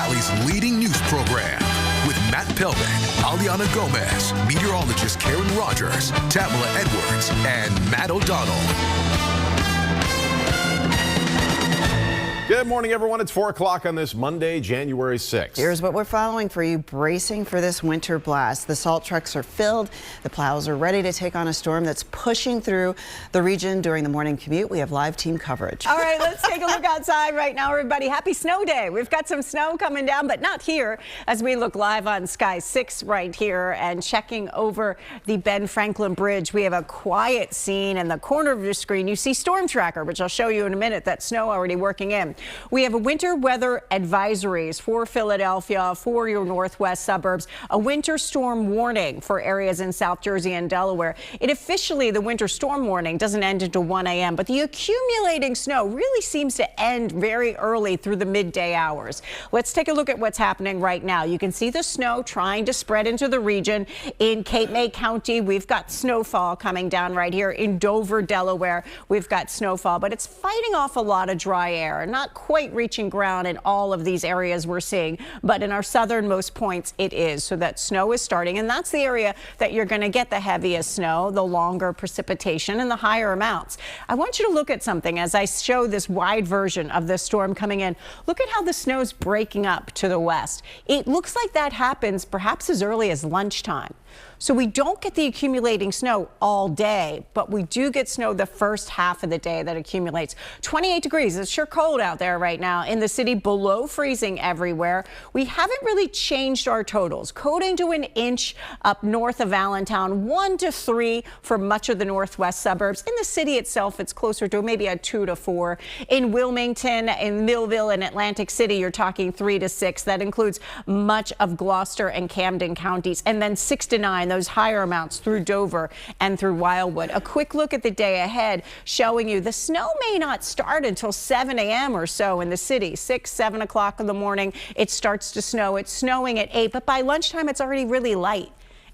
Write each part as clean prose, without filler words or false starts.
Valley's leading news program with Matt Pellman, Alyana Gomez, meteorologist Karen Rogers, Tamala Edwards, and Matt O'Donnell. Good morning, everyone. It's 4 o'clock on this Monday, January 6th. Here's what we're following for you, bracing for this winter blast. The salt trucks are filled. The plows are ready to take on a storm that's pushing through the region during the morning commute. We have live team coverage. All right, let's take a look outside right now, everybody. Happy snow day. We've got some snow coming down, but not here, as we look live on Sky 6 right here and checking over the Ben Franklin Bridge. We have a quiet scene in the corner of your screen. You see Storm Tracker, which I'll show you in a minute. That snow already working in. We have a winter weather advisories for Philadelphia, for your northwest suburbs, a winter storm warning for areas in South Jersey and Delaware. The winter storm warning doesn't end until 1 a.m., but the accumulating snow really seems to end very early through the midday hours. Let's take a look at what's happening right now. You can see the snow trying to spread into the region. In Cape May County, we've got snowfall coming down right here. In Dover, Delaware, we've got snowfall, but it's fighting off a lot of dry air. Not quite reaching ground in all of these areas we're seeing, but in our southernmost points it is. So that snow is starting, and that's the area that you're going to get the heaviest snow, the longer precipitation, and the higher amounts. I want you to look at something as I show this wide version of this storm coming in. Look at how the snow's breaking up to the west. It looks like that happens perhaps as early as lunchtime. So we don't get the accumulating snow all day, but we do get snow the first half of the day that accumulates. 28 degrees. It's sure cold out there right now in the city, below freezing everywhere. We haven't really changed our totals. Coating to an inch up north of Allentown, 1 to 3 for much of the northwest suburbs. In the city itself, it's closer to maybe a 2 to 4. In Wilmington, in Millville, and Atlantic City, you're talking 3 to 6. That includes much of Gloucester and Camden counties, and then 6 to 9. Those higher amounts through Dover and through Wildwood. A quick look at the day ahead showing you the snow may not start until 7 a.m. or so in the city. 6, 7 o'clock in the morning, it starts to snow. It's snowing at 8, but by lunchtime, it's already really light.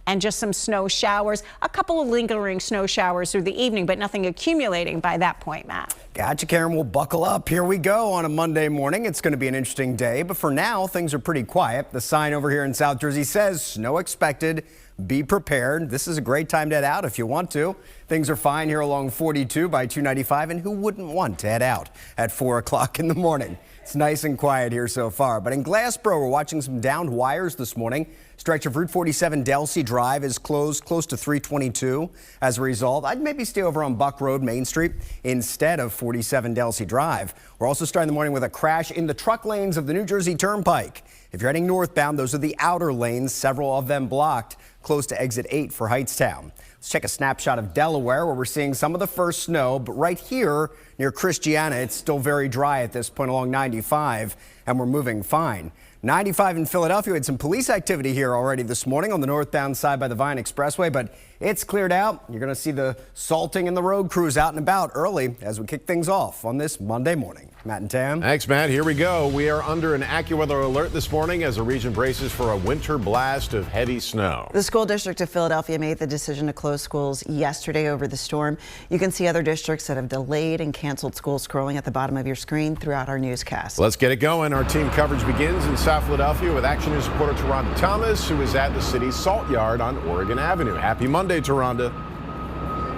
And just some snow showers, a couple of lingering snow showers through the evening, but nothing accumulating by that point, Matt. Gotcha, Karen. We'll buckle up. Here we go on a Monday morning. It's going to be an interesting day, but for now, things are pretty quiet. The sign over here in South Jersey says snow expected. Be prepared. This is a great time to head out if you want to. Things are fine here along 42 by 295, and who wouldn't want to head out at 4 o'clock in the morning? It's nice and quiet here so far, but in Glassboro, we're watching some downed wires this morning. Stretch of Route 47 Delsea Drive is closed close to 322. As a result, I'd maybe stay over on Buck Road, Main Street, instead of 47 Delsea Drive. We're also starting the morning with a crash in the truck lanes of the New Jersey Turnpike. If you're heading northbound, those are the outer lanes, several of them blocked, close to exit 8 for Hightstown. Let's check a snapshot of Delaware, where we're seeing some of the first snow, but right here near Christiana, it's still very dry at this point along 95, and we're moving fine. 95 in Philadelphia, we had some police activity here already this morning on the northbound side by the Vine Expressway, but it's cleared out. You're going to see the salting and the road crews out and about early as we kick things off on this Monday morning. Matt and Tam. Thanks, Matt. Here we go. We are under an AccuWeather alert this morning as the region braces for a winter blast of heavy snow. The school district of Philadelphia made the decision to close schools yesterday over the storm. You can see other districts that have delayed and canceled schools scrolling at the bottom of your screen throughout our newscast. Let's get it going. Our team coverage begins in South Philadelphia with Action News reporter Taronda Thomas, who is at the city's Salt Yard on Oregon Avenue. Happy Monday, Taronda.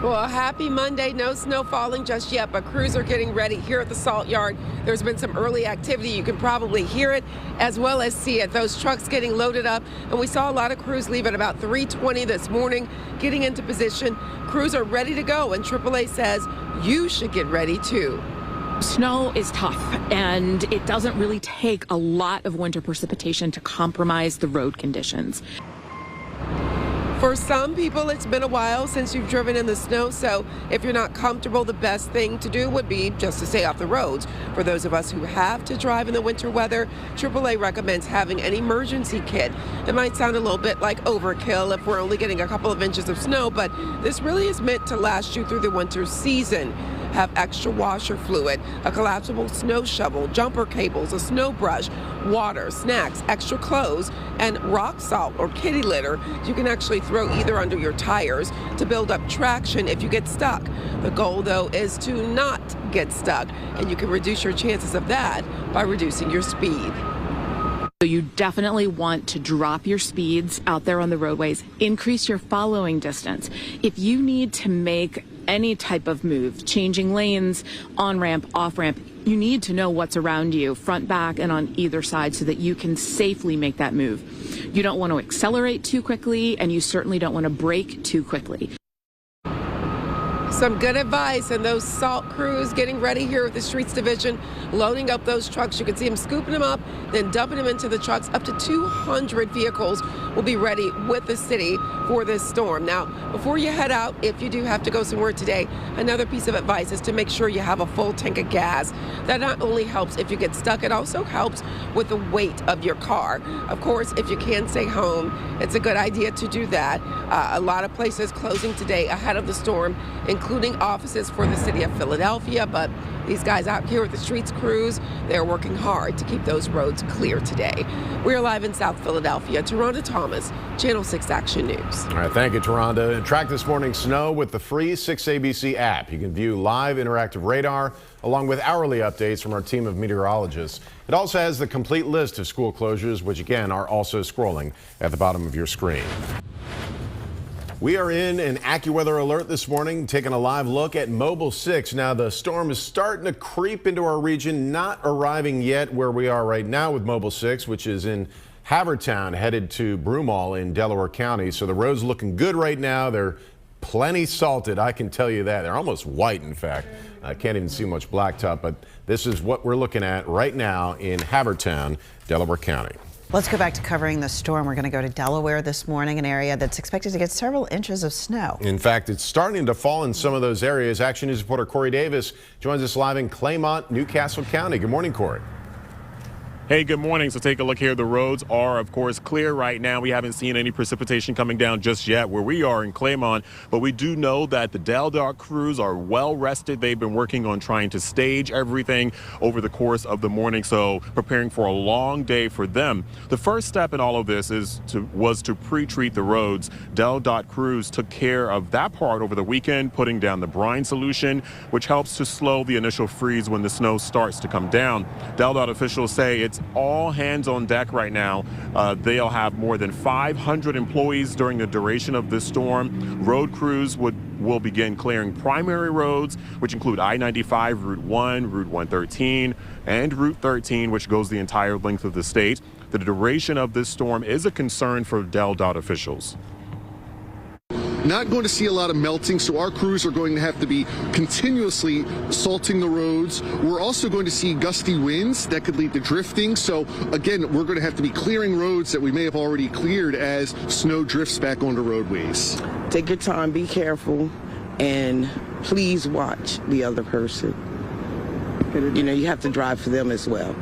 Well, happy Monday. No snow falling just yet, but crews are getting ready here at the Salt Yard. There's been some early activity. You can probably hear it as well as see it. Those trucks getting loaded up, and we saw a lot of crews leave at about 3:20 this morning, getting into position. Crews are ready to go, and AAA says you should get ready too. Snow is tough, and it doesn't really take a lot of winter precipitation to compromise the road conditions. For some people, it's been a while since you've driven in the snow, so if you're not comfortable, the best thing to do would be just to stay off the roads. For those of us who have to drive in the winter weather, AAA recommends having an emergency kit. It might sound a little bit like overkill if we're only getting a couple of inches of snow, but this really is meant to last you through the winter season. Have extra washer fluid, a collapsible snow shovel, jumper cables, a snow brush, water, snacks, extra clothes, and rock salt or kitty litter you can actually throw either under your tires to build up traction if you get stuck. The goal, though, is to not get stuck, and you can reduce your chances of that by reducing your speed. So you definitely want to drop your speeds out there on the roadways, increase your following distance. If you need to make any type of move, changing lanes, on-ramp, off-ramp, you need to know what's around you, front, back, and on either side so that you can safely make that move. You don't want to accelerate too quickly, and you certainly don't want to brake too quickly. Some good advice, and those salt crews getting ready here with the Streets Division, loading up those trucks. You can see them scooping them up, then dumping them into the trucks. Up to 200 vehicles will be ready with the city for this storm. Now, before you head out, if you do have to go somewhere today, another piece of advice is to make sure you have a full tank of gas. That not only helps if you get stuck, it also helps with the weight of your car. Of course, if you can stay home, it's a good idea to do that. A lot of places closing today ahead of the storm, including offices for the city of Philadelphia, but these guys out here with the streets crews, they're working hard to keep those roads clear today. We're live in South Philadelphia. Taronda Thomas, Channel 6 Action News. All right, thank you, Taronda. And track this morning's snow with the free 6ABC app. You can view live interactive radar along with hourly updates from our team of meteorologists. It also has the complete list of school closures, which again are also scrolling at the bottom of your screen. We are in an AccuWeather alert this morning, taking a live look at Mobile 6. Now, the storm is starting to creep into our region, not arriving yet where we are right now with Mobile 6, which is in Havertown, headed to Broomall in Delaware County. So the road's looking good right now. They're plenty salted, I can tell you that. They're almost white, in fact. I can't even see much blacktop, but this is what we're looking at right now in Havertown, Delaware County. Let's go back to covering the storm. We're going to go to Delaware this morning, an area that's expected to get several inches of snow. In fact, it's starting to fall in some of those areas. Action News reporter Corey Davis joins us live in Claymont, Newcastle County. Good morning, Corey. Hey, good morning. So take a look here. The roads are, of course, clear right now. We haven't seen any precipitation coming down just yet where we are in Claymont, but we do know that the DelDOT crews are well rested. They've been working on trying to stage everything over the course of the morning, so preparing for a long day for them. The first step in all of this was to pre-treat the roads. DelDOT crews took care of that part over the weekend, putting down the brine solution, which helps to slow the initial freeze when the snow starts to come down. DelDOT officials say it's all hands on deck right now. They'll have more than 500 employees during the duration of this storm. Road crews will begin clearing primary roads, which include I-95, Route 1, Route 113, and Route 13, which goes the entire length of the state. The duration of this storm is a concern for DelDOT officials. Not going to see a lot of melting, so our crews are going to have to be continuously salting the roads. We're also going to see gusty winds that could lead to drifting. So again, we're going to have to be clearing roads that we may have already cleared as snow drifts back onto roadways. Take your time, be careful, and please watch the other person. You know, you have to drive for them as well.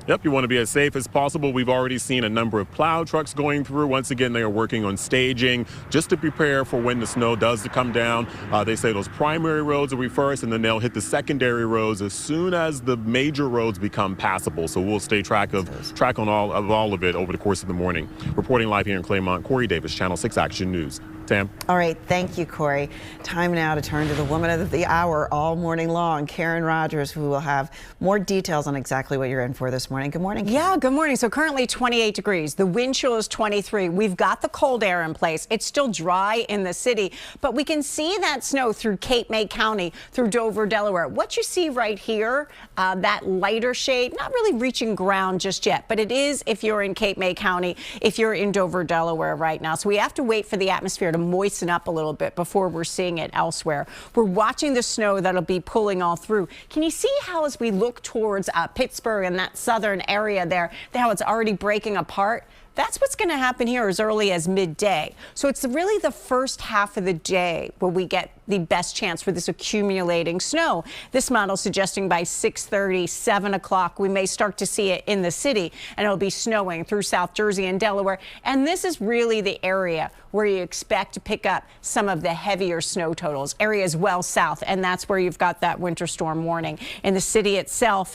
Yep, you want to be as safe as possible. We've already seen a number of plow trucks going through. Once again, they are working on staging just to prepare for when the snow does come down. They say those primary roads will be first, and then they'll hit the secondary roads as soon as the major roads become passable. So we'll stay track on all of it over the course of the morning. Reporting live here in Claymont, Corey Davis, Channel 6 Action News. Tam. All right, thank you, Corey. Time now to turn to the woman of the hour all morning long, Karen Rogers, who will have more details on exactly what you're in for this morning. Good morning, Karen. Yeah, good morning. So currently 28 degrees. The wind chill is 23. We've got the cold air in place. It's still dry in the city, but we can see that snow through Cape May County, through Dover, Delaware. What you see right here, that lighter shade, not really reaching ground just yet, but it is if you're in Cape May County, if you're in Dover, Delaware right now. So we have to wait for the atmosphere to moisten up a little bit before we're seeing it elsewhere. We're watching the snow that'll be pulling all through. Can you see how as we look towards Pittsburgh and that southern area there, how it's already breaking apart? That's what's going to happen here as early as midday. So it's really the first half of the day where we get the best chance for this accumulating snow. This model suggesting by 6:30, 7 o'clock, we may start to see it in the city, and it'll be snowing through South Jersey and Delaware. And this is really the area where you expect to pick up some of the heavier snow totals, areas well south, and that's where you've got that winter storm warning. In the city itself,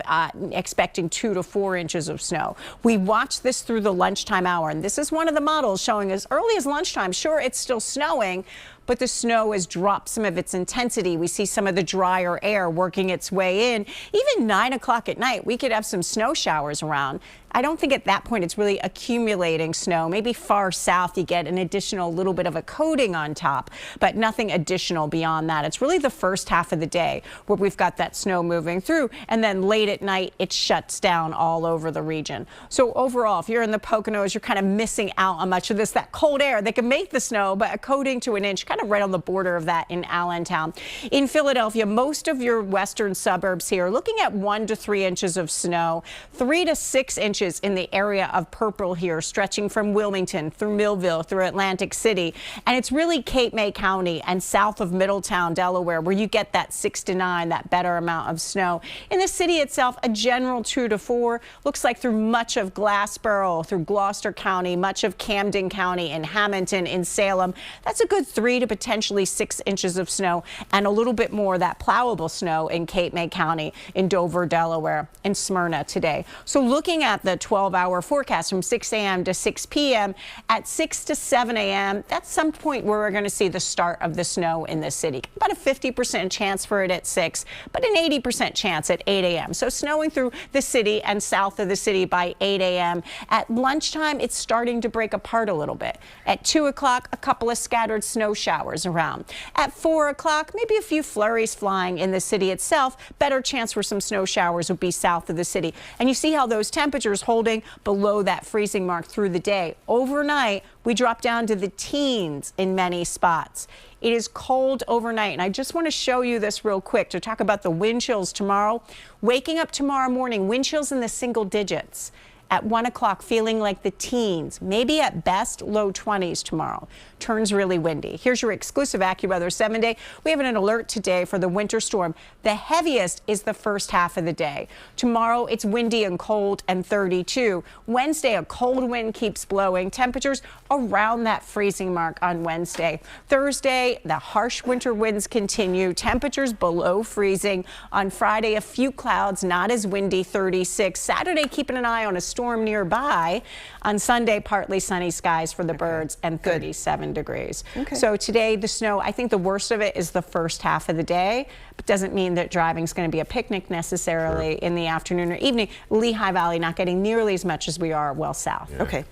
expecting 2 to 4 inches of snow. We watched this through the lunchtime hour, and this is one of the models showing as early as lunchtime. Sure, it's still snowing, but the snow has dropped some of its intensity. We see some of the drier air working its way in. Even 9 o'clock at night, we could have some snow showers around. I don't think at that point it's really accumulating snow. Maybe far south you get an additional little bit of a coating on top, but nothing additional beyond that. It's really the first half of the day where we've got that snow moving through, and then late at night it shuts down all over the region. So overall, if you're in the Poconos, you're kind of missing out on much of this, that cold air that can make the snow, but a coating to an inch, kind of right on the border of that in Allentown. In Philadelphia, most of your western suburbs here looking at 1 to 3 inches of snow, 3 to 6 inches in the area of purple here, stretching from Wilmington through Millville through Atlantic City. And it's really Cape May County and south of Middletown, Delaware, where you get that 6 to 9, that better amount of snow. In the city itself, a general 2 to 4. Looks like through much of Glassboro, through Gloucester County, much of Camden County, in Hamilton, in Salem. That's a good 3 to potentially 6 inches of snow, and a little bit more that plowable snow in Cape May County, in Dover, Delaware, and Smyrna today. So looking at the 12-hour forecast from 6 a.m. to 6 p.m. at 6 to 7 a.m., that's some point where we're going to see the start of the snow in the city. About a 50% chance for it at 6, but an 80% chance at 8 a.m. So snowing through the city and south of the city by 8 a.m. At lunchtime, it's starting to break apart a little bit. At 2 o'clock, a couple of scattered snow showers around. At 4 o'clock, maybe a few flurries flying in the city itself. Better chance for some snow showers would be south of the city. And you see how those temperatures holding below that freezing mark through the day. Overnight, we drop down to the teens in many spots. It is cold overnight, and I just want to show you this real quick to talk about the wind chills tomorrow. Waking up tomorrow morning, wind chills in the single digits. At 1 o'clock, feeling like the teens, maybe at best low 20s tomorrow. Turns really windy. Here's your exclusive AccuWeather 7-day. We have an alert today for the winter storm. The heaviest is the first half of the day. Tomorrow, it's windy and cold and 32. Wednesday, a cold wind keeps blowing. Temperatures around that freezing mark on Wednesday. Thursday, the harsh winter winds continue. Temperatures below freezing. On Friday, a few clouds, not as windy, 36. Saturday, keeping an eye on a storm nearby. On Sunday, partly sunny skies for the birds and 37 degrees. So today, the snow, I think the worst of it is the first half of the day, but doesn't mean that driving is going to be a picnic necessarily in the afternoon or evening. Lehigh Valley not getting nearly as much as we are well south. Okay.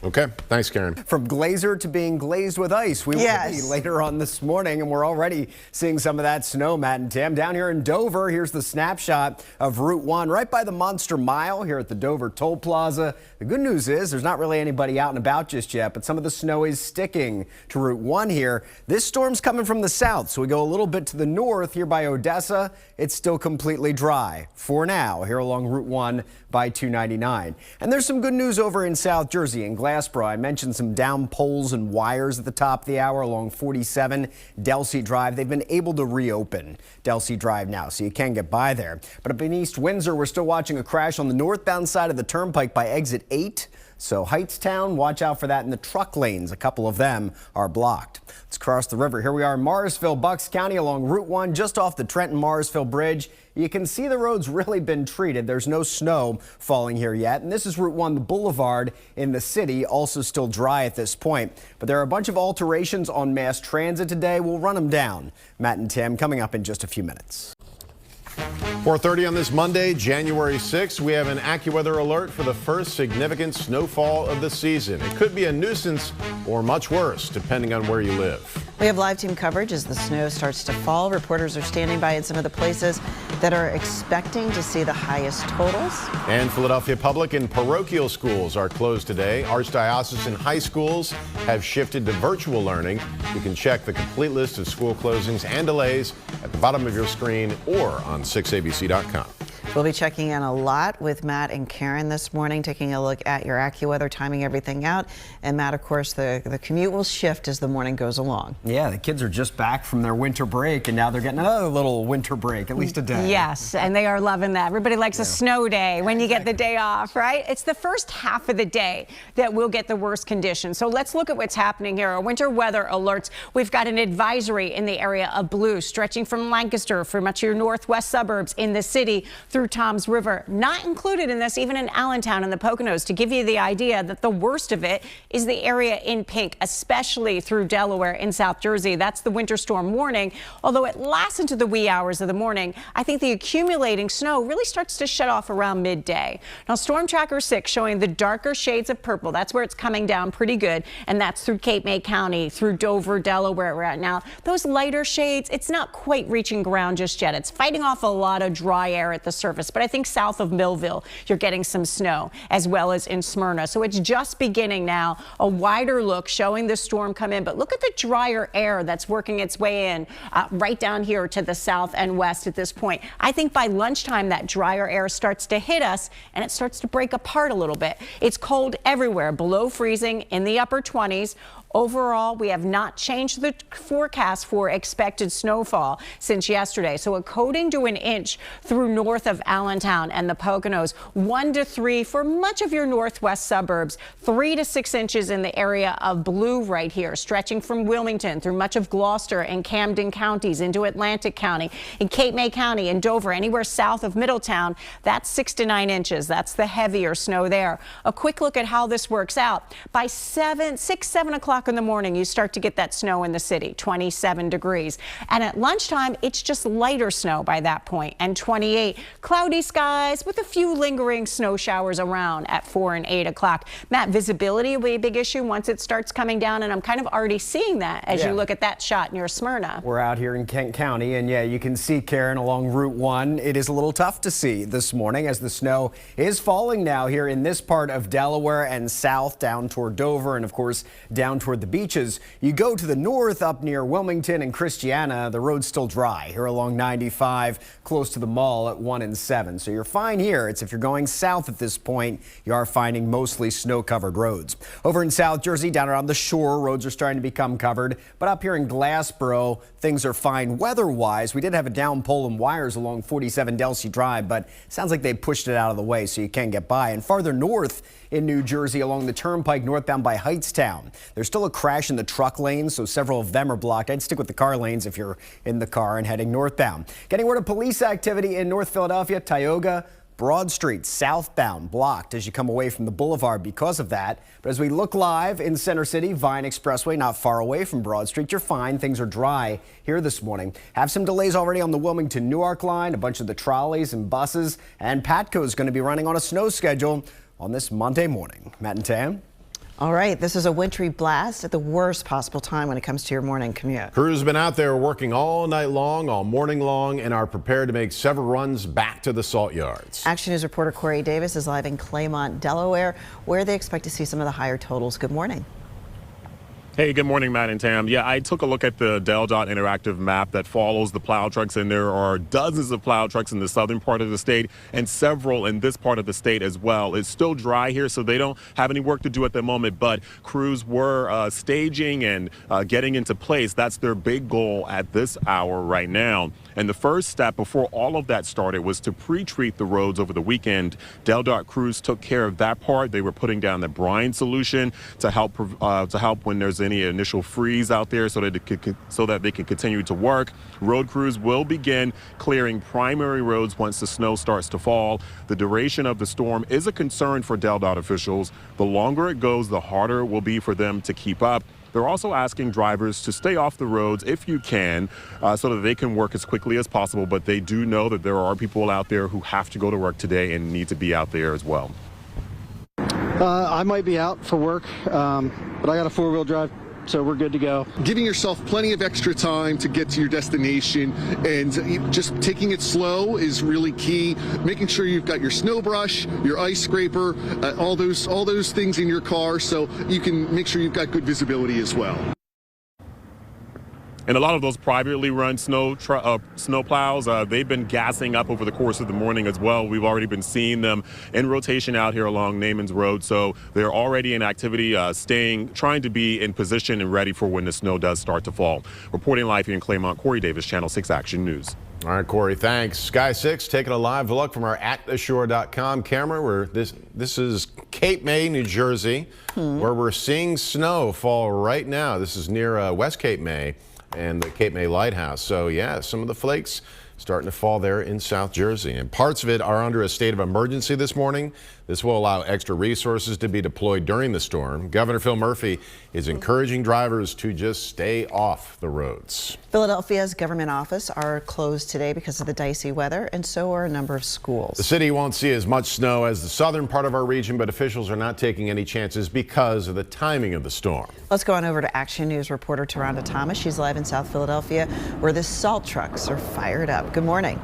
Thanks, Karen. From glazer to being glazed with ice, we will be later on this morning, and we're already seeing some of that snow, Matt and Tim. Down here in Dover, here's the snapshot of Route 1 right by the Monster Mile here at the Dover Toll Plaza. The good news is there's not really anybody out and about just yet, but some of the snow is sticking to Route 1 here. This storm's coming from the south, so we go a little bit to the north here by Odessa. It's still completely dry for now here along Route 1 by 299. And there's some good news over in South Jersey in Glassboro. I mentioned some down poles and wires at the top of the hour along 47 Delsey Drive. They've been able to reopen Delsey Drive now, so you can get by there. But up in East Windsor, we're still watching a crash on the northbound side of the turnpike by exit 8. So Heightstown, watch out for that in the truck lanes. A couple of them are blocked. Let's cross the river. Here we are in Morrisville, Bucks County along Route 1, just off the Trenton-Morrisville Bridge. You can see the road's really been treated. There's no snow falling here yet. And this is Route 1, the boulevard in the city, also still dry at this point. But there are a bunch of alterations on mass transit today. We'll run them down. Matt and Tim coming up in just a few minutes. 4:30 on this Monday, January 6th, we have an AccuWeather alert for the first significant snowfall of the season. It could be a nuisance or much worse, depending on where you live. We have live team coverage as the snow starts to fall. Reporters are standing by in some of the places that are expecting to see the highest totals. And Philadelphia public and parochial schools are closed today. Archdiocesan high schools have shifted to virtual learning. You can check the complete list of school closings and delays at the bottom of your screen or on 6abc.com. We'll be checking in a lot with Matt and Karen this morning, taking a look at your AccuWeather, timing everything out. And Matt, of course, the commute will shift as the morning goes along. Yeah, the kids are just back from their winter break, and now they're getting another little winter break, at least a day. Yes, and they are loving that. Everybody likes a snow day when you get the day off, right? It's the first half of the day that we'll get the worst conditions. So let's look at what's happening here. Our winter weather alerts. We've got an advisory in the area of blue, stretching from Lancaster for much of your northwest suburbs in the city through through Toms River. Not included in this, even in Allentown and the Poconos, to give you the idea that the worst of it is the area in pink, especially through Delaware and South Jersey. That's the winter storm warning. Although it lasts into the wee hours of the morning, I think the accumulating snow really starts to shut off around midday. Now, Storm Tracker 6 showing the darker shades of purple. That's where it's coming down pretty good, and that's through Cape May County, through Dover, Delaware right now. Those lighter shades, it's not quite reaching ground just yet. It's fighting off a lot of dry air at the surface, but I think south of Millville, you're getting some snow, as well as in Smyrna. So it's just beginning now. A wider look showing the storm come in, but look at the drier air that's working its way in right down here to the south and west at this point. I think by lunchtime, that drier air starts to hit us and it starts to break apart a little bit. It's cold everywhere, below freezing, in the upper 20s. Overall, we have not changed the forecast for expected snowfall since yesterday. So a coating to an inch through north of Allentown and the Poconos, 1 to 3 for much of your northwest suburbs, 3 to 6 inches in the area of blue right here, stretching from Wilmington through much of Gloucester and Camden counties into Atlantic County, in Cape May County and Dover, anywhere south of Middletown. That's 6 to 9 inches. That's the heavier snow there. A quick look at how this works out. By 7 o'clock in the morning, you start to get that snow in the city, 27 degrees. And at lunchtime, it's just lighter snow by that point, and 28. Cloudy skies with a few lingering snow showers around at 4 and 8 o'clock. Matt, visibility will be a big issue once it starts coming down, and I'm kind of already seeing that as you look at that shot near Smyrna. We're out here in Kent County, and yeah, you can see, Karen, along Route 1. It is a little tough to see this morning as the snow is falling now here in this part of Delaware and south down toward Dover, and of course down toward the beaches. You go to the north up near Wilmington and Christiana, the road's still dry here along 95 close to the mall at 1 and 7. So you're fine here. It's if you're going south at this point, you are finding mostly snow-covered roads. Over in South Jersey, down around the shore, roads are starting to become covered. But up here in Glassboro, things are fine weather-wise. We did have a down pole and wires along 47 Delsey Drive, but it sounds like they pushed it out of the way so you can get by. And farther north in New Jersey along the Turnpike northbound by Heightstown, there's still a crash in the truck lanes, so several of them are blocked. I'd stick with the car lanes if you're in the car and heading northbound. Getting word of police activity in North Philadelphia, Tioga, Broad Street southbound blocked as you come away from the boulevard because of that. But as we look live in Center City, Vine Expressway not far away from Broad Street, you're fine. Things are dry here this morning. Have some delays already on the Wilmington Newark line, a bunch of the trolleys and buses, and Patco is going to be running on a snow schedule on this Monday morning. Matt and Tam. All right, this is a wintry blast at the worst possible time when it comes to your morning commute. Crews have been out there working all night long, all morning long, and are prepared to make several runs back to the salt yards. Action News reporter Corey Davis is live in Claymont, Delaware, where they expect to see some of the higher totals. Good morning. Hey, good morning, Matt and Tam. Yeah, I took a look at the Del.Dot interactive map that follows the plow trucks, and there are dozens of plow trucks in the southern part of the state and several in this part of the state as well. It's still dry here, so they don't have any work to do at the moment, but crews were staging and getting into place. That's their big goal at this hour right now. And the first step before all of that started was to pre-treat the roads over the weekend. Del.Dot crews took care of that part. They were putting down the brine solution to help when there's any initial freeze out there so that they can continue to work. Road crews will begin clearing primary roads once the snow starts to fall. The duration of the storm is a concern for Del.Dot officials. The longer it goes, the harder it will be for them to keep up. They're also asking drivers to stay off the roads if you can, so that they can work as quickly as possible. But they do know that there are people out there who have to go to work today and need to be out there as well. I might be out for work, but I got a four-wheel drive, so we're good to go. Giving yourself plenty of extra time to get to your destination, and just taking it slow is really key. Making sure you've got your snow brush, your ice scraper, all those things in your car, so you can make sure you've got good visibility as well. And a lot of those privately run snow plows, they've been gassing up over the course of the morning as well. We've already been seeing them in rotation out here along Naaman's Road. So they're already in activity, trying to be in position and ready for when the snow does start to fall. Reporting live here in Claymont, Corey Davis, Channel 6 Action News. All right, Corey, thanks. Sky 6 taking a live look from our attheshore.com camera. Where this is Cape May, New Jersey, where we're seeing snow fall right now. This is near West Cape May and the Cape May Lighthouse. So yeah, some of the flakes starting to fall there in South Jersey. And parts of it are under a state of emergency this morning. This will allow extra resources to be deployed during the storm. Governor Phil Murphy is encouraging drivers to just stay off the roads. Philadelphia's government offices are closed today because of the dicey weather, and so are a number of schools. The city won't see as much snow as the southern part of our region, but officials are not taking any chances because of the timing of the storm. Let's go on over to Action News reporter Taronda Thomas. She's live in South Philadelphia, where the salt trucks are fired up. Good morning.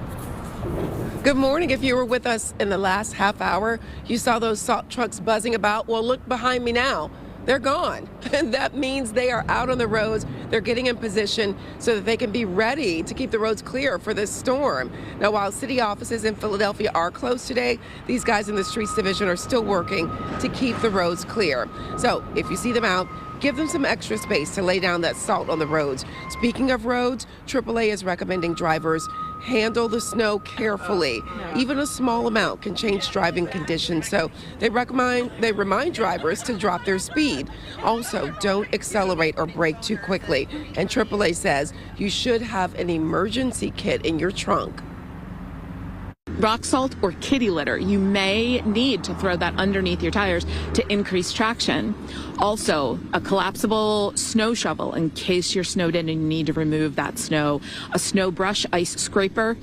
Good morning. If you were with us in the last half hour, you saw those salt trucks buzzing about. Well, look behind me now. They're gone. And that means they are out on the roads. They're getting in position so that they can be ready to keep the roads clear for this storm. Now, while city offices in Philadelphia are closed today, these guys in the Streets Division are still working to keep the roads clear. So if you see them out, give them some extra space to lay down that salt on the roads. Speaking of roads, AAA is recommending drivers handle the snow carefully. Even a small amount can change driving conditions, so they remind drivers to drop their speed. Also, don't accelerate or brake too quickly. And AAA says you should have an emergency kit in your trunk. Rock salt or kitty litter, you may need to throw that underneath your tires to increase traction. Also, a collapsible snow shovel in case you're snowed in and you need to remove that snow. A snow brush, ice scraper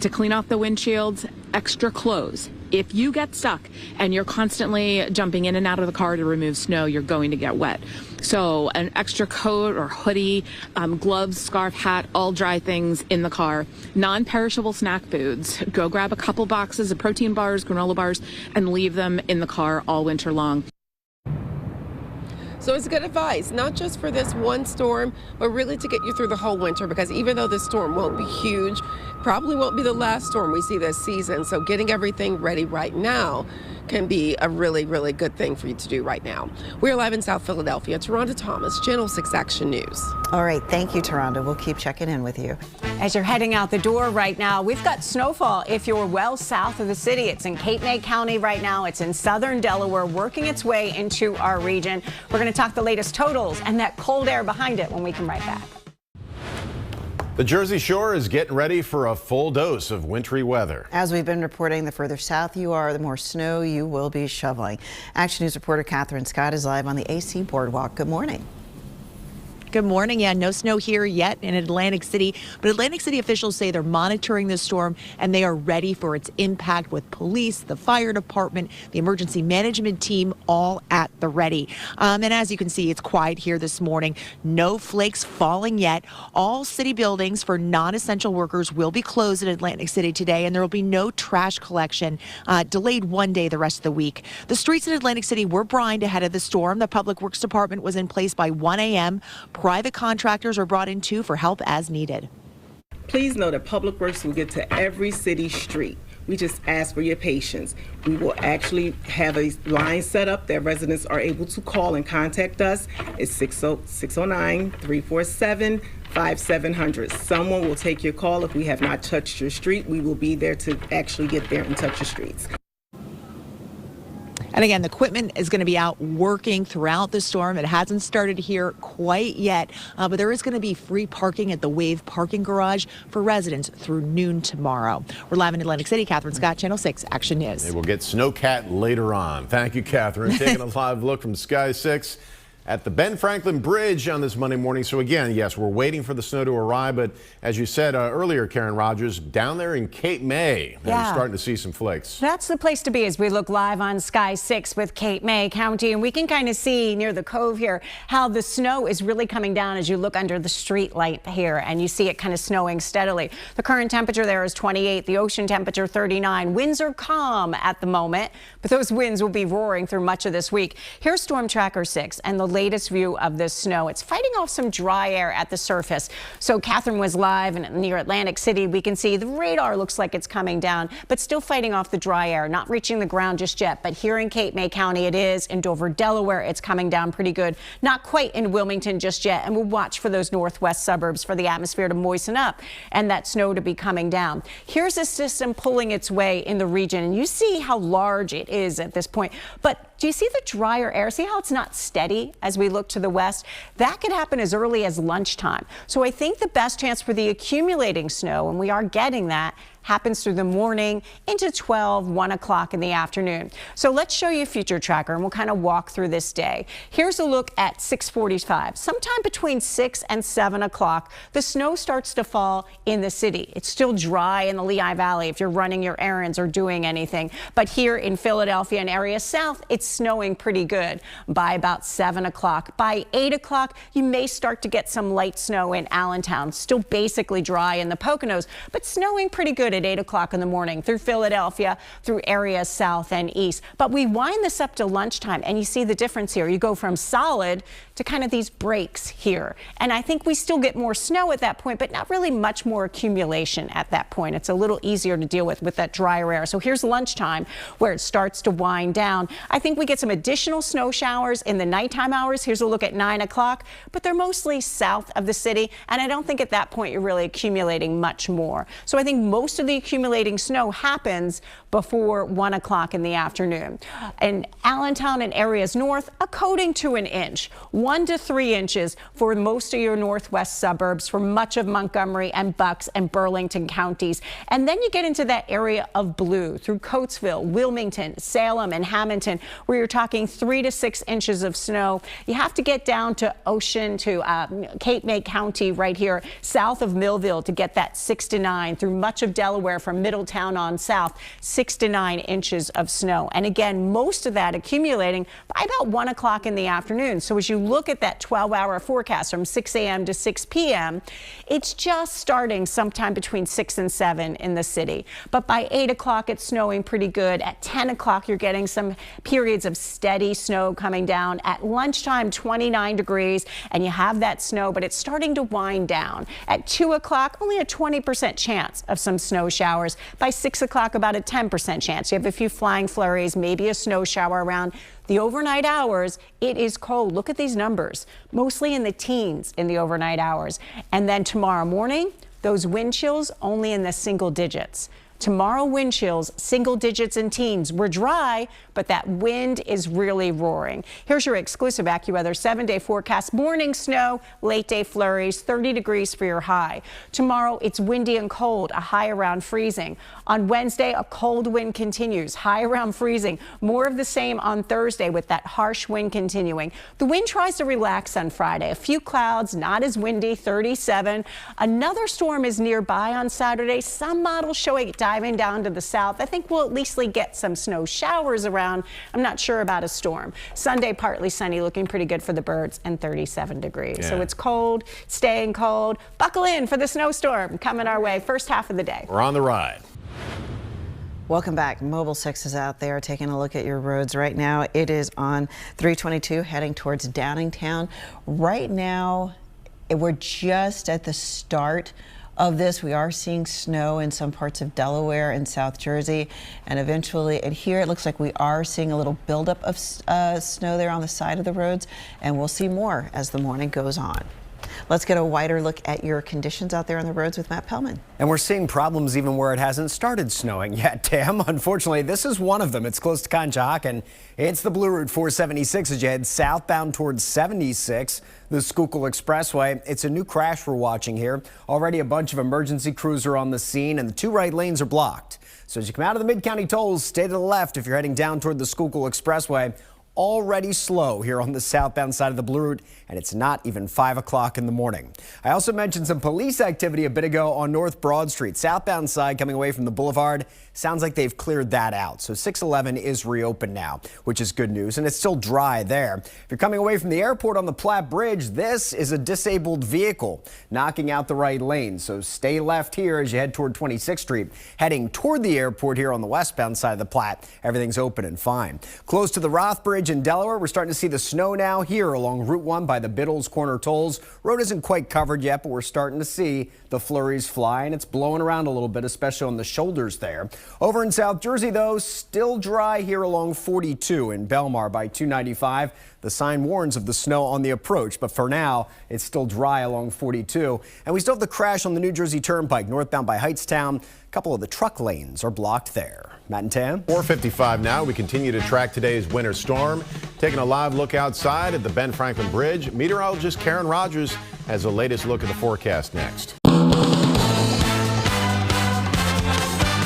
to clean off the windshields. Extra clothes. If you get stuck and you're constantly jumping in and out of the car to remove snow, you're going to get wet. So an extra coat or hoodie, gloves, scarf, hat, all dry things in the car. Non-perishable snack foods. Go grab a couple boxes of protein bars, granola bars, and leave them in the car all winter long. So it's good advice, not just for this one storm, but really to get you through the whole winter, because even though this storm won't be huge, probably won't be the last storm we see this season. So getting everything ready right now can be a really, really good thing for you to do right now. We're live in South Philadelphia. Taronda Thomas, Channel 6 Action News. All right, thank you, Taronda. We'll keep checking in with you. As you're heading out the door right now, we've got snowfall if you're well south of the city. It's in Cape May County right now. It's in southern Delaware, working its way into our region. We're going to talk the latest totals and that cold air behind it when we come right back. The Jersey Shore is getting ready for a full dose of wintry weather. As we've been reporting, the further south you are, the more snow you will be shoveling. Action News reporter Catherine Scott is live on the AC Boardwalk. Good morning. Good morning. Yeah, no snow here yet in Atlantic City, but Atlantic City officials say they're monitoring this storm and they are ready for its impact with police, the fire department, the emergency management team, all at the ready. And as you can see, it's quiet here this morning. No flakes falling yet. All city buildings for non-essential workers will be closed in Atlantic City today, and there will be no trash collection, delayed one day the rest of the week. The streets in Atlantic City were brined ahead of the storm. The Public Works Department was in place by 1 a.m. Private contractors are brought in too for help as needed. Please know that Public Works will get to every city street. We just ask for your patience. We will actually have a line set up that residents are able to call and contact us. It's 609-347-5700. Someone will take your call. If we have not touched your street, we will be there to actually get there and touch your streets. And again, the equipment is going to be out working throughout the storm. It hasn't started here quite yet, but there is going to be free parking at the Wave parking garage for residents through noon tomorrow. We're live in Atlantic City. Catherine Scott, Channel 6 Action News. They will get Snowcat later on. Thank you, Catherine. Taking a live look from Sky 6 at the Ben Franklin Bridge on this Monday morning. So again, yes, we're waiting for the snow to arrive, but as you said earlier, Karen Rogers, down there in Cape May, we're starting to see some flakes. That's the place to be as we look live on Sky 6 with Cape May County, and we can kind of see near the cove here how the snow is really coming down as you look under the street light here, and you see it kind of snowing steadily. The current temperature there is 28, the ocean temperature 39. Winds are calm at the moment, but those winds will be roaring through much of this week. Here's Storm Tracker 6 and the latest view of this snow. It's fighting off some dry air at the surface. So Catherine was live and near Atlantic City. We can see the radar looks like it's coming down, but still fighting off the dry air, not reaching the ground just yet. But here in Cape May County, it is. In Dover, Delaware, it's coming down pretty good. Not quite in Wilmington just yet. And we'll watch for those northwest suburbs for the atmosphere to moisten up and that snow to be coming down. Here's a system pulling its way in the region, and you see how large it is at this point. But do you see the drier air? See how it's not steady as we look to the west? That could happen as early as lunchtime. So I think the best chance for the accumulating snow, and we are getting that, happens through the morning into 12, 1 o'clock in the afternoon. So let's show you a future tracker and we'll kind of walk through this day. Here's a look at 6:45. Sometime between 6 and 7 o'clock, the snow starts to fall in the city. It's still dry in the Lehigh Valley if you're running your errands or doing anything. But here in Philadelphia and area south, it's snowing pretty good by about 7 o'clock. By 8 o'clock, you may start to get some light snow in Allentown. Still basically dry in the Poconos, but snowing pretty good at 8 o'clock in the morning through Philadelphia, through areas south and east. But we wind this up to lunchtime and you see the difference here. You go from solid to kind of these breaks here. And I think we still get more snow at that point, but not really much more accumulation at that point. It's a little easier to deal with that drier air. So here's lunchtime where it starts to wind down. I think we get some additional snow showers in the nighttime hours. Here's a look at 9 o'clock, but they're mostly south of the city. And I don't think at that point you're really accumulating much more. So I think most of the accumulating snow happens before 1 o'clock in the afternoon. In Allentown and areas north, a coating to an inch, 1 to 3 inches for most of your northwest suburbs, for much of Montgomery and Bucks and Burlington counties. And then you get into that area of blue through Coatesville, Wilmington, Salem, and Hamilton, where you're talking 3 to 6 inches of snow. You have to get down to Ocean, to Cape May County right here, south of Millville, to get that 6 to 9 through much of Delaware from Middletown on south, 6 to 9 inches of snow. And again, most of that accumulating by about 1 o'clock in the afternoon. So as you look at that 12-hour forecast from 6 a.m. to 6 p.m., it's just starting sometime between 6 and 7 in the city. But by 8 o'clock, it's snowing pretty good. At 10 o'clock, you're getting some periods of steady snow coming down. At lunchtime, 29 degrees, and you have that snow, but it's starting to wind down. At 2 o'clock, only a 20% chance of some snow showers. By 6 o'clock, about a 10% chance. You have a few flying flurries, maybe a snow shower around the overnight hours. It is cold. Look at these numbers, mostly in the teens in the overnight hours. And then tomorrow morning, those wind chills only in the single digits. Tomorrow, wind chills, single digits and teens. We're dry, but that wind is really roaring. Here's your exclusive AccuWeather 7-day forecast. Morning snow, late day flurries, 30 degrees for your high. Tomorrow, it's windy and cold, a high around freezing. On Wednesday, a cold wind continues, high around freezing. More of the same on Thursday with that harsh wind continuing. The wind tries to relax on Friday. A few clouds, not as windy, 37. Another storm is nearby on Saturday. Some models showing it diving down to the south. I think we'll at least get some snow showers around. I'm not sure about a storm. Sunday, partly sunny, looking pretty good for the birds, and 37 degrees. Yeah. So it's cold, staying cold. Buckle in for the snowstorm coming our way first half of the day. We're on the ride. Welcome back. Mobile 6 is out there taking a look at your roads right now. It is on 322 heading towards Downingtown. Right now, we're just at the start of this. We are seeing snow in some parts of Delaware and South Jersey, and eventually, and here it looks like we are seeing a little buildup of snow there on the side of the roads, and we'll see more as the morning goes on. Let's get a wider look at your conditions out there on the roads with Matt Pellman. And we're seeing problems even where it hasn't started snowing yet, Tam. Unfortunately, this is one of them. It's close to Conshohocken. It's the Blue Route 476 as you head southbound towards 76, the Schuylkill Expressway. It's a new crash we're watching here. Already a bunch of emergency crews are on the scene, and the 2 right lanes are blocked. So as you come out of the Mid-County tolls, stay to the left if you're heading down toward the Schuylkill Expressway. Already slow here on the southbound side of the Blue Route, and it's not even 5 o'clock in the morning. I also mentioned some police activity a bit ago on North Broad Street. Southbound side coming away from the boulevard. Sounds like they've cleared that out. So 611 is reopened now, which is good news, and it's still dry there. If you're coming away from the airport on the Platte Bridge, this is a disabled vehicle knocking out the right lane. So stay left here as you head toward 26th Street. Heading toward the airport here on the westbound side of the Platte, everything's open and fine. Close to the Roth Bridge in Delaware, we're starting to see the snow now here along Route 1 by the Biddles Corner tolls. Road isn't quite covered yet, but we're starting to see the flurries fly, and it's blowing around a little bit, especially on the shoulders there. Over in South Jersey, though, still dry here along 42 in Belmar by 295. The sign warns of the snow on the approach, but for now, it's still dry along 42. And we still have the crash on the New Jersey Turnpike, northbound by Heightstown. A couple of the truck lanes are blocked there. Matt and Tam. 4:55 now. We continue to track today's winter storm. Taking a live look outside at the Ben Franklin Bridge. Meteorologist Karen Rogers has the latest look at the forecast next.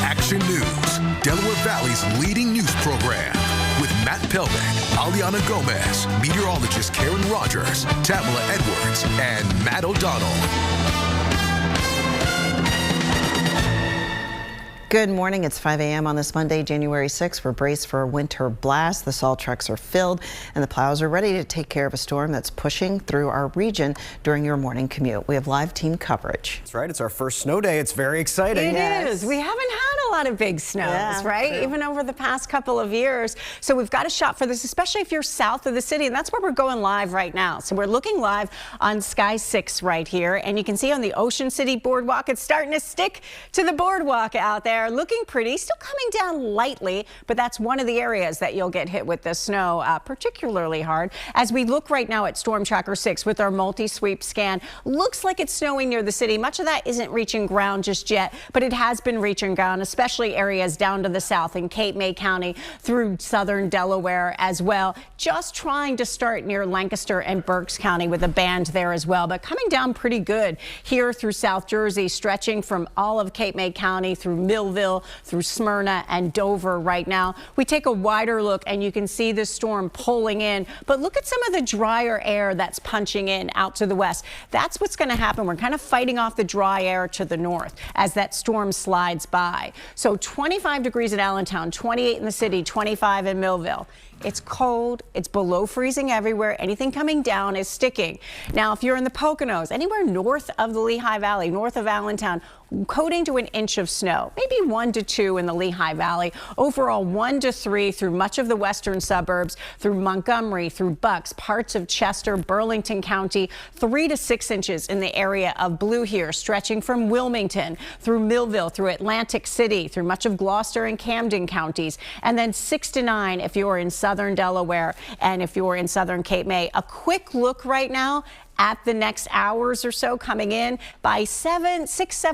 Action News, Delaware Valley's leading news program. With Matt Pellman, Alyana Gomez, meteorologist Karen Rogers, Tamala Edwards, and Matt O'Donnell. Good morning. It's 5 a.m. on this Monday, January 6th. We're braced for a winter blast. The salt trucks are filled and the plows are ready to take care of a storm that's pushing through our region during your morning commute. We have live team coverage. That's right. It's our first snow day. It's very exciting. It is. We haven't had a lot of big snows, right? True. Even over the past couple of years. So we've got a shot for this, especially if you're south of the city. And that's where we're going live right now. So we're looking live on Sky 6 right here. And you can see on the Ocean City Boardwalk, it's starting to stick to the boardwalk out there. Looking pretty, still coming down lightly, but that's one of the areas that you'll get hit with the snow particularly hard. As we look right now at Storm Tracker 6 with our multi-sweep scan, looks like it's snowing near the city. Much of that isn't reaching ground just yet, but it has been reaching ground, especially areas down to the south in Cape May County through southern Delaware as well. Just trying to start near Lancaster and Berks County with a band there as well, but coming down pretty good here through South Jersey, stretching from all of Cape May County through Millville, through Smyrna and Dover right now. We take a wider look and you can see the storm pulling in, but look at some of the drier air that's punching in out to the west. That's what's going to happen. We're kind of fighting off the dry air to the north as that storm slides by. So 25 degrees in Allentown, 28 in the city, 25 in Millville. It's cold. It's below freezing everywhere. Anything coming down is sticking. Now, if you're in the Poconos, anywhere north of the Lehigh Valley, north of Allentown, coating to an inch of snow, maybe 1 to 2 in the Lehigh Valley. Overall, 1 to 3 through much of the western suburbs, through Montgomery, through Bucks, parts of Chester, Burlington County, 3 to 6 inches in the area of blue here, stretching from Wilmington through Millville, through Atlantic City, through much of Gloucester and Camden counties, and then 6 to 9 if you're in southern Delaware and if you're in southern Cape May. A quick look right now at the next hours or so coming in. By 7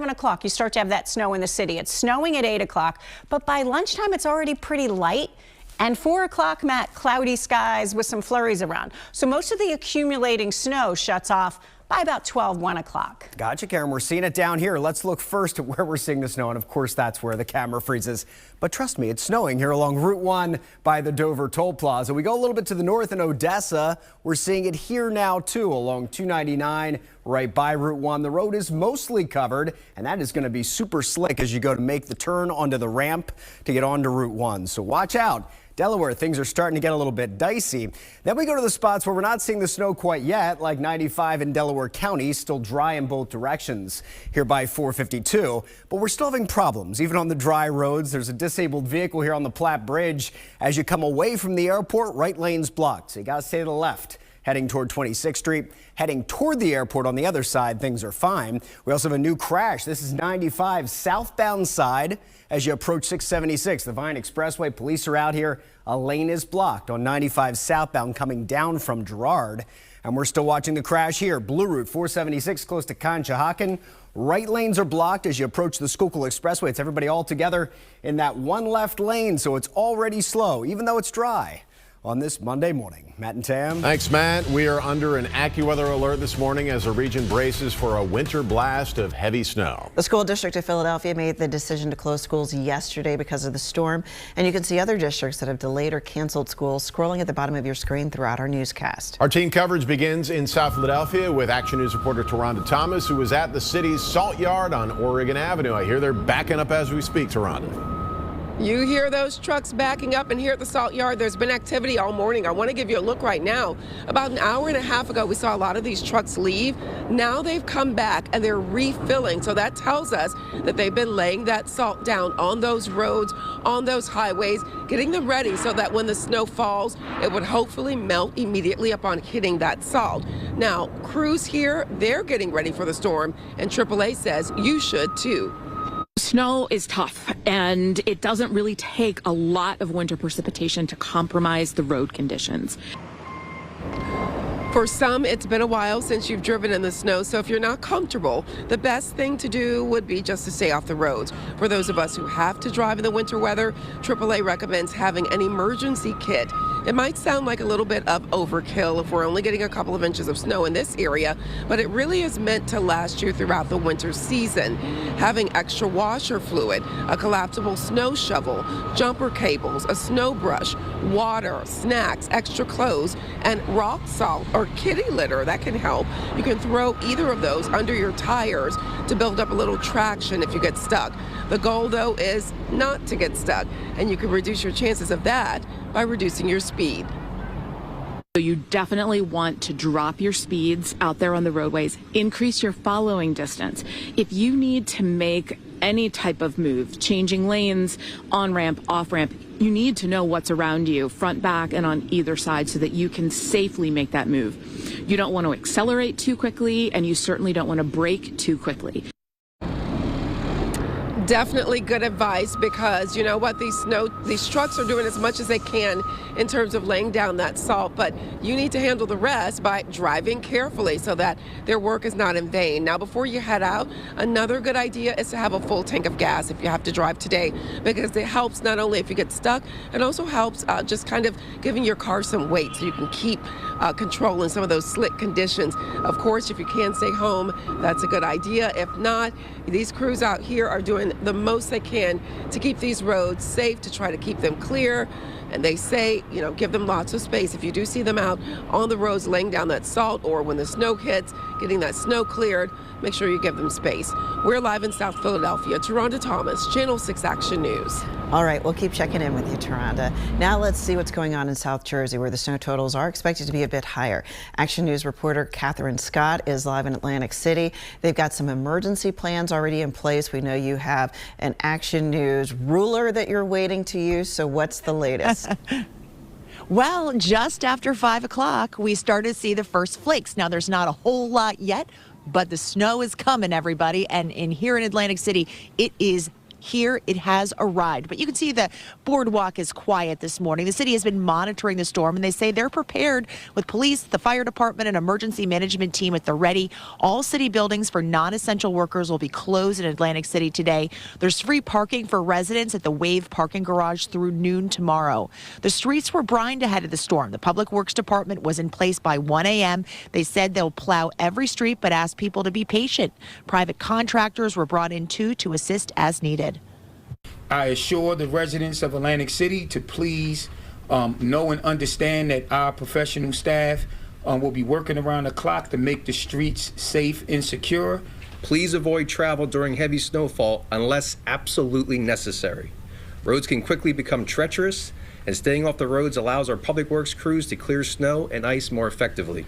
o'clock, you start to have that snow in the city. It's snowing at 8 o'clock, but by lunchtime, it's already pretty light. And 4 o'clock, Matt, cloudy skies with some flurries around. So most of the accumulating snow shuts off by about 1 o'clock. Gotcha, Karen. We're seeing it down here. Let's look first at where we're seeing the snow. And of course, that's where the camera freezes. But trust me, it's snowing here along Route 1 by the Dover Toll Plaza. We go a little bit to the north in Odessa. We're seeing it here now, too, along 299 right by Route 1. The road is mostly covered, and that is going to be super slick as you go to make the turn onto the ramp to get onto Route 1. So watch out. Delaware, things are starting to get a little bit dicey. Then we go to the spots where we're not seeing the snow quite yet, like 95 in Delaware County, still dry in both directions here by 452. But we're still having problems, even on the dry roads. There's a disabled vehicle here on the Platte Bridge. As you come away from the airport, right lane's blocked, so you got to stay to the left. Heading toward 26th Street, heading toward the airport on the other side, things are fine. We also have a new crash. This is 95 southbound side as you approach 676. The Vine Expressway, police are out here. A lane is blocked on 95 southbound coming down from Girard. And we're still watching the crash here. Blue Route 476 close to Conshohocken. Right lanes are blocked as you approach the Schuylkill Expressway. It's everybody all together in that one left lane, so it's already slow, even though it's dry on this Monday morning. Matt and Tam. Thanks, Matt. We are under an AccuWeather alert this morning as the region braces for a winter blast of heavy snow. The school district of Philadelphia made the decision to close schools yesterday because of the storm, and you can see other districts that have delayed or canceled schools scrolling at the bottom of your screen throughout our newscast. Our team coverage begins in South Philadelphia with Action News reporter Taronda Thomas, who was at the city's salt yard on Oregon Avenue. I hear they're backing up as we speak, Taronda. You hear those trucks backing up, and here at the salt yard, there's been activity all morning. I want to give you a look right now. About an hour and a half ago, we saw a lot of these trucks leave. Now they've come back and they're refilling. So that tells us that they've been laying that salt down on those roads, on those highways, getting them ready so that when the snow falls, it would hopefully melt immediately upon hitting that salt. Now, crews here, they're getting ready for the storm, and AAA says you should too. Snow is tough, and it doesn't really take a lot of winter precipitation to compromise the road conditions. For some, it's been a while since you've driven in the snow, so if you're not comfortable, the best thing to do would be just to stay off the roads. For those of us who have to drive in the winter weather, AAA recommends having an emergency kit. It might sound like a little bit of overkill if we're only getting a couple of inches of snow in this area, but it really is meant to last you throughout the winter season. Having extra washer fluid, a collapsible snow shovel, jumper cables, a snow brush, water, snacks, extra clothes, and rock salt or kitty litter, that can help. You can throw either of those under your tires to build up a little traction if you get stuck. The goal, though, is not to get stuck, and you can reduce your chances of that by reducing your speed. So you definitely want to drop your speeds out there on the roadways, increase your following distance. If you need to make any type of move, changing lanes, on-ramp, off-ramp, you need to know what's around you, front, back, and on either side so that you can safely make that move. You don't want to accelerate too quickly, and you certainly don't want to brake too quickly. Definitely good advice, because you know what, these trucks are doing as much as they can in terms of laying down that salt, but you need to handle the rest by driving carefully so that their work is not in vain. Now, before you head out, another good idea is to have a full tank of gas if you have to drive today, because it helps not only if you get stuck, it also helps just kind of giving your car some weight so you can keep control in some of those slick conditions. Of course, if you can stay home, that's a good idea. If not, these crews out here are doing the most they can to keep these roads safe, to try to keep them clear. And they say, you know, give them lots of space. If you do see them out on the roads laying down that salt, or when the snow hits, getting that snow cleared, make sure you give them space. We're live in South Philadelphia. Taronda Thomas, Channel 6 Action News. All right, we'll keep checking in with you, Taronda. Now let's see what's going on in South Jersey, where the snow totals are expected to be a bit higher. Action News reporter Catherine Scott is live in Atlantic City. They've got some emergency plans already in place. We know you have an Action News ruler that you're waiting to use, so what's the latest? Well, just after 5 o'clock, we started to see the first flakes. Now, there's not a whole lot yet, but the snow is coming, everybody. And here in Atlantic City, it is here. It has arrived. But you can see the boardwalk is quiet this morning. The city has been monitoring the storm, and they say they're prepared with police, the fire department, and emergency management team at the ready. All city buildings for non-essential workers will be closed in Atlantic City today. There's free parking for residents at the Wave parking garage through noon tomorrow. The streets were brined ahead of the storm. The Public Works Department was in place by 1 a.m. They said they'll plow every street, but asked people to be patient. Private contractors were brought in too to assist as needed. I assure the residents of Atlantic City to please know and understand that our professional staff will be working around the clock to make the streets safe and secure. Please avoid travel during heavy snowfall unless absolutely necessary. Roads can quickly become treacherous, and staying off the roads allows our public works crews to clear snow and ice more effectively.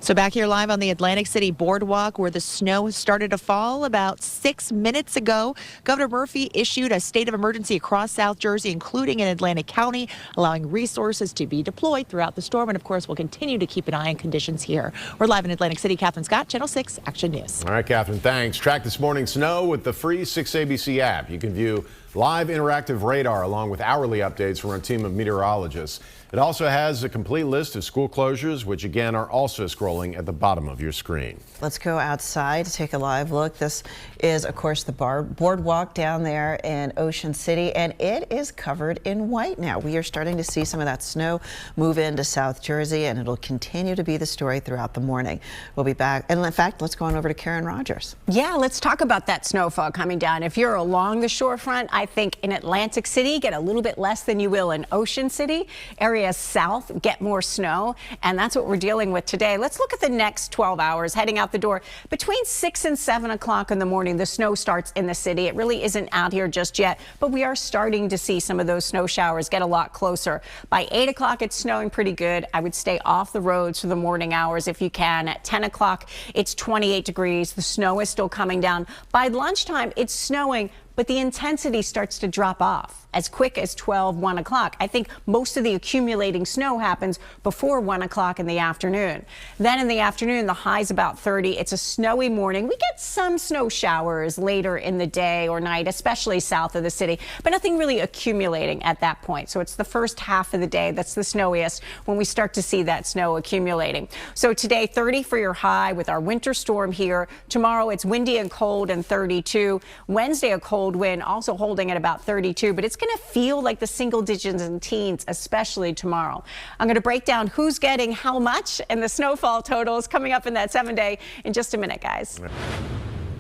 So back here live on the Atlantic City boardwalk, where the snow started to fall about 6 minutes ago. Governor Murphy issued a state of emergency across South Jersey, including in Atlantic County, allowing resources to be deployed throughout the storm. And of course, we'll continue to keep an eye on conditions here. We're live in Atlantic City. Catherine Scott, Channel 6 Action News. All right, Catherine, thanks. Track this morning's snow with the free 6ABC app. You can view live interactive radar along with hourly updates from our team of meteorologists. It also has a complete list of school closures, which again are also scrolling at the bottom of your screen. Let's go outside to take a live look. This is, of course, the boardwalk down there in Ocean City, and it is covered in white now. We are starting to see some of that snow move into South Jersey, and it'll continue to be the story throughout the morning. We'll be back. And in fact, let's go on over to Karen Rogers. Yeah, let's talk about that snowfall coming down. If you're along the shorefront, I think in Atlantic City, get a little bit less than you will in Ocean City. Areas south get more snow, and that's what we're dealing with today. Let's look at the next 12 hours heading out the door. Between 6 and 7 o'clock in the morning, the snow starts in the city. It really isn't out here just yet, but we are starting to see some of those snow showers get a lot closer. By 8 o'clock, it's snowing pretty good. I would stay off the roads for the morning hours if you can. At 10 o'clock, it's 28 degrees. The snow is still coming down. By lunchtime, it's snowing but the intensity starts to drop off as quick as 1 o'clock. I think most of the accumulating snow happens before 1 o'clock in the afternoon. Then in the afternoon, the high's about 30. It's a snowy morning. We get some snow showers later in the day or night, especially south of the city, but nothing really accumulating at that point. So it's the first half of the day that's the snowiest when we start to see that snow accumulating. So today, 30 for your high with our winter storm here. Tomorrow, it's windy and cold and 32. Wednesday, a cold wind, also holding at about 32, but it's going to feel like the single digits and teens, especially tomorrow. I'm going to break down who's getting how much and the snowfall totals coming up in that 7-day in just a minute, guys.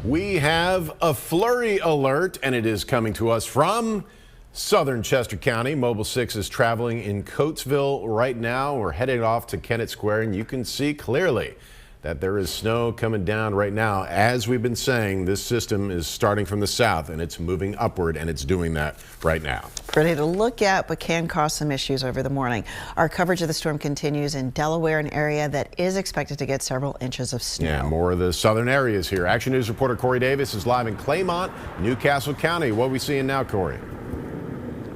We have a flurry alert, and it is coming to us from southern Chester County. Mobile 6 is traveling in Coatesville right now. We're heading off to Kennett Square, and you can see clearly that there is snow coming down right now. As we've been saying, this system is starting from the south and it's moving upward, and it's doing that right now. Pretty to look at, but can cause some issues over the morning. Our coverage of the storm continues in Delaware, an area that is expected to get several inches of snow. Yeah, more of the southern areas here. Action News reporter Corey Davis is live in Claymont, Newcastle County. What are we seeing now, Corey?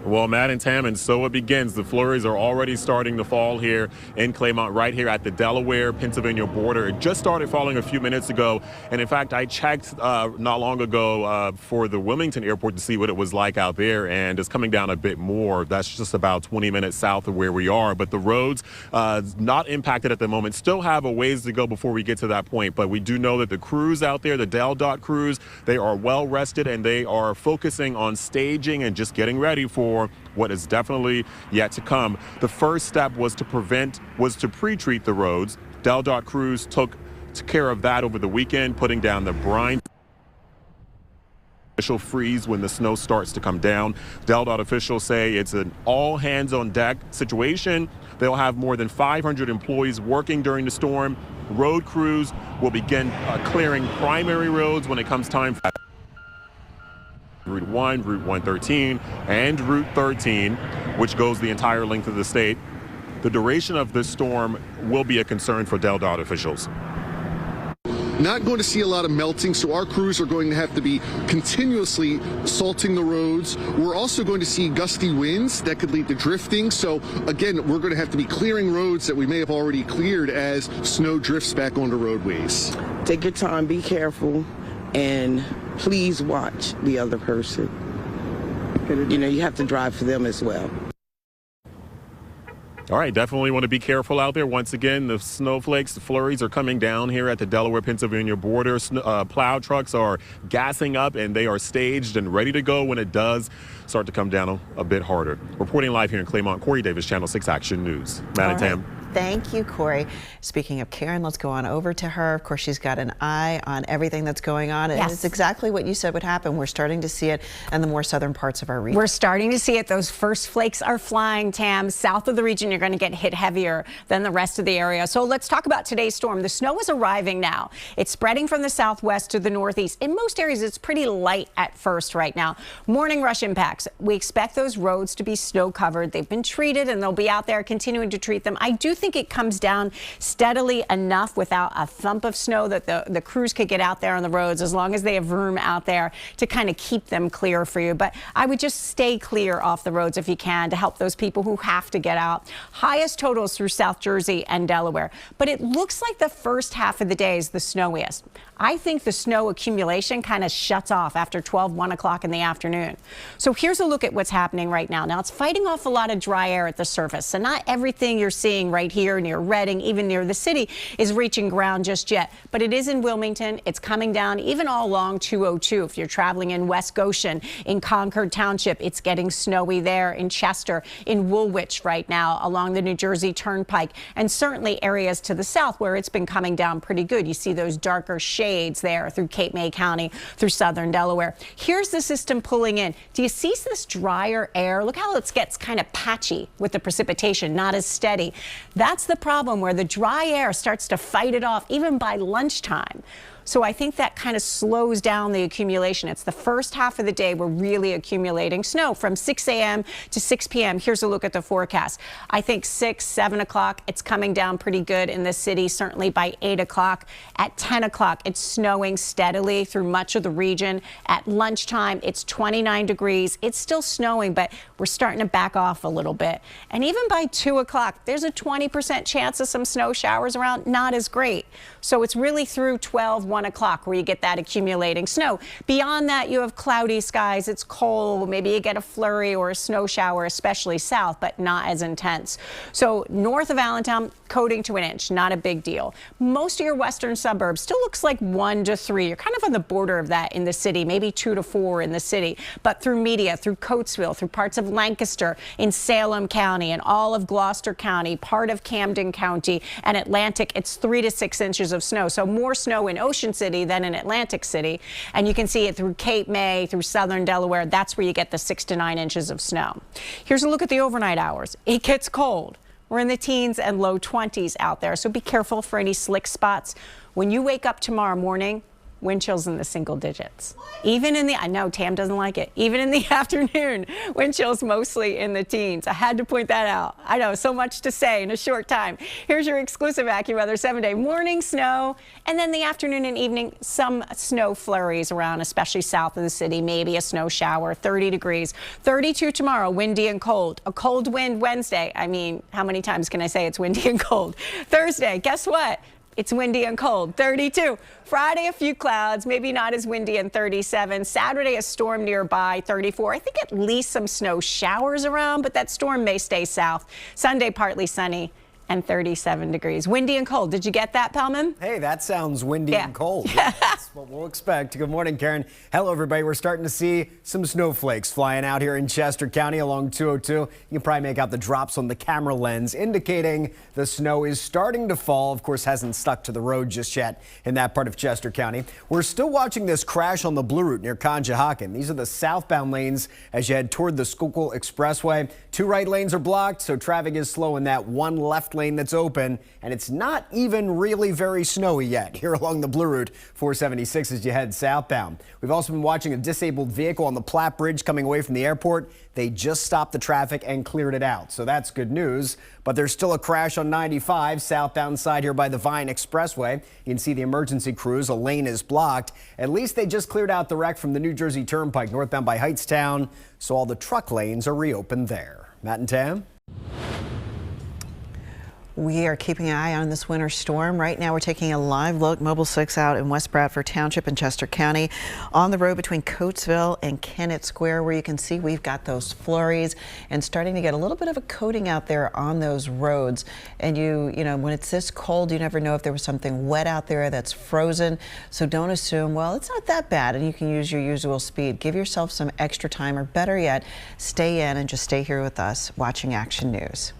Well, Matt and Tam, and so it begins. The flurries are already starting to fall here in Claymont, right here at the Delaware-Pennsylvania border. It just started falling a few minutes ago. And in fact, I checked not long ago for the Wilmington airport to see what it was like out there, and it's coming down a bit more. That's just about 20 minutes south of where we are. But the roads not impacted at the moment. Still have a ways to go before we get to that point. But we do know that the crews out there, the DelDOT crews, they are well rested, and they are focusing on staging and just getting ready for what is definitely yet to come. The first step was to pre-treat the roads. DelDOT crews took care of that over the weekend, putting down the brine initial freeze when the snow starts to come down. DelDOT officials say it's an all hands on deck situation. They'll have more than 500 employees working during the storm. Road crews will begin clearing primary roads when it comes time for Route 1, Route 113, and Route 13, which goes the entire length of the state. The duration of this storm will be a concern for DelDOT officials. Not going to see a lot of melting, so our crews are going to have to be continuously salting the roads. We're also going to see gusty winds that could lead to drifting. So again, we're going to have to be clearing roads that we may have already cleared as snow drifts back onto roadways. Take your time, be careful, and please watch the other person. You know, you have to drive for them as well. All right, definitely want to be careful out there. Once again, the snowflakes, the flurries are coming down here at the Delaware-Pennsylvania border. Plow trucks are gassing up, and they are staged and ready to go when it does start to come down a bit harder. Reporting live here in Claymont, Corey Davis, Channel 6 Action News. Matt and Tam. Thank you, Corey. Speaking of Karen, let's go on over to her. Of course, she's got an eye on everything that's going on. And it's exactly what you said would happen. We're starting to see it in the more southern parts of our region. We're starting to see it. Those first flakes are flying, Tam. South of the region, you're going to get hit heavier than the rest of the area. So let's talk about today's storm. The snow is arriving now. It's spreading from the southwest to the northeast. In most areas, it's pretty light at first right now. Morning rush impacts. We expect those roads to be snow covered. They've been treated, and they'll be out there continuing to treat them. I do think it comes down steadily enough without a thump of snow that the crews could get out there on the roads, as long as they have room out there to kind of keep them clear for you. But I would just stay clear off the roads if you can to help those people who have to get out. Highest totals through South Jersey and Delaware. But it looks like the first half of the day is the snowiest. I think the snow accumulation kind of shuts off after 1 o'clock in the afternoon. So here's a look at what's happening right now. Now, it's fighting off a lot of dry air at the surface. So not everything you're seeing right here near Reading, even near the city, is reaching ground just yet. But it is in Wilmington. It's coming down even all along 202. If you're traveling in West Goshen, in Concord Township, it's getting snowy there. In Chester, in Woolwich right now, along the New Jersey Turnpike, and certainly areas to the south where it's been coming down pretty good. You see those darker shades there through Cape May County, through southern Delaware. Here's the system pulling in. Do you see this drier air? Look how it gets kind of patchy with the precipitation, not as steady. That's the problem, where the dry air starts to fight it off even by lunchtime. So I think that kind of slows down the accumulation. It's the first half of the day we're really accumulating snow from 6 a.m. to 6 p.m. Here's a look at the forecast. I think 6, 7 o'clock, it's coming down pretty good in the city, certainly by 8 o'clock. At 10 o'clock, it's snowing steadily through much of the region. At lunchtime, it's 29 degrees. It's still snowing, but we're starting to back off a little bit. And even by 2 o'clock, there's a 20% chance of some snow showers around, not as great. So it's really through 12, 1 o'clock where you get that accumulating snow. Beyond that, you have cloudy skies. It's cold. Maybe you get a flurry or a snow shower, especially south, but not as intense. So north of Allentown, coating to an inch, not a big deal. Most of your western suburbs still looks like 1 to 3. You're kind of on the border of that in the city, maybe 2 to 4 in the city. But through Nydia, through Coatesville, through parts of Lancaster, in Salem County, and all of Gloucester County, part of Camden County, and Atlantic, it's 3 to 6 inches of snow. So more snow in Ocean City than in Atlantic City. And you can see it through Cape May, through southern Delaware. That's where you get the 6 to 9 inches of snow. Here's a look at the overnight hours. It gets cold. We're in the teens and low 20s out there, so be careful for any slick spots. When you wake up tomorrow morning, wind chills in the single digits. Even in the, I know Tam doesn't like it, even in the afternoon, wind chills mostly in the teens. I had to point that out. I know, so much to say in a short time. Here's your exclusive AccuWeather 7-day morning snow, and then the afternoon and evening, some snow flurries around, especially south of the city, maybe a snow shower, 30 degrees. 32 tomorrow, windy and cold. A cold wind Wednesday. I mean, how many times can I say it's windy and cold? Thursday, guess what? It's windy and cold, 32. Friday, a few clouds, maybe not as windy, and 37. Saturday, a storm nearby, 34. I think at least some snow showers around, but that storm may stay south. Sunday, partly sunny and 37 degrees. Windy and cold. Did you get that, Pellman? Hey, that sounds windy and cold. That's what we'll expect. Good morning, Karen. Hello, everybody. We're starting to see some snowflakes flying out here in Chester County along 202. You can probably make out the drops on the camera lens, indicating the snow is starting to fall. Of course, hasn't stuck to the road just yet in that part of Chester County. We're still watching this crash on the Blue Route near Conshohocken. These are the southbound lanes as you head toward the Schuylkill Expressway. 2 right lanes are blocked, so traffic is slow in that 1 left lane that's open, and it's not even really very snowy yet here along the Blue Route 476 as you head southbound. We've also been watching a disabled vehicle on the Platte Bridge coming away from the airport. They just stopped the traffic and cleared it out, so that's good news. But there's still a crash on 95 southbound side here by the Vine Expressway. You can see the emergency crews. A lane is blocked. At least they just cleared out the wreck from the New Jersey Turnpike northbound by Hightstown, so all the truck lanes are reopened there. Matt and Tam? We are keeping an eye on this winter storm. Right now, we're taking a live look. Mobile 6 out in West Bradford Township in Chester County on the road between Coatesville and Kennett Square, where you can see we've got those flurries and starting to get a little bit of a coating out there on those roads. And you know, when it's this cold, you never know if there was something wet out there that's frozen. So don't assume, well, it's not that bad and you can use your usual speed. Give yourself some extra time, or better yet, stay in and just stay here with us watching Action News.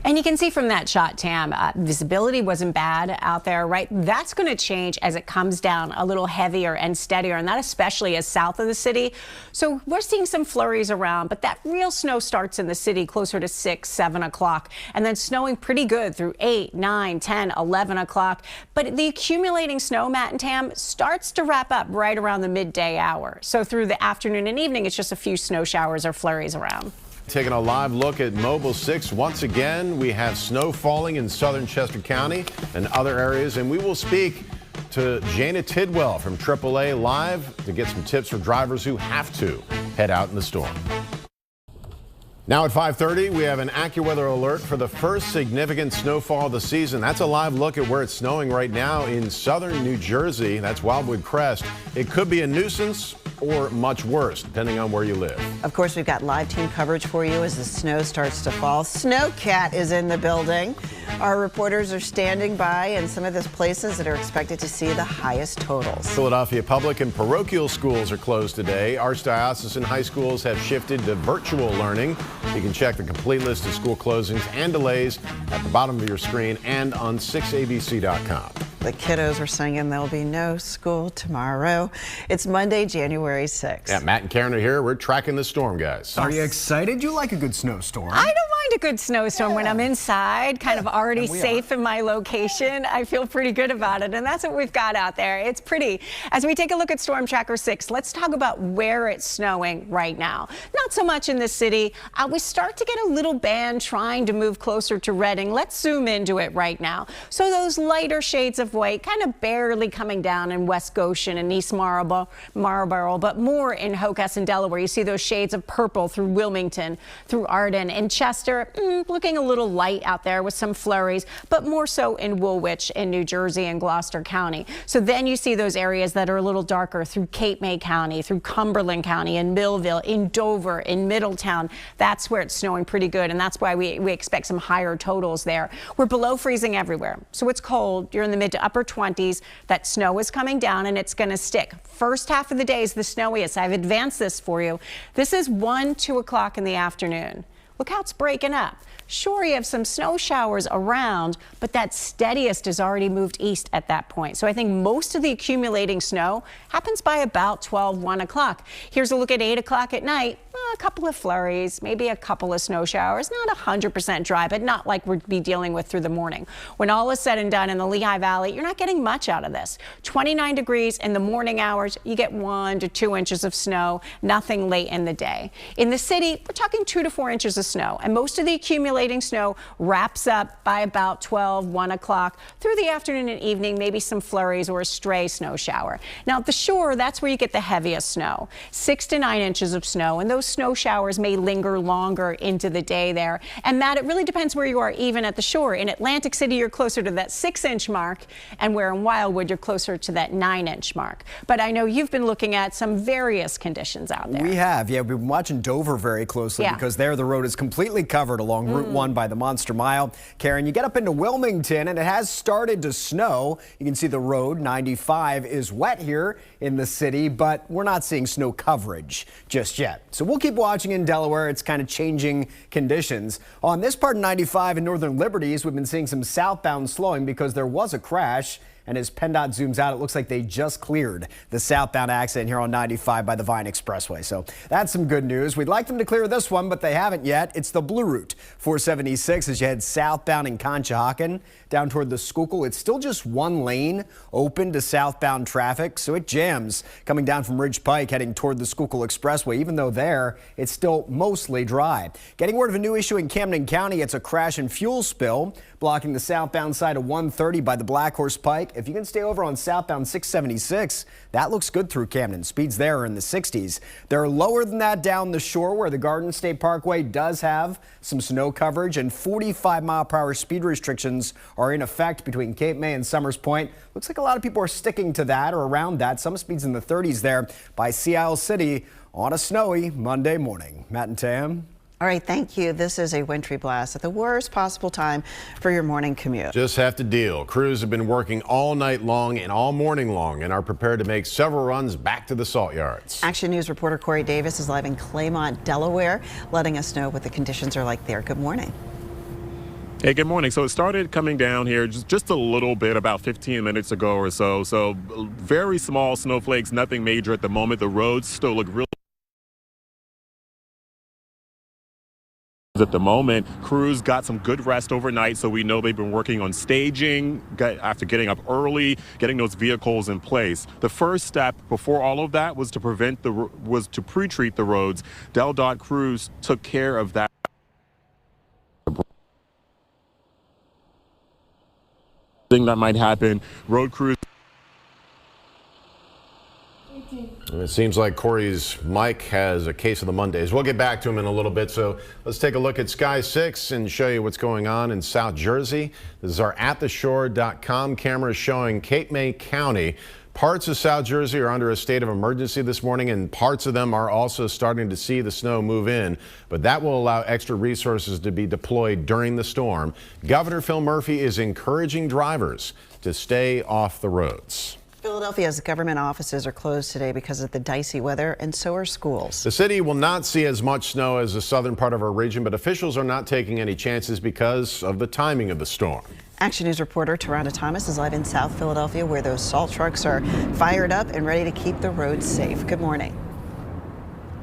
And you can see from that shot, Tam, visibility wasn't bad out there, right? That's going to change as it comes down a little heavier and steadier, and that especially as south of the city. So we're seeing some flurries around, but that real snow starts in the city closer to 6, 7 o'clock, and then snowing pretty good through 8, 9, 10, 11 o'clock. But the accumulating snow, Matt and Tam, starts to wrap up right around the midday hour. So through the afternoon and evening, it's just a few snow showers or flurries around. Taking a live look at Mobile 6. Once again, we have snow falling in southern Chester County and other areas, and we will speak to Jana Tidwell from AAA live to get some tips for drivers who have to head out in the storm. Now at 5:30, we have an AccuWeather alert for the first significant snowfall of the season. That's a live look at where it's snowing right now in southern New Jersey. That's Wildwood Crest. It could be a nuisance or much worse, depending on where you live. Of course, we've got live team coverage for you as the snow starts to fall. Snowcat is in the building. Our reporters are standing by in some of the places that are expected to see the highest totals. Philadelphia public and parochial schools are closed today. Archdiocesan high schools have shifted to virtual learning. You can check the complete list of school closings and delays at the bottom of your screen and on 6abc.com. The kiddos are singing there'll be no school tomorrow. It's Monday, January 6th. Yeah, Matt and Karen are here. We're tracking the storm, guys. Are you excited? You like a good snowstorm? I don't mind a good snowstorm when I'm inside, kind of already safe in my location. I feel pretty good about it, and that's what we've got out there. It's pretty. As we take a look at Storm Tracker 6, let's talk about where it's snowing right now. Not so much in the city. We start to get a little band trying to move closer to Reading. Let's zoom into it right now. So those lighter shades of white kind of barely coming down in West Goshen and East Marlborough, but more in Hocus, Delaware. You see those shades of purple through Wilmington, through Arden and Chester, looking a little light out there with some flurries, but more so in Woolwich in New Jersey and Gloucester County. So then you see those areas that are a little darker through Cape May County, through Cumberland County, in Millville, in Dover, in Middletown. That's where it's snowing pretty good, and that's why we expect some higher totals there. We're below freezing everywhere, so it's cold. You're in the mid to upper 20s. That snow is coming down, and it's going to stick. First half of the day is the snowiest. I've advanced this for you. This is 1, 2 o'clock in the afternoon. Look how it's breaking up. Sure, you have some snow showers around, but that steadiest has already moved east at that point. So I think most of the accumulating snow happens by about 12, 1 o'clock. Here's a look at 8 o'clock at night. A couple of flurries, maybe a couple of snow showers, not 100% dry, but not like we'd be dealing with through the morning. When all is said and done in the Lehigh Valley, you're not getting much out of this. 29 degrees in the morning hours, you get 1 to 2 inches of snow, nothing late in the day. In the city, we're talking 2 to 4 inches of snow, and most of the accumulating snow wraps up by about 12, 1 o'clock. Through the afternoon and evening, maybe some flurries or a stray snow shower. Now at the shore, that's where you get the heaviest snow, 6 to 9 inches of snow, and those snow showers may linger longer into the day there. And Matt, it really depends where you are even at the shore. In Atlantic City, you're closer to that 6-inch mark, and where in Wildwood, you're closer to that 9-inch mark. But I know you've been looking at some various conditions out there. We have, yeah. We've been watching Dover very closely because there the road is completely covered along Route 1 by the Monster Mile. Karen, you get up into Wilmington, and it has started to snow. You can see the road, 95, is wet here in the city, but we're not seeing snow coverage just yet. So we'll keep watching in Delaware. It's kind of changing conditions. On this part of 95 in Northern Liberties, we've been seeing some southbound slowing because there was a crash. And as PennDOT zooms out, it looks like they just cleared the southbound accident here on 95 by the Vine Expressway. So that's some good news. We'd like them to clear this one, but they haven't yet. It's the Blue Route, 476, as you head southbound in Conshohocken down toward the Schuylkill. It's still just one lane open to southbound traffic, so it jams coming down from Ridge Pike heading toward the Schuylkill Expressway. Even though there, it's still mostly dry. Getting word of a new issue in Camden County. It's a crash and fuel spill blocking the southbound side of 130 by the Black Horse Pike. If you can stay over on southbound 676, that looks good through Camden. Speeds there are in the 60s. They're lower than that down the shore where the Garden State Parkway does have some snow coverage, and 45-mile-per-hour speed restrictions are in effect between Cape May and Summers Point. Looks like a lot of people are sticking to that or around that. Some speeds in the 30s there by Sea Isle City on a snowy Monday morning. Matt and Tam. All right, thank you. This is a wintry blast at the worst possible time for your morning commute. Just have to deal. Crews have been working all night long and all morning long and are prepared to make several runs back to the salt yards. Action News reporter Corey Davis is live in Claymont, Delaware, letting us know what the conditions are like there. Good morning. Hey, good morning. So it started coming down here just a little bit about 15 minutes ago or so. So very small snowflakes, nothing major at the moment. The roads still look really at the moment. Crews got some good rest overnight, so we know they've been working on staging after getting up early, getting those vehicles in place. The first step before all of that was to pre-treat the roads. DelDOT crews took care of that. Thing that might happen. Road crews. And it seems like Corey's mic has a case of the Mondays. We'll get back to him in a little bit. So let's take a look at Sky 6 and show you what's going on in South Jersey. This is our attheshore.com camera showing Cape May County. Parts of South Jersey are under a state of emergency this morning, and parts of them are also starting to see the snow move in. But that will allow extra resources to be deployed during the storm. Governor Phil Murphy is encouraging drivers to stay off the roads. Philadelphia's government offices are closed today because of the dicey weather, and so are schools. The city will not see as much snow as the southern part of our region, but officials are not taking any chances because of the timing of the storm. Action News reporter Tarana Thomas is live in South Philadelphia, where those salt trucks are fired up and ready to keep the roads safe. Good morning.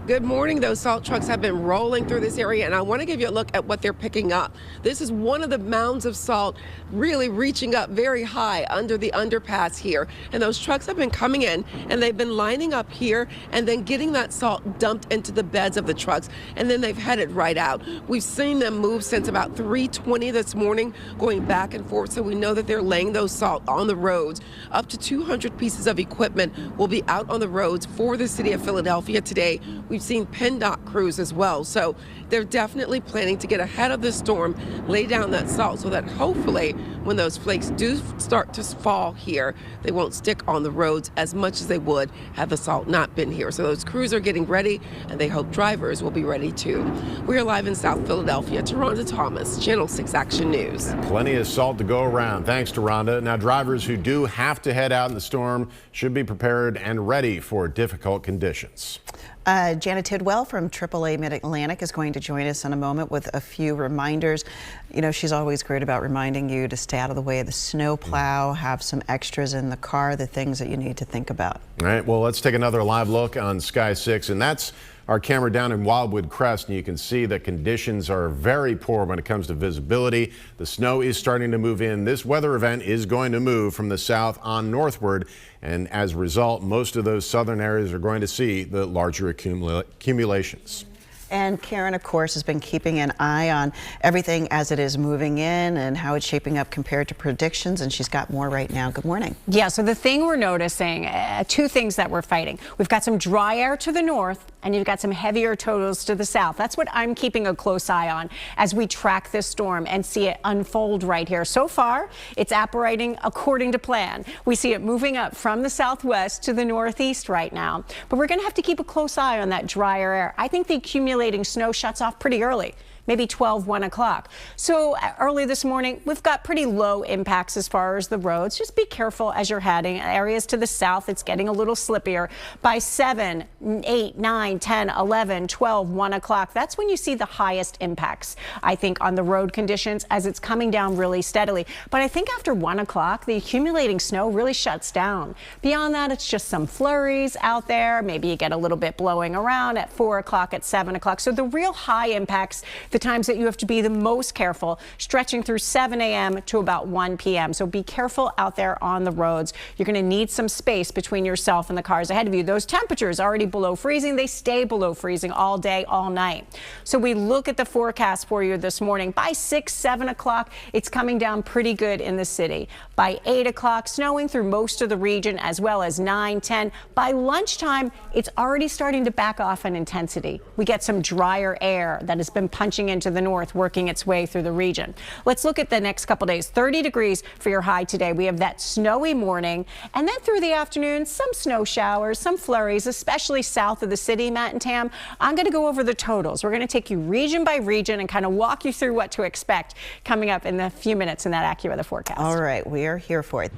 Good morning. Those salt trucks have been rolling through this area, and I want to give you a look at what they're picking up. This is one of the mounds of salt really reaching up very high under the underpass here. And those trucks have been coming in, and they've been lining up here and then getting that salt dumped into the beds of the trucks, and then they've headed right out. We've seen them move since about 3:20 this morning, going back and forth, so we know that they're laying those salt on the roads. Up to 200 pieces of equipment will be out on the roads for the city of Philadelphia today. We've seen PennDOT crews as well, so they're definitely planning to get ahead of the storm, lay down that salt so that hopefully when those flakes do start to fall here, they won't stick on the roads as much as they would had the salt not been here. So those crews are getting ready, and they hope drivers will be ready too. We're live in South Philadelphia. Rhonda Thomas, Channel 6 Action News. Plenty of salt to go around. Thanks to Rhonda. Now, drivers who do have to head out in the storm should be prepared and ready for difficult conditions. Janet Tidwell from AAA Mid-Atlantic is going to join us in a moment with a few reminders. You know, she's always great about reminding you to stay out of the way of the snow plow, have some extras in the car, the things that you need to think about. All right, well, let's take another live look on Sky 6, and that's our camera down in Wildwood Crest, and you can see that conditions are very poor when it comes to visibility. The snow is starting to move in. This weather event is going to move from the south on northward, and as a result, most of those southern areas are going to see the larger accumulations. And Karen, of course, has been keeping an eye on everything as it is moving in and how it's shaping up compared to predictions, and she's got more right now. Good morning. Yeah, so the thing we're noticing, two things that we're fighting. We've got some dry air to the north, and you've got some heavier totals to the south. That's what I'm keeping a close eye on as we track this storm and see it unfold right here. So far, it's operating according to plan. We see it moving up from the southwest to the northeast right now, but we're going to have to keep a close eye on that drier air. I think the accumulating snow shuts off pretty early, maybe 1 o'clock. So early this morning, we've got pretty low impacts as far as the roads. Just be careful as you're heading. Areas to the south, it's getting a little slippier. By 7, 8, 9, 10, 11, 12, 1 o'clock, that's when you see the highest impacts, I think, on the road conditions as it's coming down really steadily. But I think after 1 o'clock, the accumulating snow really shuts down. Beyond that, it's just some flurries out there. Maybe you get a little bit blowing around at 4 o'clock, at 7 o'clock. So the real high impacts, the times that you have to be the most careful, stretching through 7 a.m. to about 1 p.m. So be careful out there on the roads. You're going to need some space between yourself and the cars ahead of you. Those temperatures already below freezing. They stay below freezing all day, all night. So we look at the forecast for you this morning. By 6, 7 o'clock, it's coming down pretty good in the city. By 8 o'clock, snowing through most of the region, as well as 9, 10. By lunchtime, it's already starting to back off in intensity. We get some drier air that has been punching into the north, working its way through the region. Let's look at the next couple days. 30 degrees for your high today. We have that snowy morning, and then through the afternoon, some snow showers, some flurries, especially south of the city, Matt and Tam. I'm going to go over the totals. We're going to take you region by region and kind of walk you through what to expect coming up in a few minutes in that AccuWeather forecast. All right, we are here for it.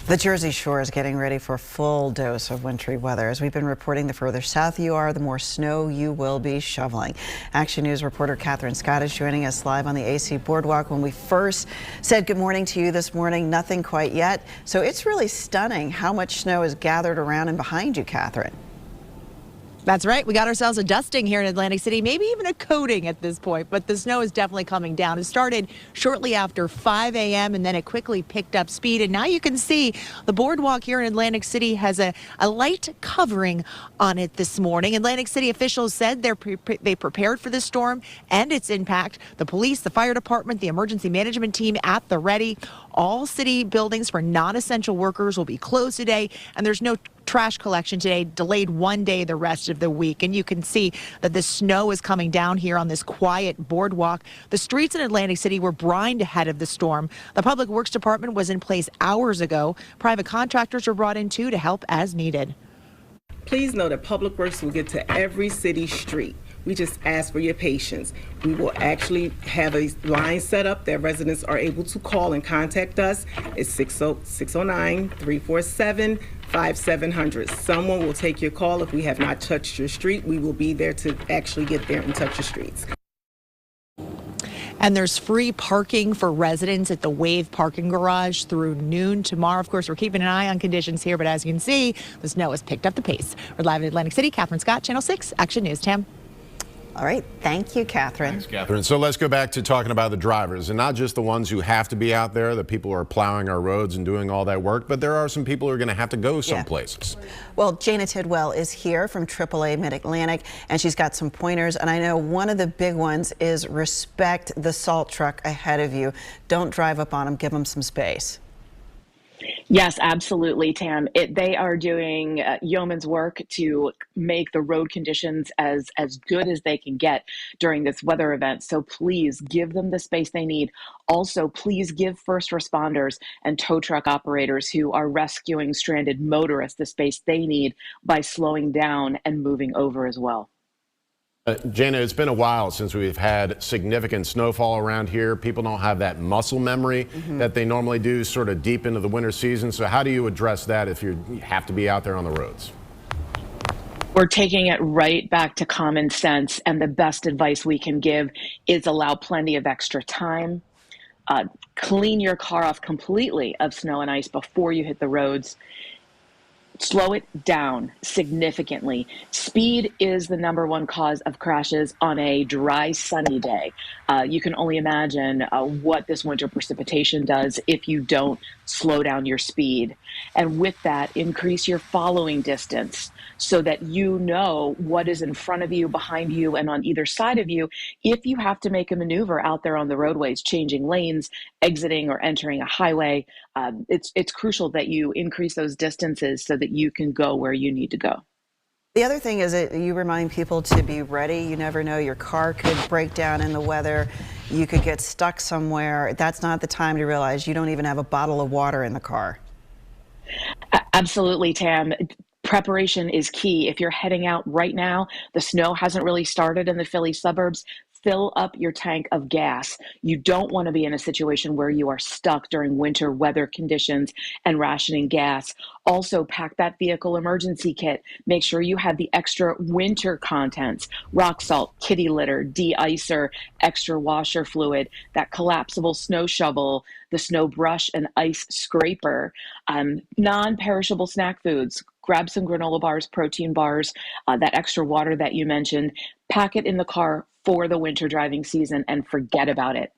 The Jersey Shore is getting ready for a full dose of wintry weather. As we've been reporting, the further south you are, the more snow you will be shoveling. Action News reporter Catherine Scott is joining us live on the AC Boardwalk. When we first said good morning to you this morning, nothing quite yet. So it's really stunning how much snow is gathered around and behind you, Catherine. That's right. We got ourselves a dusting here in Atlantic City, maybe even a coating at this point, but the snow is definitely coming down. It started shortly after 5 a.m. and then it quickly picked up speed. And now you can see the boardwalk here in Atlantic City has a light covering on it this morning. Atlantic City officials said they prepared for this storm and its impact. The police, the fire department, the emergency management team at the ready. All city buildings for non-essential workers will be closed today, and there's no trash collection today, delayed 1 day the rest of the week. And you can see that the snow is coming down here on this quiet boardwalk. The streets in Atlantic City were brined ahead of the storm. The Public Works Department was in place hours ago. Private contractors were brought in too to help as needed. Please know that Public Works will get to every city street. We just ask for your patience. We will actually have a line set up that residents are able to call and contact us. It's 609-347-5700. Someone will take your call. If we have not touched your street, we will be there to actually get there and touch your streets. And there's free parking for residents at the Wave parking garage through noon tomorrow. Of course, we're keeping an eye on conditions here, but as you can see, the snow has picked up the pace. We're live in Atlantic City. Catherine Scott, Channel 6 Action News. Tam. All right. Thank you, Catherine. Thanks, Catherine. So let's go back to talking about the drivers, and not just the ones who have to be out there, the people who are plowing our roads and doing all that work, but there are some people who are going to have to go some places. Well, Jana Tidwell is here from AAA Mid-Atlantic, and she's got some pointers. And I know one of the big ones is respect the salt truck ahead of you. Don't drive up on them. Give them some space. Yes, absolutely, Tam. They are doing yeoman's work to make the road conditions as good as they can get during this weather event. So please give them the space they need. Also, please give first responders and tow truck operators who are rescuing stranded motorists the space they need by slowing down and moving over as well. Jana, it's been a while since we've had significant snowfall around here. People don't have that muscle memory that they normally do sort of deep into the winter season. So how do you address that if you have to be out there on the roads? We're taking it right back to common sense, and the best advice we can give is allow plenty of extra time. Clean your car off completely of snow and ice before you hit the roads. Slow it down significantly. Speed is the #1 cause of crashes on a dry, sunny day. You can only imagine what this winter precipitation does if you don't slow down your speed. And with that, increase your following distance so that you know what is in front of you, behind you, and on either side of you if you have to make a maneuver out there on the roadways, changing lanes, exiting or entering a highway. It's crucial that you increase those distances so that you can go where you need to go. The other thing is that you remind people to be ready. You never know, your car could break down in the weather. You could get stuck somewhere. That's not the time to realize you don't even have a bottle of water in the car. Absolutely, Tam. Preparation is key. If you're heading out right now, the snow hasn't really started in the Philly suburbs. Fill up your tank of gas. You don't want to be in a situation where you are stuck during winter weather conditions and rationing gas. Also, pack that vehicle emergency kit. Make sure you have the extra winter contents: rock salt, kitty litter, de-icer, extra washer fluid, that collapsible snow shovel, the snow brush and ice scraper, non-perishable snack foods. Grab some granola bars, protein bars, that extra water that you mentioned. Pack it in the car for the winter driving season and forget about it.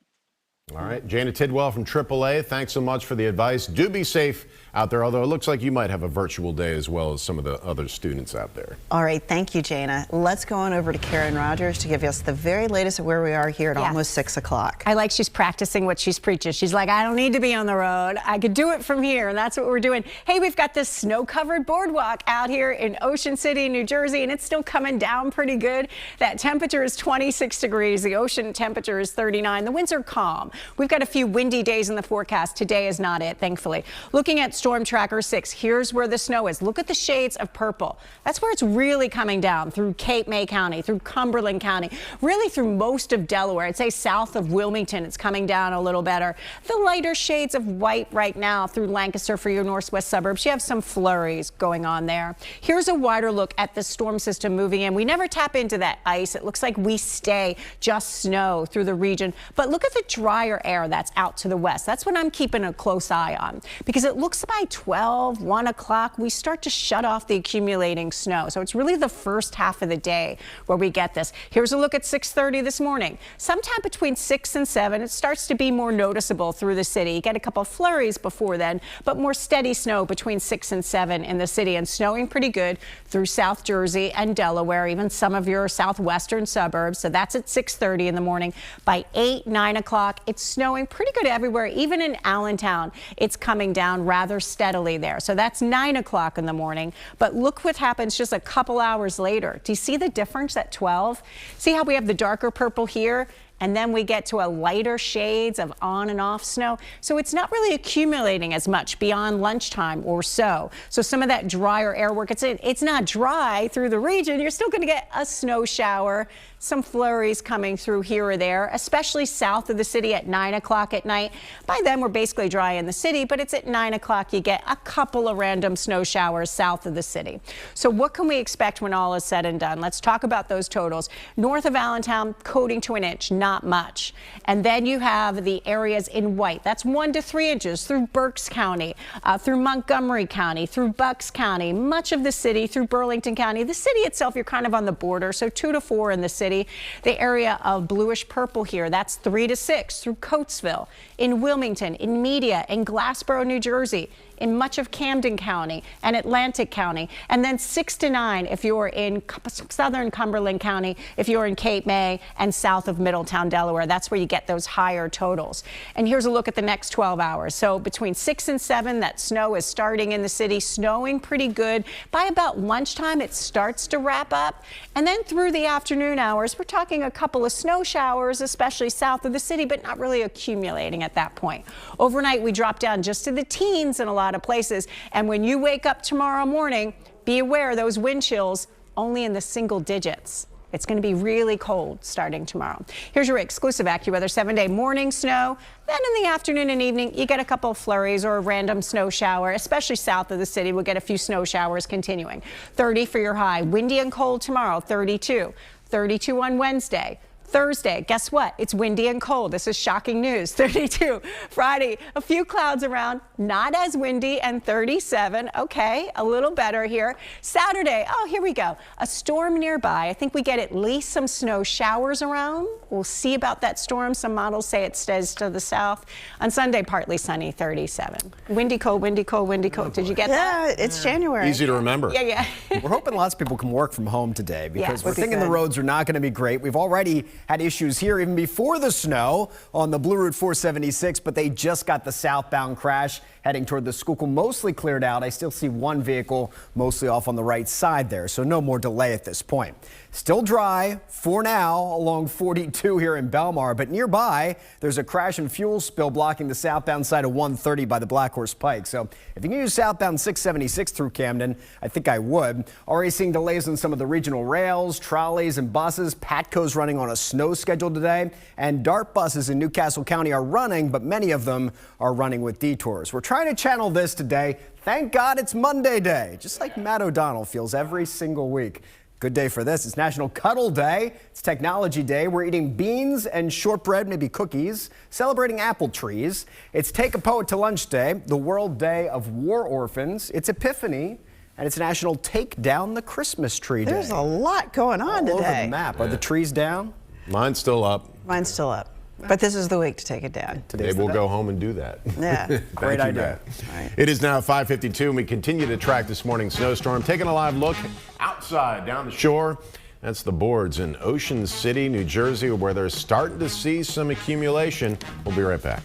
All right, Jana Tidwell from AAA, thanks so much for the advice. Do be safe out there, although it looks like you might have a virtual day as well as some of the other students out there. All right, thank you, Jana. Let's go on over to Karen Rogers to give us the very latest of where we are here at almost 6 o'clock. I like she's practicing what she's preaching. She's like, I don't need to be on the road. I could do it from here, and that's what we're doing. Hey, we've got this snow-covered boardwalk out here in Ocean City, New Jersey, and it's still coming down pretty good. That temperature is 26 degrees. The ocean temperature is 39. The winds are calm. We've got a few windy days in the forecast. Today is not it, thankfully. Looking at Storm Tracker 6, here's where the snow is. Look at the shades of purple. That's where it's really coming down through Cape May County, through Cumberland County, really through most of Delaware. I'd say south of Wilmington, it's coming down a little better. The lighter shades of white right now through Lancaster for your northwest suburbs. You have some flurries going on there. Here's a wider look at the storm system moving in. We never tap into that ice. It looks like we stay just snow through the region. But look at the drier air that's out to the west. That's what I'm keeping a close eye on, because it looks by 12, 1 o'clock, we start to shut off the accumulating snow. So it's really the first half of the day where we get this. Here's a look at 6:30 this morning. Sometime between 6 and 7, it starts to be more noticeable through the city. You get a couple flurries before then, but more steady snow between 6 and 7 in the city, and snowing pretty good through South Jersey and Delaware, even some of your southwestern suburbs. So that's at 6:30 in the morning. By 8, 9 o'clock, it's snowing pretty good everywhere. Even in Allentown, it's coming down rather steadily there. So that's 9 o'clock in the morning. But look what happens just a couple hours later. Do you see the difference at 12? See how we have the darker purple here? And then we get to a lighter shades of on and off snow. So it's not really accumulating as much beyond lunchtime or so. So some of that drier air work, it's not dry through the region. You're still going to get a snow shower, some flurries coming through here or there, especially south of the city at 9 o'clock at night. By then we're basically dry in the city, but it's at 9 o'clock you get a couple of random snow showers south of the city. So what can we expect when all is said and done? Let's talk about those totals. North of Allentown, coating to an inch. not much. And then you have the areas in white. That's 1 to 3 inches through Berks County, through Montgomery County, through Bucks County, much of the city, through Burlington County. The city itself, you're kind of on the border, so 2 to 4 in the city. The area of bluish purple here, that's 3 to 6 through Coatesville, in Wilmington, in Nydia, in Glassboro, New Jersey, in much of Camden County and Atlantic County, and then 6 to 9 if you're in southern Cumberland County, if you're in Cape May and south of Middletown, Delaware. That's where you get those higher totals. And here's a look at the next 12 hours. So between 6 and 7, that snow is starting in the city, snowing pretty good. By about lunchtime, it starts to wrap up. And then through the afternoon hours, we're talking a couple of snow showers, especially south of the city, but not really accumulating at that point. Overnight, we drop down just to the teens in a lot of places. And when you wake up tomorrow morning, be aware those wind chills only in the single digits. It's going to be really cold starting tomorrow. Here's your exclusive AccuWeather 7-day morning snow. Then in the afternoon and evening, you get a couple of flurries or a random snow shower, especially south of the city. We'll get a few snow showers continuing. 30 for your high. Windy and cold tomorrow, 32. 32 on Wednesday. Thursday, guess what? It's windy and cold. This is shocking news. 32. Friday, a few clouds around, not as windy, and 37. Okay, a little better here. Saturday, oh, here we go. A storm nearby. I think we get at least some snow showers around. We'll see about that storm. Some models say it stays to the south. On Sunday, partly sunny, 37. Windy, cold, windy, cold, windy, cold. Did you get that? Yeah, it's January. Easy to remember. Yeah. We're hoping lots of people can work from home today because we're would be thinking the good. roads are not going to be great. We've already had issues here even before the snow on the Blue Route 476, but they just got the southbound crash heading toward the Schuylkill mostly cleared out. I still see one vehicle mostly off on the right side there, so no more delay at this point. Still dry for now along 42 here in Belmar, but nearby there's a crash and fuel spill blocking the southbound side of 130 by the Black Horse Pike. So if you can use southbound 676 through Camden, I think I would. Already seeing delays on some of the regional rails, trolleys, and buses. Patco's running on a snow schedule today, and DART buses in Newcastle County are running, but many of them are running with detours. We're trying to channel this today. Thank God it's Monday day, just like Matt O'Donnell feels every single week. Good day for this. It's National Cuddle Day. It's Technology Day. We're eating beans and shortbread, maybe cookies, celebrating apple trees. It's Take a Poet to Lunch Day, the World Day of War Orphans. It's Epiphany, and it's National Take Down the Christmas Tree Day. There's a lot going on all today. over the map. Are the trees down? Mine's still up. Mine's still up. But this is the week to take it down. Today we'll go home and do that. Yeah. Great idea. Right. It is now 5:52 and we continue to track this morning's snowstorm. Taking a live look outside down the shore. That's the boards in Ocean City, New Jersey, where they're starting to see some accumulation. We'll be right back.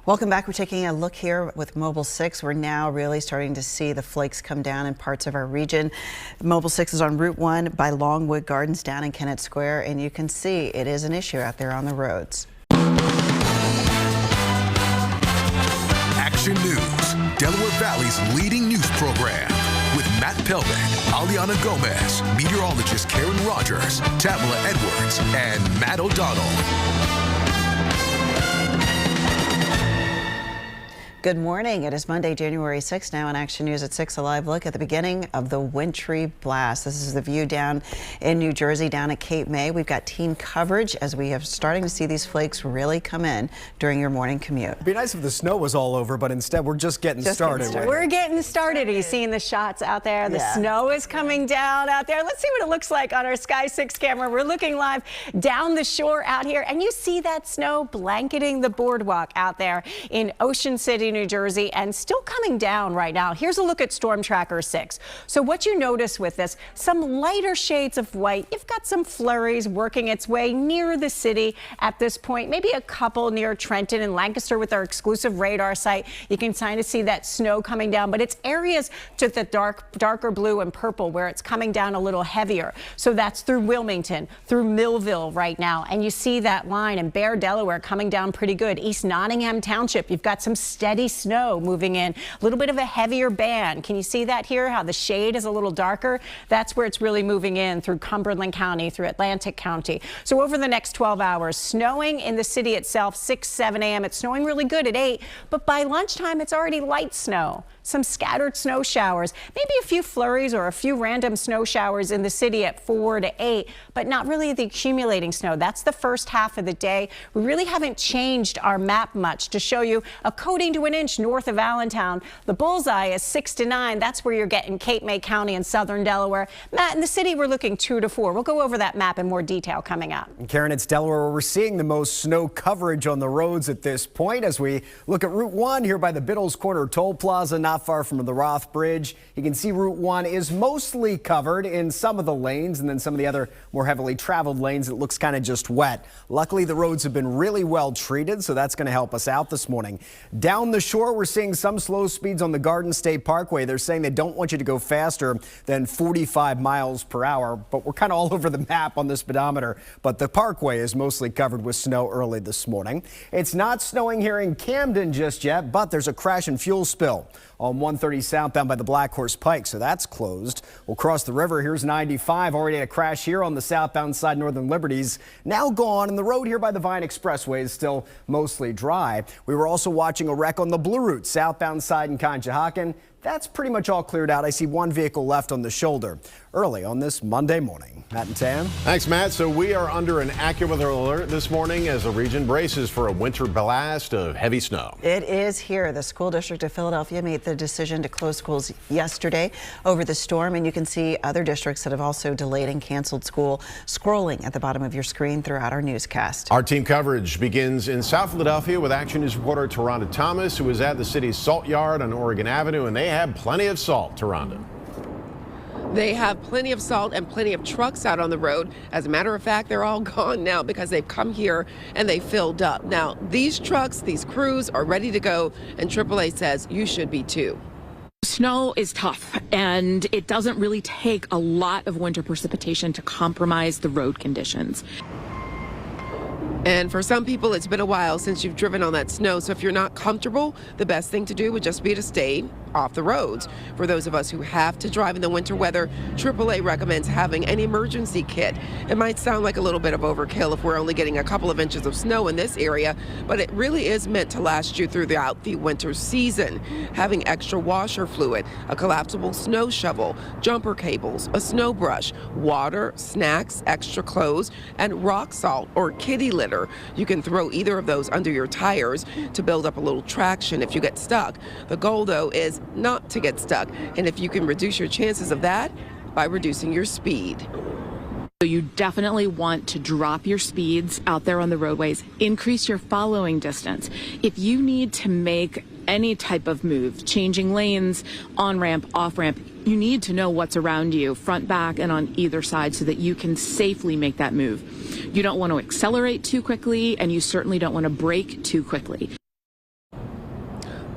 Welcome back. We're taking a look here with Mobile 6. We're now really starting to see the flakes come down in parts of our region. Mobile 6 is on Route 1 by Longwood Gardens down in Kennett Square, and you can see it is an issue out there on the roads. Action News, Delaware Valley's leading news program. With Matt Pellman, Alyana Gomez, meteorologist Karen Rogers, Tamala Edwards, and Matt O'Donnell. Good morning. It is Monday, January 6th now in Action News at 6. A live look at the beginning of the wintry blast. This is the view down in New Jersey, down at Cape May. We've got team coverage as we are starting to see these flakes really come in during your morning commute. It'd be nice if the snow was all over, but instead we're just getting started. We're getting started. Are you seeing the shots out there? The snow is coming down out there. Let's see what it looks like on our Sky 6 camera. We're looking live down the shore out here, and you see that snow blanketing the boardwalk out there in Ocean City, New Jersey, and still coming down right now. Here's a look at Storm Tracker 6. So what you notice with this, some lighter shades of white. You've got some flurries working its way near the city at this point, maybe a couple near Trenton and Lancaster with our exclusive radar site. You can kind of see that snow coming down, but it's areas to the darker blue and purple where it's coming down a little heavier. So that's through Wilmington, through Millville right now, and you see that line in Bear, Delaware coming down pretty good. East Nottingham Township, you've got some steady heavy snow moving in, a little bit of a heavier band. Can you see that here, how the shade is a little darker? That's where it's really moving in through Cumberland County, through Atlantic County. So over the next 12 hours, snowing in the city itself, 6, 7 a.m. It's snowing really good at 8, but by lunchtime, it's already light snow. Some scattered snow showers, maybe a few flurries or a few random snow showers in the city at 4 to 8, but not really the accumulating snow. That's the first half of the day. We really haven't changed our map much to show you a coating to an inch north of Allentown. The bullseye is 6 to 9. That's where you're getting Cape May County and southern Delaware. Matt, in the city, we're looking 2 to 4. We'll go over that map in more detail coming up. Karen, it's Delaware where we're seeing the most snow coverage on the roads at this point as we look at Route 1 here by the Biddles Corner Toll Plaza, not far from the Roth Bridge. You can see Route 1 is mostly covered in some of the lanes, and then some of the other more heavily traveled lanes it looks kind of just wet. Luckily, the roads have been really well treated, so that's going to help us out this morning. Down the shore, we're seeing some slow speeds on the Garden State Parkway. They're saying they don't want you to go faster than 45 miles per hour, but we're kind of all over the map on the speedometer. But the parkway is mostly covered with snow early this morning. It's not snowing here in Camden just yet, but there's a crash and fuel spill on 130 southbound by the Black Horse Pike, so that's closed. We'll cross the river. Here's 95. Already had a crash here on the southbound side, Northern Liberties. Now gone, and the road here by the Vine Expressway is still mostly dry. We were also watching a wreck on the Blue Route, southbound side in Conshohocken. That's pretty much all cleared out. I see one vehicle left on the shoulder early on this Monday morning. Matt and Tam. Thanks, Matt. So we are under an AccuWeather alert this morning as the region braces for a winter blast of heavy snow. It is here. The school district of Philadelphia made the decision to close schools yesterday over the storm, and you can see other districts that have also delayed and canceled school scrolling at the bottom of your screen throughout our newscast. Our team coverage begins in South Philadelphia with Action News reporter Taronda Thomas, who is at the city's salt yard on Oregon Avenue, and they have plenty of salt. Taronda. They have plenty of salt and plenty of trucks out on the road. As a matter of fact, they're all gone now because they've come here and they filled up. Now, these trucks, these crews are ready to go, and AAA says you should be too. Snow is tough, and it doesn't really take a lot of winter precipitation to compromise the road conditions. And for some people, it's been a while since you've driven on that snow. So if you're not comfortable, the best thing to do would just be to stay off the roads. For those of us who have to drive in the winter weather, AAA recommends having an emergency kit. It might sound like a little bit of overkill if we're only getting a couple of inches of snow in this area, but it really is meant to last you throughout the winter season. Having extra washer fluid, a collapsible snow shovel, jumper cables, a snow brush, water, snacks, extra clothes, and rock salt or kitty litter. You can throw either of those under your tires to build up a little traction if you get stuck. The goal, though, is not to get stuck, and if you can reduce your chances of that by reducing your speed. So you definitely want to drop your speeds out there on the roadways, increase your following distance. If you need to make any type of move, changing lanes, on-ramp, off-ramp, you need to know what's around you, front, back, and on either side so that you can safely make that move. You don't want to accelerate too quickly, and you certainly don't want to brake too quickly.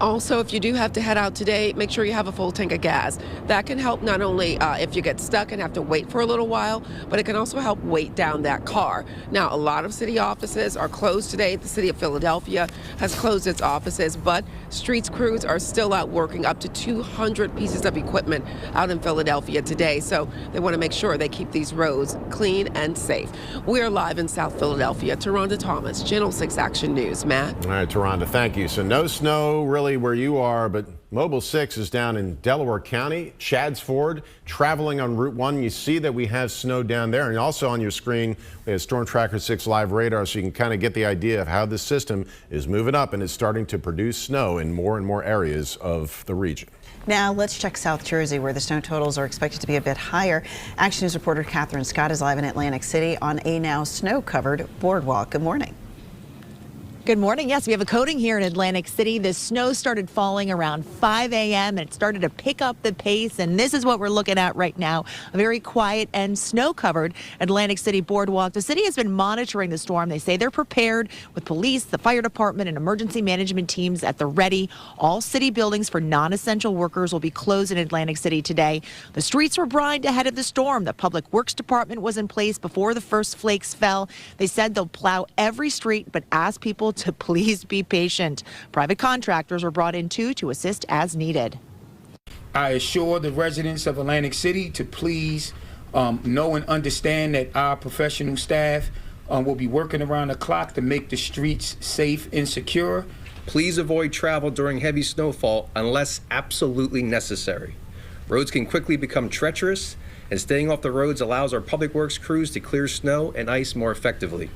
Also, if you do have to head out today, make sure you have a full tank of gas. That can help not only if you get stuck and have to wait for a little while, but it can also help weight down that car. Now, a lot of city offices are closed today. The city of Philadelphia has closed its offices, but streets crews are still out working up to 200 pieces of equipment out in Philadelphia today. So they want to make sure they keep these roads clean and safe. We are live in South Philadelphia. Taronda Thomas, Channel 6 Action News. Matt? All right, Taronda, thank you. So no snow really where you are, but Mobile 6 is down in Delaware County, Chadds Ford, traveling on Route 1. You see that we have snow down there, and also on your screen we have Storm Tracker 6 live radar, so you can kind of get the idea of how this system is moving up and is starting to produce snow in more and more areas of the region. Now let's check South Jersey, where the snow totals are expected to be a bit higher. Action News reporter Catherine Scott is live in Atlantic City on a now snow-covered boardwalk. Good morning. Good morning. Yes, we have a coating here in Atlantic City. The snow started falling around 5 a.m. and it started to pick up the pace. And this is what we're looking at right now. A very quiet and snow-covered Atlantic City boardwalk. The city has been monitoring the storm. They say they're prepared with police, the fire department, and emergency management teams at the ready. All city buildings for non-essential workers will be closed in Atlantic City today. The streets were brined ahead of the storm. The Public Works Department was in place before the first flakes fell. They said they'll plow every street, but ask people to please be patient. Private contractors were brought in too to assist as needed. I assure the residents of Atlantic City to please know and understand that our professional staff will be working around the clock to make the streets safe and secure. Please avoid travel during heavy snowfall unless absolutely necessary. Roads can quickly become treacherous, and staying off the roads allows our public works crews to clear snow and ice more effectively.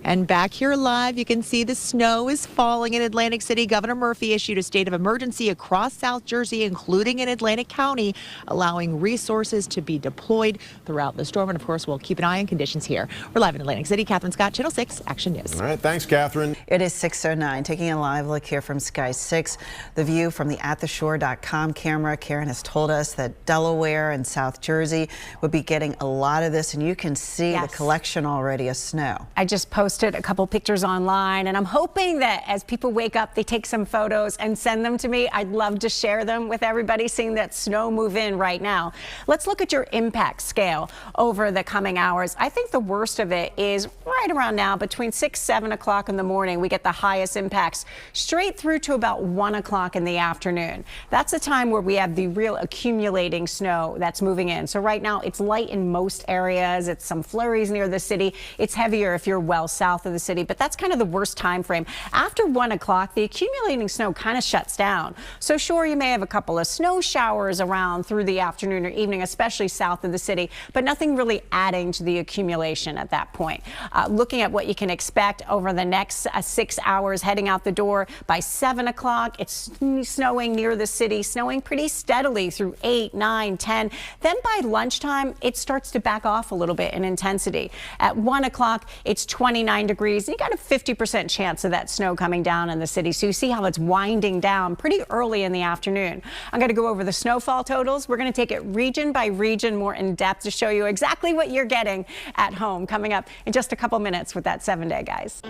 And back here live, you can see the snow is falling in Atlantic City. Governor Murphy issued a state of emergency across South Jersey, including in Atlantic County, allowing resources to be deployed throughout the storm. And of course, we'll keep an eye on conditions here. We're live in Atlantic City. Catherine Scott, Channel 6 Action News. All right, thanks, Catherine. It is 6:09. Taking a live look here from Sky 6. The view from the attheshore.com camera. Karen has told us that Delaware and South Jersey would be getting a lot of this, and you can see the collection already of snow. I just posted a couple pictures online, and I'm hoping that as people wake up, they take some photos and send them to me. I'd love to share them with everybody, seeing that snow move in right now. Let's look at your impact scale over the coming hours. I think the worst of it is right around now, between 6, 7 o'clock in the morning. We get the highest impacts straight through to about 1 o'clock in the afternoon. That's the time where we have the real accumulating snow that's moving in. So right now it's light in most areas. It's some flurries near the city. It's heavier if you're well south of the city, but that's kind of the worst time frame. After 1 o'clock, the accumulating snow kind of shuts down. So sure, you may have a couple of snow showers around through the afternoon or evening, especially south of the city, but nothing really adding to the accumulation at that point. Looking at what you can expect over the next 6 hours heading out the door, by 7 o'clock, it's snowing near the city, snowing pretty steadily through 8, 9, 10. Then by lunchtime, it starts to back off a little bit in intensity. At 1 o'clock, it's 29 degrees. You got a 50% chance of that snow coming down in the city. So you see how it's winding down pretty early in the afternoon. I'm going to go over the snowfall totals. We're going to take it region by region, more in depth, to show you exactly what you're getting at home, coming up in just a couple minutes with that 7-day, guys.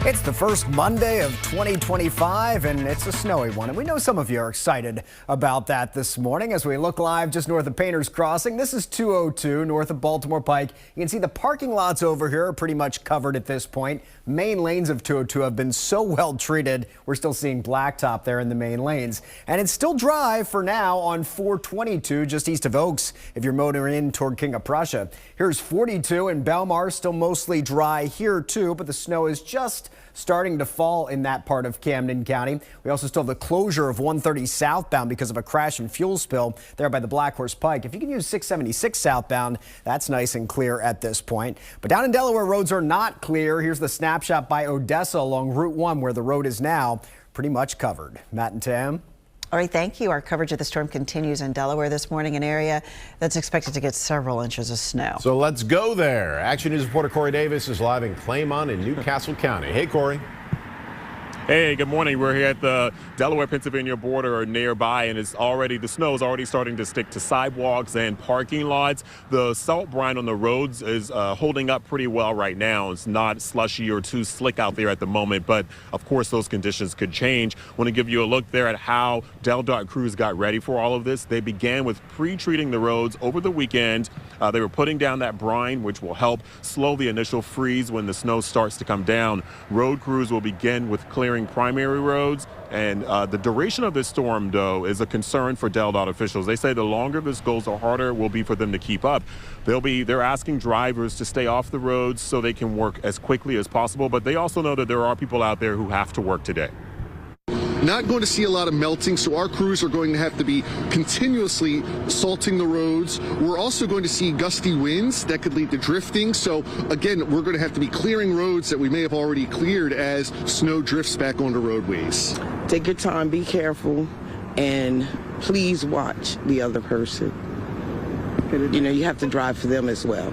It's the first Monday of 2025, and it's a snowy one. And we know some of you are excited about that this morning as we look live just north of Painter's Crossing. This is 202 north of Baltimore Pike. You can see the parking lots over here are pretty much covered at this point. Main lanes of 202 have been so well treated. We're still seeing blacktop there in the main lanes. And it's still dry for now on 422 just east of Oaks if you're motoring in toward King of Prussia. Here's 42 in Belmar, still mostly dry here too, but the snow is just starting to fall in that part of Camden County. We also still have the closure of 130 southbound because of a crash and fuel spill there by the Black Horse Pike. If you can use 676 southbound, that's nice and clear at this point. But down in Delaware, roads are not clear. Here's the snapshot by Odessa along Route 1 where the road is now pretty much covered. Matt and Tam. All right, thank you. Our coverage of the storm continues in Delaware this morning, an area that's expected to get several inches of snow. So let's go there. Action News reporter Corey Davis is live in Claymont in Newcastle County. Hey, Corey. Hey, good morning. We're here at the Delaware-Pennsylvania border or nearby, and the snow is already starting to stick to sidewalks and parking lots. The salt brine on the roads is holding up pretty well right now. It's not slushy or too slick out there at the moment, but of course those conditions could change. I want to give you a look there at how DelDOT crews got ready for all of this. They began with pre-treating the roads over the weekend. They were putting down that brine, which will help slow the initial freeze when the snow starts to come down. Road crews will begin with clearing primary roads, and the duration of this storm, though, is a concern for DelDOT officials. They say the longer this goes, the harder it will be for them to keep up. They're asking drivers to stay off the roads so they can work as quickly as possible, but they also know that there are people out there who have to work today. Not going to see a lot of melting, so our crews are going to have to be continuously salting the roads. We're also going to see gusty winds that could lead to drifting. So again, we're going to have to be clearing roads that we may have already cleared as snow drifts back onto roadways. Take your time, be careful, and please watch the other person. You know, you have to drive for them as well.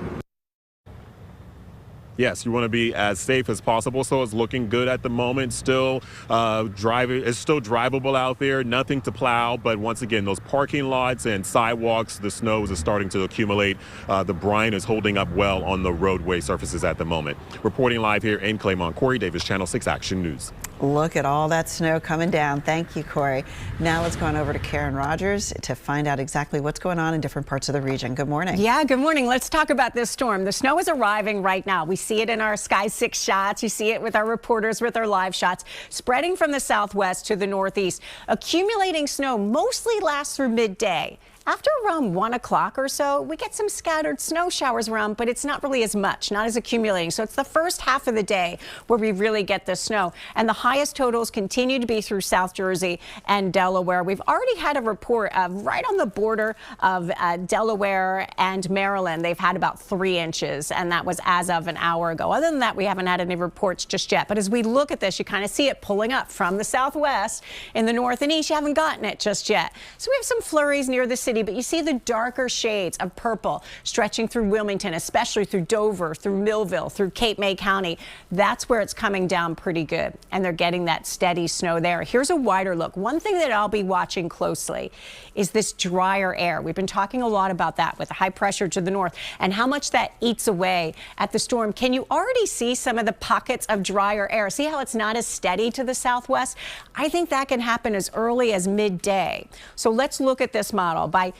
Yes, you want to be as safe as possible, so it's looking good at the moment. It's still drivable out there, nothing to plow, but once again, those parking lots and sidewalks, the snow is starting to accumulate. The brine is holding up well on the roadway surfaces at the moment. Reporting live here in Claymont, Corey Davis, Channel 6 Action News. Look at all that snow coming down. Thank you, Corey. Now let's go on over to Karen Rogers to find out exactly what's going on in different parts of the region. Good morning. Yeah, good morning. Let's talk about this storm. The snow is arriving right now. We see it in our Sky 6 shots. You see it with our reporters with our live shots, spreading from the southwest to the northeast. Accumulating snow mostly lasts through midday. After around 1 o'clock or so, we get some scattered snow showers around, but it's not really as much, not as accumulating. So it's the first half of the day where we really get the snow. And the highest totals continue to be through South Jersey and Delaware. We've already had a report of right on the border of Delaware and Maryland. They've had about 3 inches, and that was as of an hour ago. Other than that, we haven't had any reports just yet. But as we look at this, you kind of see it pulling up from the southwest. In the north and east, you haven't gotten it just yet. So we have some flurries near the city, but you see the darker shades of purple stretching through Wilmington, especially through Dover, through Millville, through Cape May County. That's where it's coming down pretty good, and they're getting that steady snow there. Here's a wider look. One thing that I'll be watching closely is this drier air. We've been talking a lot about that with the high pressure to the north and how much that eats away at the storm. Can you already see some of the pockets of drier air? See how it's not as steady to the southwest? I think that can happen as early as midday. So let's look at this model. By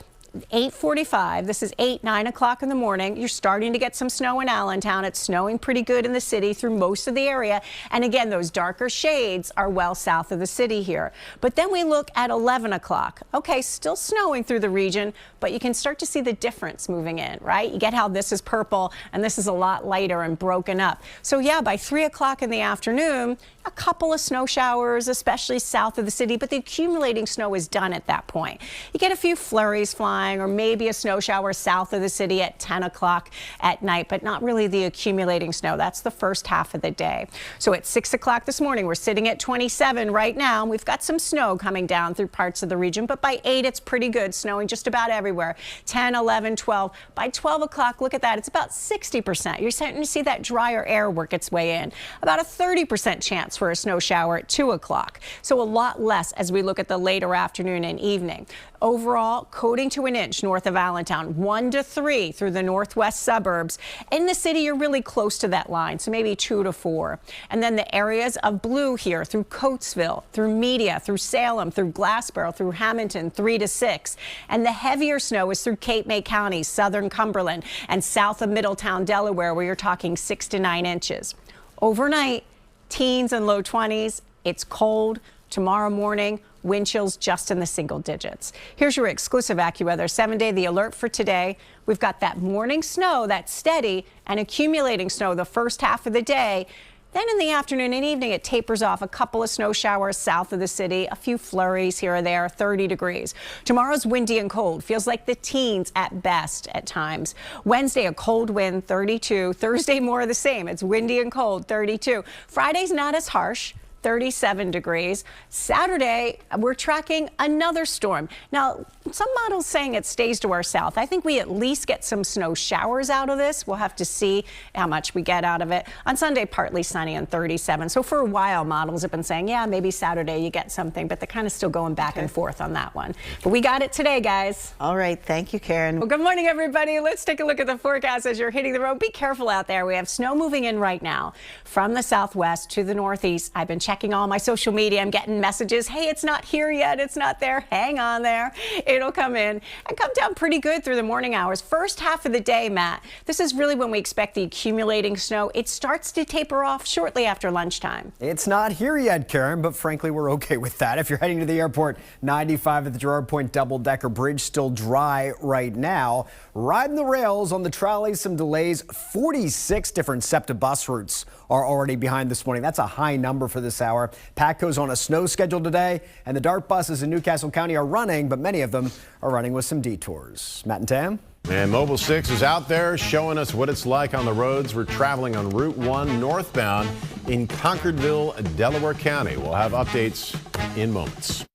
8:45, this is 9 o'clock in the morning. You're starting to get some snow in Allentown. It's snowing pretty good in the city through most of the area. And again, those darker shades are well south of the city here. But then we look at 11 o'clock. Okay, still snowing through the region, but you can start to see the difference moving in, right? You get how this is purple and this is a lot lighter and broken up. So yeah, by 3 o'clock in the afternoon, a couple of snow showers, especially south of the city, but the accumulating snow is done at that point. You get a few flurries flying, or maybe a snow shower south of the city at 10 o'clock at night, but not really the accumulating snow. That's the first half of the day. So at 6 o'clock this morning, we're sitting at 27 right now. We've got some snow coming down through parts of the region, but by 8, it's pretty good, snowing just about everywhere. 10, 11, 12. By 12 o'clock, look at that. It's about 60%. You're starting to see that drier air work its way in. About a 30% chance for a snow shower at 2 o'clock. So a lot less as we look at the later afternoon and evening. Overall, coating to an inch north of Allentown, 1 to 3 through the northwest suburbs. In the city, you're really close to that line, so maybe 2 to 4. And then the areas of blue here through Coatesville, through Nydia, through Salem, through Glassboro, through Hamilton, 3 to 6. And the heavier snow is through Cape May County, southern Cumberland, and south of Middletown, Delaware, where you're talking 6 to 9 inches. Overnight, teens and low 20s. It's cold. Tomorrow morning, wind chills just in the single digits. Here's your exclusive AccuWeather 7-day, the alert for today. We've got that morning snow that's steady and accumulating snow the first half of the day. Then in the afternoon and evening, it tapers off. A couple of snow showers south of the city, a few flurries here or there, 30 degrees. Tomorrow's windy and cold. Feels like the teens at best at times. Wednesday, a cold wind, 32. Thursday, more of the same. It's windy and cold, 32. Friday's not as harsh. 37 degrees. Saturday, we're tracking another storm. Now, some models saying it stays to our south. I think we at least get some snow showers out of this. We'll have to see how much we get out of it. On Sunday, partly sunny and 37. So for a while, models have been saying, yeah, maybe Saturday you get something, but they're kind of still going back and forth on that one. But we got it today, guys. All right. Thank you, Karen. Well, good morning, everybody. Let's take a look at the forecast as you're hitting the road. Be careful out there. We have snow moving in right now from the southwest to the northeast. I've been checking all my social media. I'm getting messages. Hey, it's not here yet. It's not there. Hang on there. It'll come in and come down pretty good through the morning hours. First half of the day, Matt, this is really when we expect the accumulating snow. It starts to taper off shortly after lunchtime. It's not here yet, Karen, but frankly, we're okay with that. If you're heading to the airport, 95 at the Girard Point double-decker bridge still dry right now. Riding the rails on the trolleys, some delays. 46 different SEPTA bus routes are already behind this morning. That's a high number for this hour. PATCO's on a snow schedule today, and the DART buses in Newcastle County are running, but many of them are running with some detours. Matt and Tam? And Mobile 6 is out there showing us what it's like on the roads. We're traveling on Route 1 northbound in Concordville, Delaware County. We'll have updates in moments.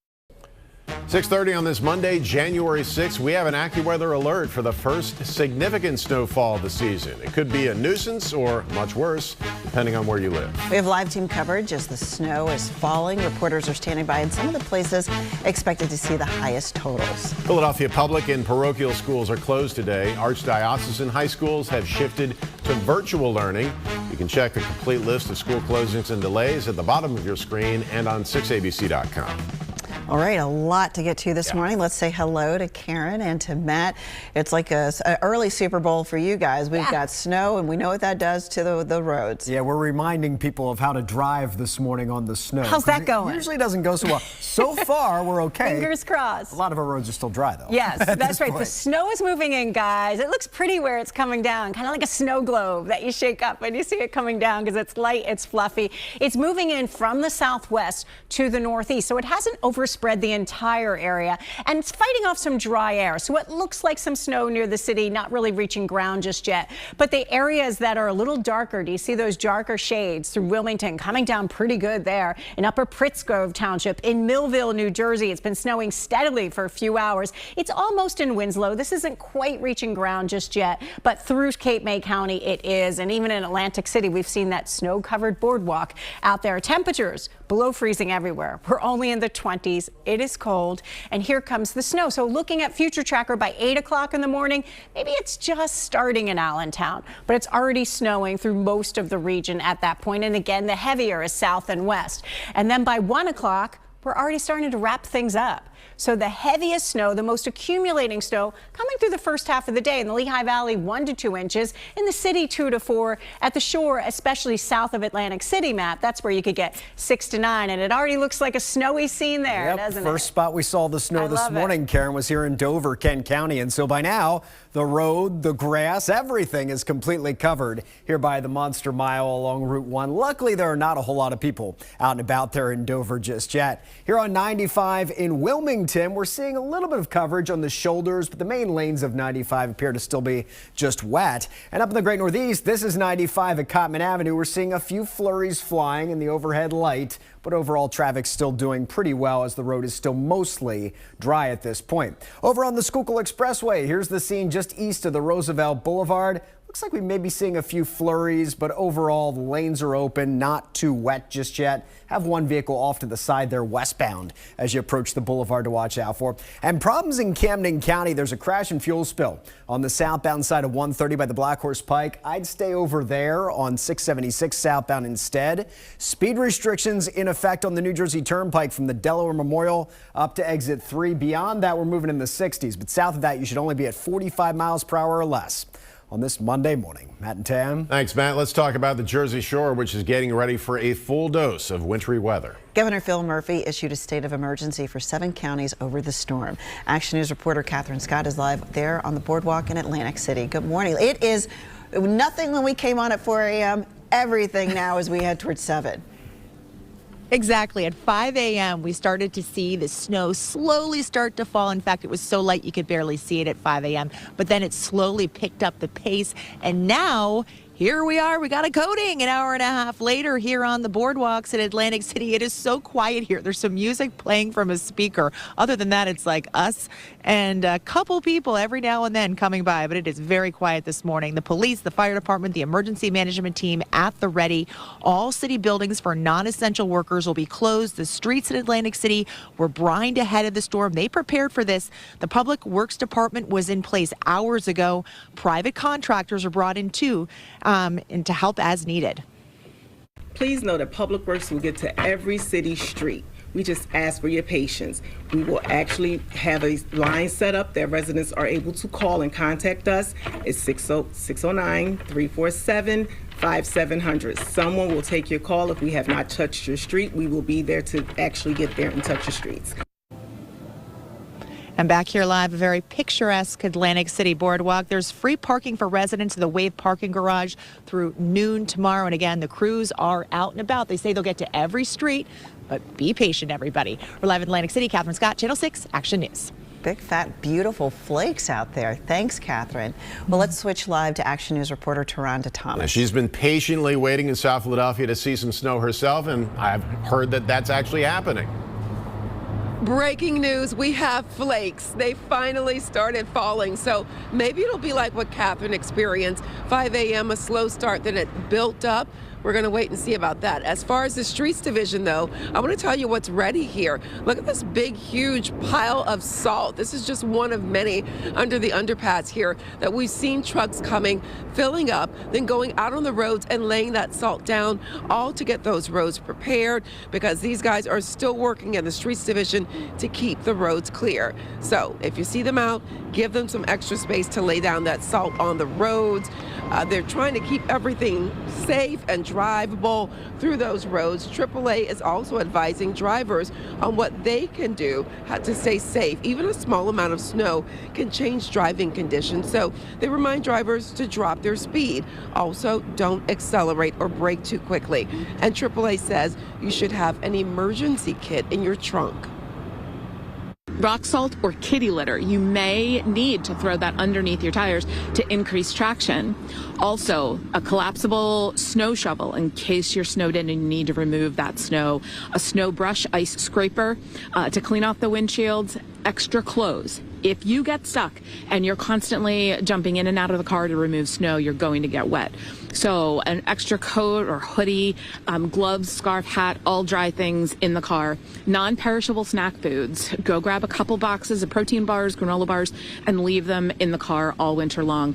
6:30 on this Monday, January 6th. We have an AccuWeather alert for the first significant snowfall of the season. It could be a nuisance or much worse, depending on where you live. We have live team coverage as the snow is falling. Reporters are standing by in some of the places expected to see the highest totals. Philadelphia public and parochial schools are closed today. Archdiocesan high schools have shifted to virtual learning. You can check the complete list of school closings and delays at the bottom of your screen and on 6abc.com. All right, a lot to get to this morning. Let's say hello to Karen and to Matt. It's like an early Super Bowl for you guys. We've got snow, and we know what that does to the roads. Yeah, we're reminding people of how to drive this morning on the snow. How's that going? It usually doesn't go so well. So far, we're okay. Fingers crossed. A lot of our roads are still dry, though. Yes, that's right. The snow is moving in, guys. It looks pretty where it's coming down, kind of like a snow globe that you shake up when you see it coming down because it's light, it's fluffy. It's moving in from the southwest to the northeast, so it hasn't overspread the entire area, and it's fighting off some dry air. So it looks like some snow near the city, not really reaching ground just yet. But the areas that are a little darker, do you see those darker shades through Wilmington coming down pretty good there? In Upper Pritzgrove Township, in Millville, New Jersey, it's been snowing steadily for a few hours. It's almost in Winslow. This isn't quite reaching ground just yet, but through Cape May County it is. And even in Atlantic City, we've seen that snow-covered boardwalk out there. Temperatures below freezing everywhere. We're only in the 20s. It is cold, and here comes the snow. So looking at Future Tracker by 8 o'clock in the morning, maybe it's just starting in Allentown, but it's already snowing through most of the region at that point. And again, the heavier is south and west. And then by 1 o'clock, we're already starting to wrap things up. So the heaviest snow, the most accumulating snow, coming through the first half of the day. In the Lehigh Valley, 1 to 2 inches. In the city, 2 to 4. At the shore, especially south of Atlantic City, Matt, that's where you could get 6 to 9. And it already looks like a snowy scene there, doesn't it? First spot we saw the snow this morning, Karen, was here in Dover, Kent County. And so by now, the road, the grass, everything is completely covered here by the Monster Mile along Route 1. Luckily, there are not a whole lot of people out and about there in Dover just yet. Here on 95 in Wilmington, we're seeing a little bit of coverage on the shoulders, but the main lanes of 95 appear to still be just wet. And up in the Great Northeast, this is 95 at Cottman Avenue. We're seeing a few flurries flying in the overhead light, but overall traffic's still doing pretty well as the road is still mostly dry at this point. Over on the Schuylkill Expressway, here's the scene just east of the Roosevelt Boulevard. Looks like we may be seeing a few flurries, but overall the lanes are open, not too wet just yet. Have one vehicle off to the side there westbound as you approach the boulevard to watch out for. And problems in Camden County. There's a crash and fuel spill on the southbound side of 130 by the Black Horse Pike. I'd stay over there on 676 southbound instead. Speed restrictions in effect on the New Jersey Turnpike from the Delaware Memorial up to exit 3. Beyond that, we're moving in the 60s, but south of that, you should only be at 45 miles per hour or less on this Monday morning. Matt and Tam. Thanks, Matt. Let's talk about the Jersey Shore, which is getting ready for a full dose of wintry weather. Governor Phil Murphy issued a state of emergency for 7 counties over the storm. Action News reporter Catherine Scott is live there on the boardwalk in Atlantic City. Good morning. It is nothing when we came on at 4 a.m. Everything now as we head towards 7. Exactly. At 5 a.m., we started to see the snow slowly start to fall. In fact, it was so light you could barely see it at 5 a.m. But then it slowly picked up the pace. And now, here we are. We got a coating an hour and a half later here on the boardwalks in Atlantic City. It is so quiet here. There's some music playing from a speaker. Other than that, it's like us and a couple people every now and then coming by. But it is very quiet this morning. The police, the fire department, the emergency management team at the ready. All city buildings for non-essential workers will be closed. The streets in Atlantic City were brined ahead of the storm. They prepared for this. The Public Works Department was in place hours ago. Private contractors are brought in too. And to help as needed. Please know that Public Works will get to every city street. We just ask for your patience. We will actually have a line set up that residents are able to call and contact us. It's 609-347-5700. Someone will take your call. If we have not touched your street, we will be there to actually get there and touch your streets. And back here live, a very picturesque Atlantic City boardwalk. There's free parking for residents of the Wave parking garage through noon tomorrow. And again, the crews are out and about. They say they'll get to every street, but be patient, everybody. We're live in Atlantic City. Catherine Scott, Channel 6 Action News. Big, fat, beautiful flakes out there. Thanks, Catherine. Well, let's switch live to Action News reporter Taronda Thomas. Yeah, she's been patiently waiting in South Philadelphia to see some snow herself, and I've heard that that's actually happening. Breaking news, we have flakes. They finally started falling, so maybe it'll be like what Catherine experienced. 5 a.m., a slow start, then it built up. We're going to wait and see about that. As far as the streets division, though, I want to tell you what's ready here. Look at this big, huge pile of salt. This is just one of many under the underpass here that we've seen trucks coming, filling up, then going out on the roads and laying that salt down, all to get those roads prepared, because these guys are still working in the streets division to keep the roads clear. So if you see them out, give them some extra space to lay down that salt on the roads. They're trying to keep everything safe and drivable through those roads. AAA is also advising drivers on what they can do to stay safe. Even a small amount of snow can change driving conditions, so they remind drivers to drop their speed. Also, don't accelerate or brake too quickly. And AAA says you should have an emergency kit in your trunk. Rock salt or kitty litter, you may need to throw that underneath your tires to increase traction. Also, a collapsible snow shovel in case you're snowed in and you need to remove that snow. A snow brush, ice scraper to clean off the windshields. Extra clothes. If you get stuck and you're constantly jumping in and out of the car to remove snow, you're going to get wet. So an extra coat or hoodie, gloves, scarf, hat, all dry things in the car. Non-perishable snack foods. Go grab a couple boxes of protein bars, granola bars, and leave them in the car all winter long.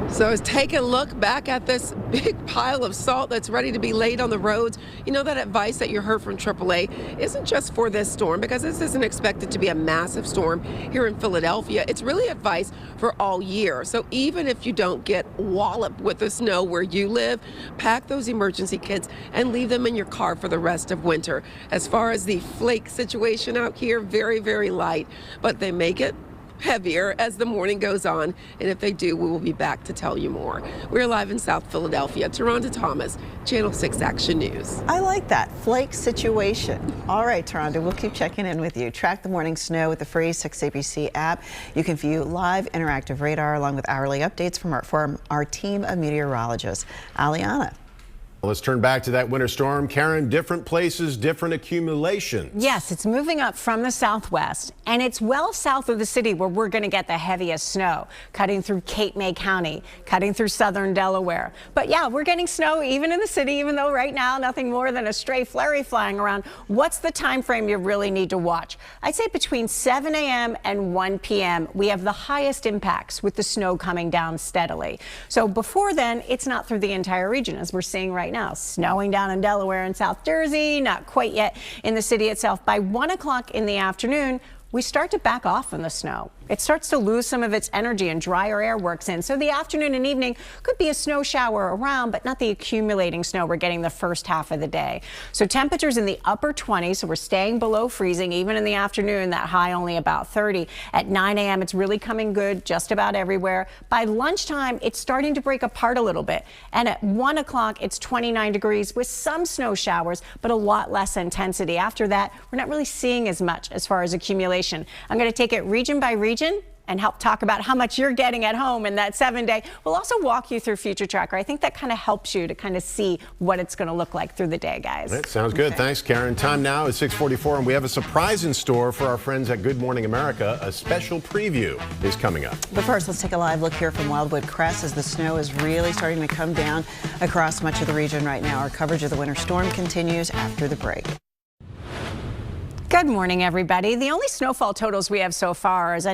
So take a look back at this big pile of salt that's ready to be laid on the roads. You know, that advice that you heard from AAA isn't just for this storm, because this isn't expected to be a massive storm here in Philadelphia. It's really advice for all year. So even if you don't get walloped with the snow where you live, pack those emergency kits and leave them in your car for the rest of winter. As far as the flake situation out here, very, very light, but they make it heavier as the morning goes on, and if they do, we will be back to tell you more. We're live in South Philadelphia. Taronda Thomas, Channel 6 Action News. I like that flake situation. All right, Taronda, we'll keep checking in with you. Track the morning snow with the free 6ABC app. You can view live interactive radar along with hourly updates from our team of meteorologists. Alyana. Let's turn back to that winter storm. Karen, different places, different accumulations. Yes, it's moving up from the southwest, and it's well south of the city where we're going to get the heaviest snow, cutting through Cape May County, cutting through southern Delaware. But yeah, we're getting snow even in the city, even though right now nothing more than a stray flurry flying around. What's the time frame you really need to watch? I'd say between 7 a.m. and 1 p.m. we have the highest impacts with the snow coming down steadily. So before then, it's not through the entire region, as we're seeing right now. Snowing down in Delaware and South Jersey, not quite yet in the city itself. By 1 o'clock in the afternoon, we start to back off from the snow. It starts to lose some of its energy and drier air works in. So the afternoon and evening could be a snow shower around, but not the accumulating snow we're getting the first half of the day. So temperatures in the upper 20s, so we're staying below freezing even in the afternoon, that high only about 30. At 9 a.m. it's really coming good just about everywhere. By lunchtime, it's starting to break apart a little bit. And at 1 o'clock, it's 29 degrees with some snow showers, but a lot less intensity. After that, we're not really seeing as much as far as accumulation. I'm going to take it region by region and help talk about how much you're getting at home in that 7-day. We'll also walk you through Future Tracker. I think that kind of helps you to kind of see what it's going to look like through the day, guys. That sounds good. Okay. Thanks, Karen. Time now is 6:44, and we have a surprise in store for our friends at Good Morning America. A special preview is coming up. But first, let's take a live look here from Wildwood Crest as the snow is really starting to come down across much of the region right now. Our coverage of the winter storm continues after the break. Good morning, everybody. The only snowfall totals we have so far is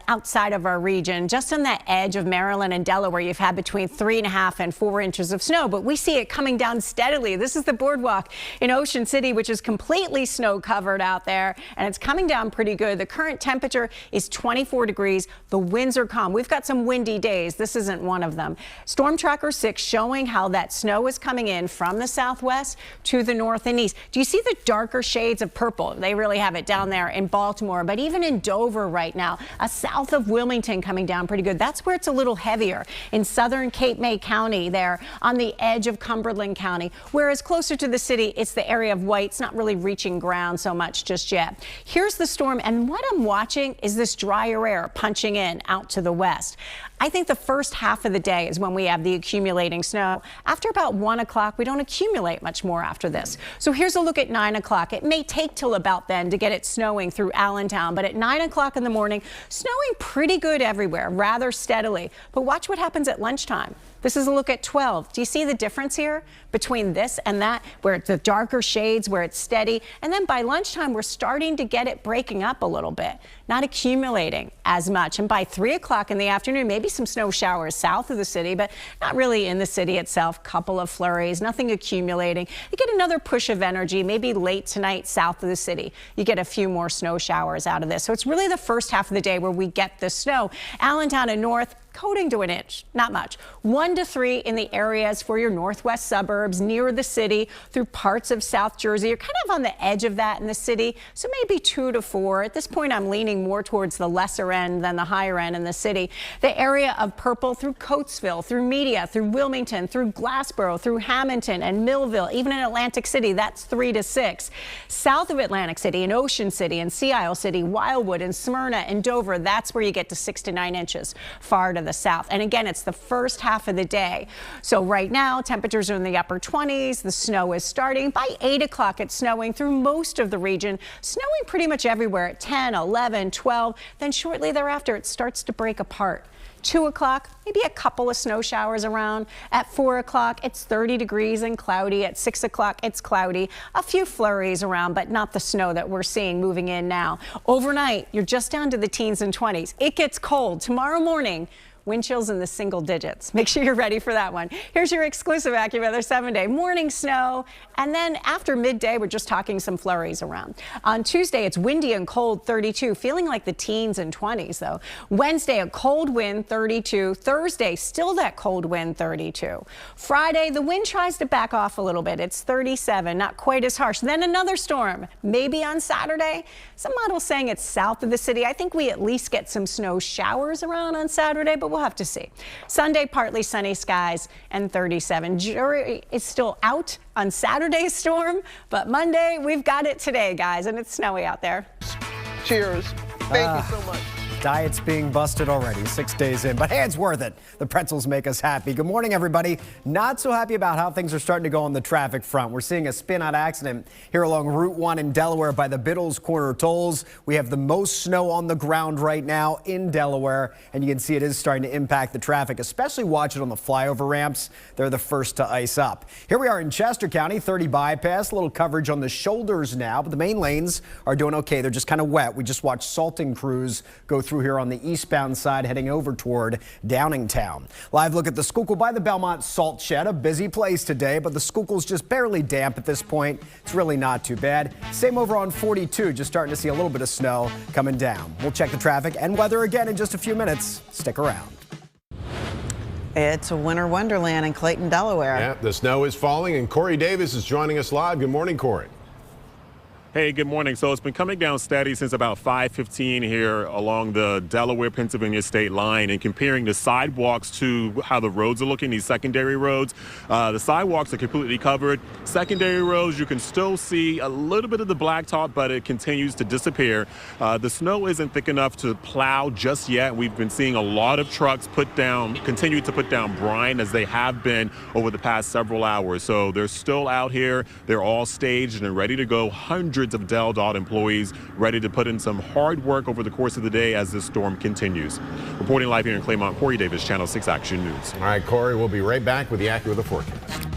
outside of our region. Just on that edge of Maryland and Delaware, you've had between 3.5 and 4 inches of snow, but we see it coming down steadily. This is the boardwalk in Ocean City, which is completely snow covered out there, and it's coming down pretty good. The current temperature is 24 degrees. The winds are calm. We've got some windy days. This isn't one of them. Storm Tracker 6 showing how that snow is coming in from the southwest to the north and east. Do you see the darker shades of purple? They really have it down there in Baltimore, but even in Dover right now, south of Wilmington coming down pretty good. That's where it's a little heavier in southern Cape May County there on the edge of Cumberland County, whereas closer to the city, it's the area of white. It's not really reaching ground so much just yet. Here's the storm, and what I'm watching is this drier air punching in out to the west. I think the first half of the day is when we have the accumulating snow. After about 1 o'clock, we don't accumulate much more after this. So here's a look at 9 o'clock. It may take till about then to get it snowing through Allentown, but at 9 o'clock in the morning, snowing pretty good everywhere, rather steadily. But watch what happens at lunchtime. This is a look at 12. Do you see the difference here between this and that, where it's the darker shades, where it's steady? And then by lunchtime, we're starting to get it breaking up a little bit, not accumulating as much. And by 3 o'clock in the afternoon, maybe some snow showers south of the city, but not really in the city itself. Couple of flurries, nothing accumulating. You get another push of energy, maybe late tonight south of the city. You get a few more snow showers out of this. So it's really the first half of the day where we get the snow. Allentown and north, coating to an inch, not much. 1 to 3 in the areas for your northwest suburbs, near the city, through parts of South Jersey. You're kind of on the edge of that in the city, so maybe 2 to 4. At this point, I'm leaning more towards the lesser end than the higher end in the city. The area of purple through Coatesville, through Nydia, through Wilmington, through Glassboro, through Hamilton and Millville, even in Atlantic City, that's 3 to 6. South of Atlantic City, in Ocean City, and Sea Isle City, Wildwood, and Smyrna, and Dover, that's where you get to 6 to 9 inches far to the south. And again, it's the first half of the day. So right now, temperatures are in the upper 20s. The snow is starting. By 8 o'clock, it's snowing through most of the region, snowing pretty much everywhere at 10, 11, 12. Then shortly thereafter, it starts to break apart. 2 o'clock, maybe a couple of snow showers around. At 4 o'clock, it's 30 degrees and cloudy. At 6 o'clock, it's cloudy. A few flurries around, but not the snow that we're seeing moving in now. Overnight, you're just down to the teens and 20s. It gets cold. Tomorrow morning, wind chills in the single digits. Make sure you're ready for that one. Here's your exclusive AccuWeather 7-day. Morning snow, and then after midday, we're just talking some flurries around. On Tuesday, it's windy and cold, 32, feeling like the teens and 20s, though. Wednesday, a cold wind, 32. Thursday, still that cold wind, 32. Friday, the wind tries to back off a little bit. It's 37, not quite as harsh. Then another storm, maybe on Saturday. Some models saying it's south of the city. I think we at least get some snow showers around on Saturday, but we'll have to see. Sunday, partly sunny skies and 37. Jury is still out on Saturday's storm, but Monday, we've got it today, guys, and it's snowy out there. Cheers. Thank you so much. Diet's being busted already, 6 days in, but hey, it's worth it. The pretzels make us happy. Good morning, everybody. Not so happy about how things are starting to go on the traffic front. We're seeing a spin-out accident here along Route 1 in Delaware by the Biddles Corner tolls. We have the most snow on the ground right now in Delaware, and you can see it is starting to impact the traffic, especially watch it on the flyover ramps. They're the first to ice up. Here we are in Chester County, 30 bypass, a little coverage on the shoulders now, but the main lanes are doing okay. They're just kind of wet. We just watched salting crews go through here on the eastbound side heading over toward Downingtown. Live look at the Schuylkill by the Belmont Salt Shed. A busy place today, but the Schuylkill's just barely damp at this point. It's really not too bad. Same over on 42, just starting to see a little bit of snow coming down. We'll check the traffic and weather again in just a few minutes. Stick around. It's a winter wonderland in Clayton, Delaware. Yeah, the snow is falling, and Corey Davis is joining us live. Good morning, Corey. Hey, good morning. So it's been coming down steady since about 5:15 here along the Delaware-Pennsylvania state line, and comparing the sidewalks to how the roads are looking, these secondary roads, the sidewalks are completely covered. Secondary roads, you can still see a little bit of the blacktop, but it continues to disappear. The snow isn't thick enough to plow just yet. We've been seeing a lot of trucks continue to put down brine as they have been over the past several hours. So they're still out here. They're all staged and ready to go. Hundreds of DelDOT employees ready to put in some hard work over the course of the day as this storm continues. Reporting live here in Claymont, Corey Davis, Channel 6 Action News. All right, Corey, we'll be right back with the AccuWeather forecast.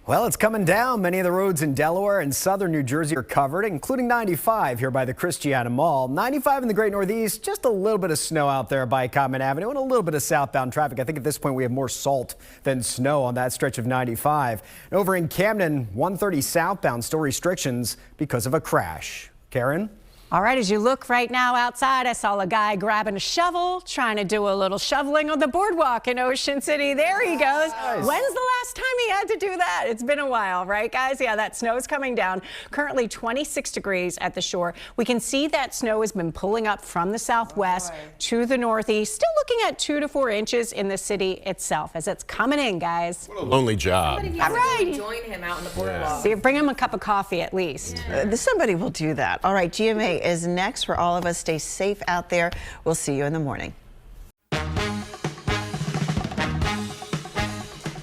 Well, it's coming down. Many of the roads in Delaware and southern New Jersey are covered, including 95 here by the Christiana Mall. 95 in the Great Northeast, just a little bit of snow out there by Common Avenue and a little bit of southbound traffic. I think at this point we have more salt than snow on that stretch of 95. And over in Camden, 130 southbound, still restrictions because of a crash. Karen? All right, as you look right now outside, I saw a guy grabbing a shovel, trying to do a little shoveling on the boardwalk in Ocean City. There he goes. Nice. When's the last time he had to do that? It's been a while, right, guys? Yeah, that snow is coming down. Currently 26 degrees at the shore. We can see that snow has been pulling up from the southwest to the northeast. Still looking at 2 to 4 inches in the city itself as it's coming in, guys. What a lonely job. All right. Join him out on the boardwalk. See, bring him a cup of coffee at least. Somebody will do that. All right, GMA is next for all of us. Stay safe out there. We'll see you in the morning.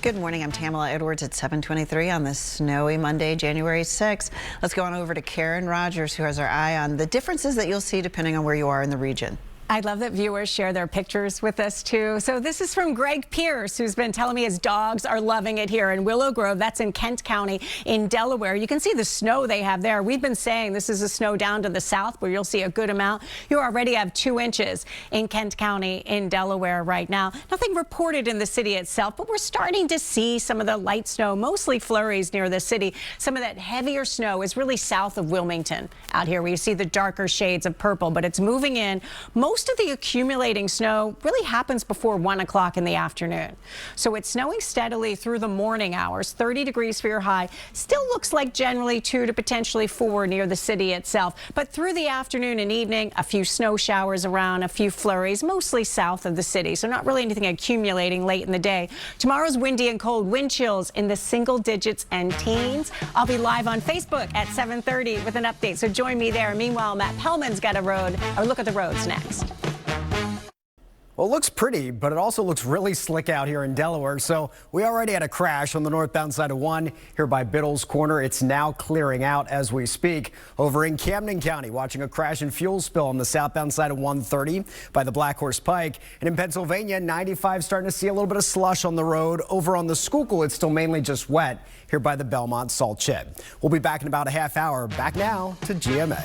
Good morning. I'm Tamala Edwards at 7:23 on this snowy Monday, January 6th. Let's go on over to Karen Rogers, who has our eye on the differences that you'll see depending on where you are in the region. I love that viewers share their pictures with us too. So this is from Greg Pierce, who's been telling me his dogs are loving it here in Willow Grove. That's in Kent County in Delaware. You can see the snow they have there. We've been saying this is the snow down to the south where you'll see a good amount. You already have 2 inches in Kent County in Delaware right now. Nothing reported in the city itself, but we're starting to see some of the light snow, mostly flurries near the city. Some of that heavier snow is really south of Wilmington out here where you see the darker shades of purple, but it's moving in. Most of the accumulating snow really happens before 1 o'clock in the afternoon. So it's snowing steadily through the morning hours, 30 degrees for your high. Still looks like generally 2 to potentially 4 near the city itself. But through the afternoon and evening, a few snow showers around, a few flurries, mostly south of the city. So not really anything accumulating late in the day. Tomorrow's windy and cold, wind chills in the single digits and teens. I'll be live on Facebook at 7:30 with an update. So join me there. Meanwhile, Matt Pellman's got a look at the roads next. Well, it looks pretty, but it also looks really slick out here in Delaware. So we already had a crash on the northbound side of 1 here by Biddle's Corner. It's now clearing out as we speak. Over in Camden County, watching a crash and fuel spill on the southbound side of 130 by the Black Horse Pike. And in Pennsylvania, 95 starting to see a little bit of slush on the road. Over on the Schuylkill, it's still mainly just wet here by the Belmont Salt Shed. We'll be back in about a half hour. Back now to GMA.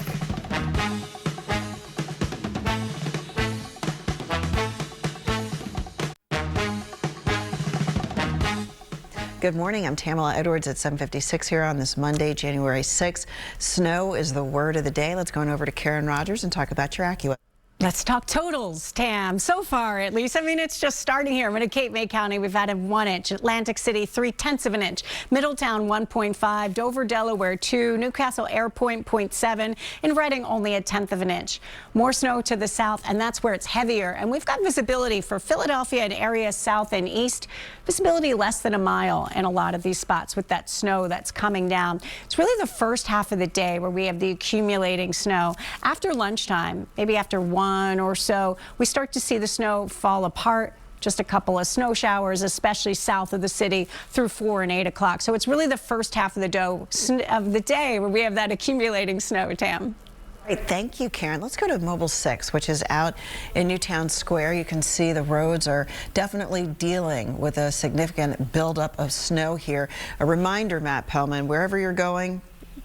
Good morning. I'm Tamala Edwards at 7:56 here on this Monday, January 6th. Snow is the word of the day. Let's go on over to Karen Rogers and talk about your AccuWeather. Let's talk totals, Tam. So far, at least. I mean, it's just starting here. I'm in Cape May County. We've had a 1 inch. Atlantic City, 0.3 of an inch. Middletown, 1.5. Dover, Delaware, 2. Newcastle, Airpoint, 0.7. In Reading, only 1/10 of an inch. More snow to the south, and that's where it's heavier. And we've got visibility for Philadelphia and areas south and east. Visibility less than a mile in a lot of these spots with that snow that's coming down. It's really the first half of the day where we have the accumulating snow. After lunchtime, maybe after 1 or so, we start to see the snow fall apart. Just a couple of snow showers, especially south of the city through 4 and 8 o'clock. So it's really the first half of the day where we have that accumulating snow, Tam. Great, thank you, Karen. Let's go to Mobile 6, which is out in Newtown Square. You can see the roads are definitely dealing with a significant buildup of snow here. A reminder, Matt Pellman, wherever you're going,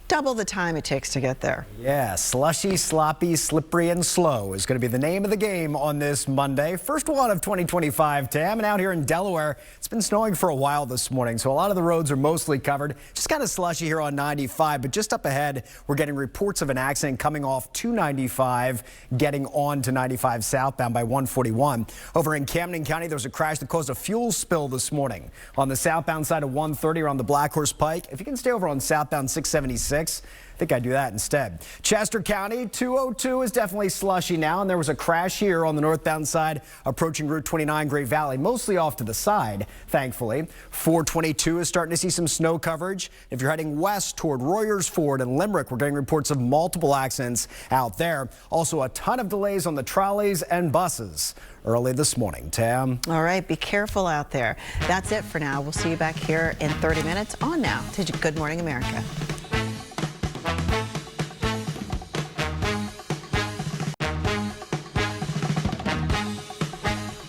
double the time it takes to get there. Yeah, slushy, sloppy, slippery, and slow is going to be the name of the game on this Monday. First one of 2025, Tam. And out here in Delaware, it's been snowing for a while this morning, so a lot of the roads are mostly covered. Just kind of slushy here on 95, but just up ahead, we're getting reports of an accident coming off 295, getting on to 95 southbound by 141. Over in Camden County, there was a crash that caused a fuel spill this morning on the southbound side of 130 around the Black Horse Pike. If you can stay over on southbound 676, I think I'd do that instead. Chester County, 202 is definitely slushy now, and there was a crash here on the northbound side approaching Route 29 Great Valley, mostly off to the side, thankfully. 422 is starting to see some snow coverage. If you're heading west toward Royers Ford and Limerick, we're getting reports of multiple accidents out there. Also, a ton of delays on the trolleys and buses early this morning. Tam. All right, be careful out there. That's it for now. We'll see you back here in 30 minutes. On now to Good Morning America.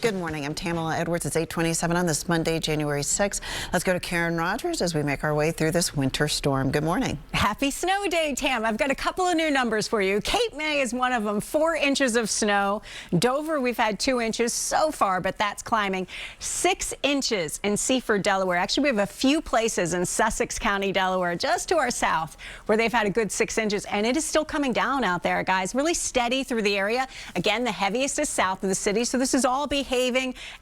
Good morning. I'm Tamala Edwards. It's 8:27 on this Monday, January 6th. Let's go to Karen Rogers as we make our way through this winter storm. Good morning. Happy snow day, Tam. I've got a couple of new numbers for you. Cape May is one of them. 4 inches of snow. Dover, we've had 2 inches so far, but that's climbing. 6 inches in Seaford, Delaware. Actually, we have a few places in Sussex County, Delaware, just to our south, where they've had a good 6 inches, and it is still coming down out there, guys. Really steady through the area. Again, the heaviest is south of the city, so this is all behaving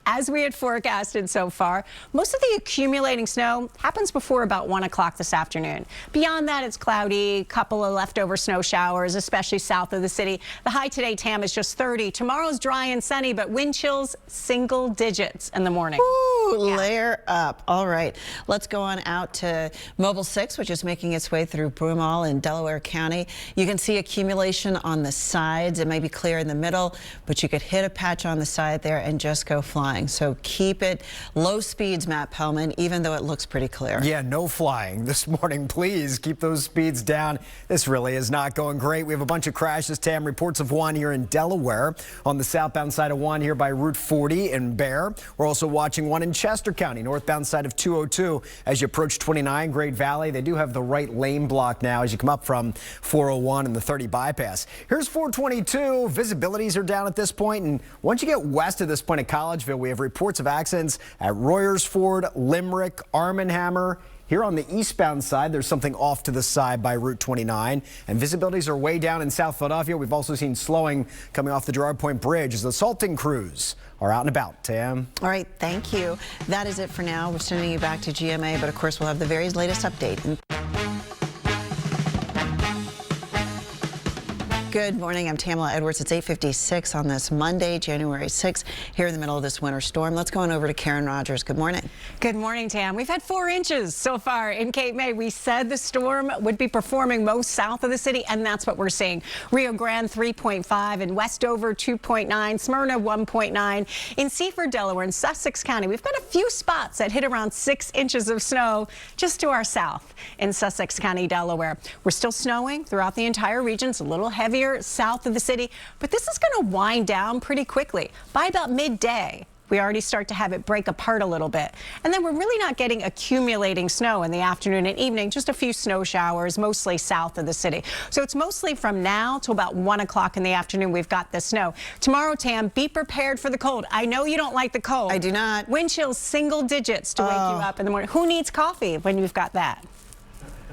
as we had forecasted so far. Most of the accumulating snow happens before about 1 o'clock this afternoon. Beyond that, it's cloudy, couple of leftover snow showers, especially south of the city. The high today, Tam, is just 30. Tomorrow's dry and sunny, but wind chills single digits in the morning. Ooh, layer up. All right, let's go on out to Mobile 6, which is making its way through Broomall in Delaware County. You can see accumulation on the sides. It may be clear in the middle, but you could hit a patch on the side there and just go flying. So keep it low speeds, Matt Pellman, even though it looks pretty clear. Yeah, no flying this morning. Please keep those speeds down. This really is not going great. We have a bunch of crashes, Tam. Reports of one here in Delaware on the southbound side of 1 here by Route 40 in Bear. We're also watching one in Chester County, northbound side of 202 as you approach 29 Great Valley. They do have the right lane blocked now as you come up from 401 and the 30 bypass. Here's 422. Visibilities are down at this point, and once you get west of this point at Collegeville, we have reports of accidents at Royersford, Limerick, Arm & Hammer. Here on the eastbound side, there's something off to the side by Route 29, and visibilities are way down in South Philadelphia. We've also seen slowing coming off the Girard Point Bridge as the salting crews are out and about. Tam. All right, thank you. That is it for now. We're sending you back to GMA, but of course we'll have the very latest update. Good morning. I'm Tamala Edwards. It's 8:56 on this Monday, January 6th, here in the middle of this winter storm. Let's go on over to Karen Rogers. Good morning. Good morning, Tam. We've had 4 inches so far in Cape May. We said the storm would be performing most south of the city, and that's what we're seeing. Rio Grande 3.5 and Westover 2.9, Smyrna 1.9. In Seaford, Delaware, and Sussex County, we've got a few spots that hit around 6 inches of snow just to our south in Sussex County, Delaware. We're still snowing throughout the entire region. It's a little heavier south of the city, but this is going to wind down pretty quickly. By about midday, we already start to have it break apart a little bit. And then we're really not getting accumulating snow in the afternoon and evening, just a few snow showers, mostly south of the city. So it's mostly from now till about 1 o'clock in the afternoon we've got the snow. Tomorrow, Tam, be prepared for the cold. I know you don't like the cold. I do not. Wind chills single digits to wake you up in the morning. Who needs coffee when you've got that?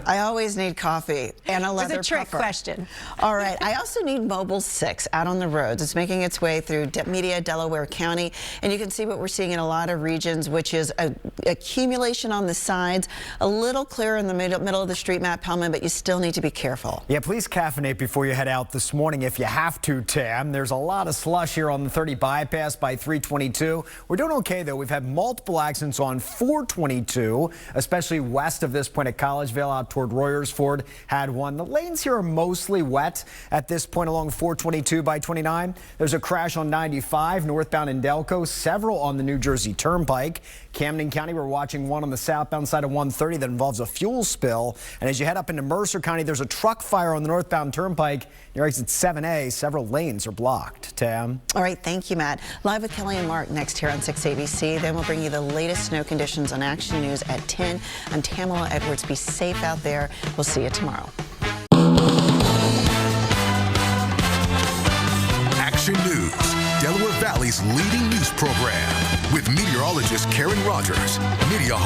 I always need coffee and a leather It's a trick puffer. question. All right. I also need Mobile 6 out on the roads. It's making its way through Nydia, Delaware County, and you can see what we're seeing in a lot of regions, which is a accumulation on the sides, a little clearer in the middle of the street, Matt Pellman, but you still need to be careful. Yeah, please caffeinate before you head out this morning if you have to, Tam. There's a lot of slush here on the 30 bypass by 322. We're doing okay, though. We've had multiple accidents on 422, especially west of this point at Collegeville out toward Royersford. Had one. The lanes here are mostly wet at this point along 422 by 29. There's a crash on 95 northbound in Delco, several on the New Jersey Turnpike. Camden County, we're watching one on the southbound side of 130 that involves a fuel spill. And as you head up into Mercer County, there's a truck fire on the northbound Turnpike near exit 7A. Several lanes are blocked. Tam. All right, thank you, Matt. Live with Kelly and Mark next here on 6 ABC. Then we'll bring you the latest snow conditions on Action News at 10. I'm Tamala Edwards. Be safe out there. We'll see you tomorrow. Action News, Delaware Valley's leading news program, with meteorologist Karen Rogers, Nydia,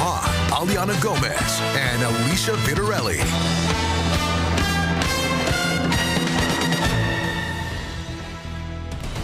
Alyana Gomez, and Alicia Vitarelli.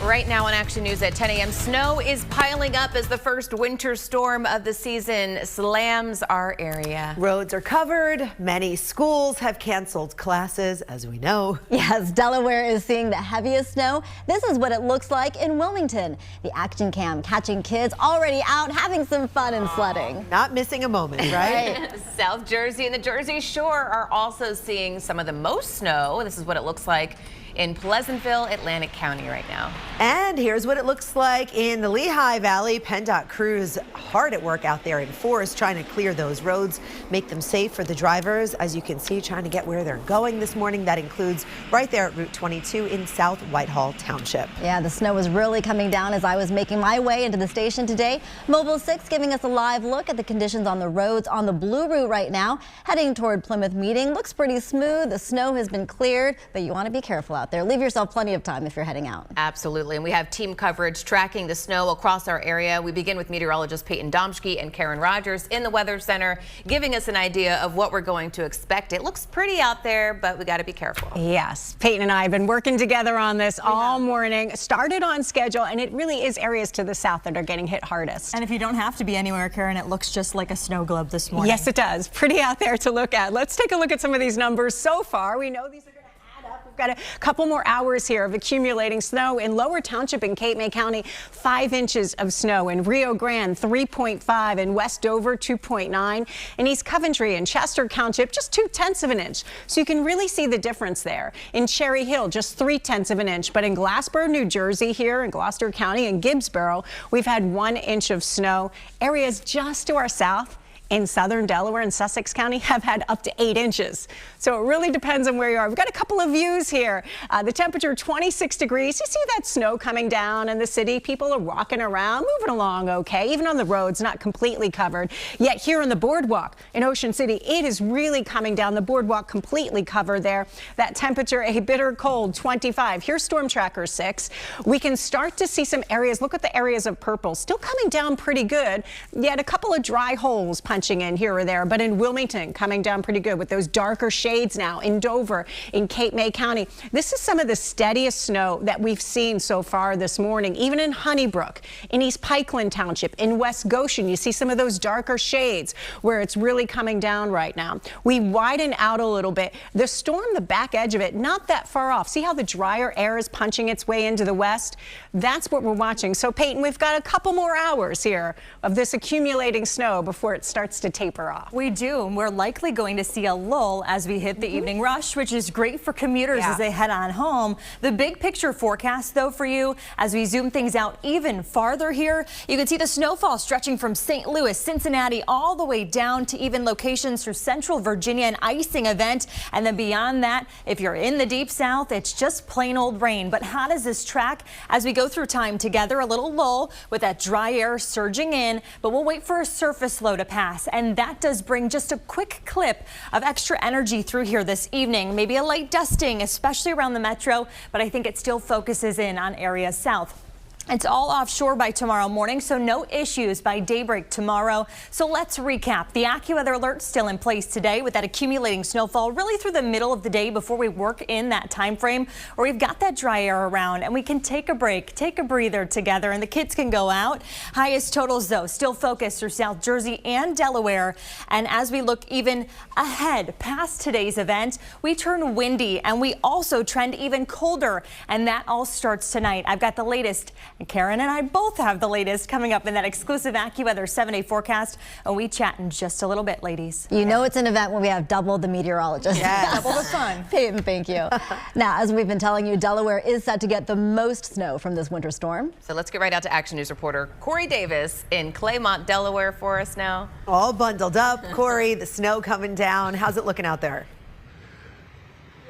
Right now on Action News at 10 a.m., snow is piling up as the first winter storm of the season slams our area. Roads are covered. Many schools have canceled classes, as we know. Yes, Delaware is seeing the heaviest snow. This is what it looks like in Wilmington. The action cam catching kids already out having some fun and sledding. Not missing a moment, right? South Jersey and the Jersey Shore are also seeing some of the most snow. This is what it looks like in Pleasantville, Atlantic County right now. And here's what it looks like in the Lehigh Valley. PennDOT crews hard at work out there in forest trying to clear those roads, make them safe for the drivers. As you can see, trying to get where they're going this morning. That includes right there at Route 22 in South Whitehall Township. Yeah, the snow was really coming down as I was making my way into the station today. Mobile 6 giving us a live look at the conditions on the roads on the Blue Route right now. Heading toward Plymouth Meeting. Looks pretty smooth. The snow has been cleared, but you want to be careful out there. Leave yourself plenty of time if you're heading out. Absolutely. And we have team coverage tracking the snow across our area. We begin with meteorologist Payton Domschke and Karen Rogers in the Weather Center, giving us an idea of what we're going to expect. It looks pretty out there, but we got to be careful. Yes, Payton and I have been working together on this all morning. Started on schedule, and it really is areas to the south that are getting hit hardest. And if you don't have to be anywhere, Karen, it looks just like a snow globe this morning. Yes, it does. Pretty out there to look at. Let's take a look at some of these numbers so far. We know these are going to add up. Got a couple more hours here of accumulating snow in Lower Township in Cape May County. 5 inches of snow in Rio Grande, 3.5 in West Dover, 2.9 in East Coventry and Chester Township, just 0.2 of an inch. So you can really see the difference there. In Cherry Hill, just 0.3 of an inch. But in Glassboro, New Jersey, here in Gloucester County and Gibbsboro, we've had 1 inch of snow. Areas just to our south in southern Delaware and Sussex County have had up to 8 inches. So it really depends on where you are. We've got a couple of views here. The temperature 26 degrees. You see that snow coming down in the city. People are walking around, moving along okay. Even on the roads, not completely covered. Yet here on the boardwalk in Ocean City, it is really coming down. The boardwalk completely covered there. That temperature, a bitter cold 25. Here's Storm Tracker 6. We can start to see some areas. Look at the areas of purple. Still coming down pretty good. Yet a couple of dry holes punching in here or there, but in Wilmington coming down pretty good with those darker shades now in Dover, in Cape May County. This is some of the steadiest snow that we've seen so far this morning, even in Honeybrook, in East Pikeland Township, in West Goshen. You see some of those darker shades where it's really coming down right now. We widen out a little bit. The storm, the back edge of it, not that far off. See how the drier air is punching its way into the west? That's what we're watching. So Peyton, we've got a couple more hours here of this accumulating snow before it starts to taper off. We do, and we're likely going to see a lull as we hit the evening rush, which is great for commuters as they head on home. The big picture forecast, though, for you, as we zoom things out even farther here, you can see the snowfall stretching from St. Louis, Cincinnati, all the way down to even locations through central Virginia, an icing event. And then beyond that, if you're in the deep south, it's just plain old rain. But how does this track as we go through time together? A little lull with that dry air surging in, but we'll wait for a surface low to pass. And that does bring just a quick clip of extra energy through here this evening. Maybe a light dusting, especially around the metro, but I think it still focuses in on areas south. It's all offshore by tomorrow morning, so no issues by daybreak tomorrow. So let's recap. The AccuWeather alert still in place today with that accumulating snowfall really through the middle of the day before we work in that time frame where we've got that dry air around and we can take a break, take a breather together, and the kids can go out. Highest totals, though, still focused through South Jersey and Delaware. And as we look even ahead past today's event, we turn windy and we also trend even colder. And that all starts tonight. I've got the latest. And Karen and I both have the latest coming up in that exclusive AccuWeather 7-day forecast. And we chat in just a little bit, ladies. You know it's an event when we have double the meteorologists. Yeah, double the fun. Peyton, thank you. Now, as we've been telling you, Delaware is set to get the most snow from this winter storm. So let's get right out to Action News reporter Corey Davis in Claymont, Delaware for us now. All bundled up. Corey, the snow coming down. How's it looking out there?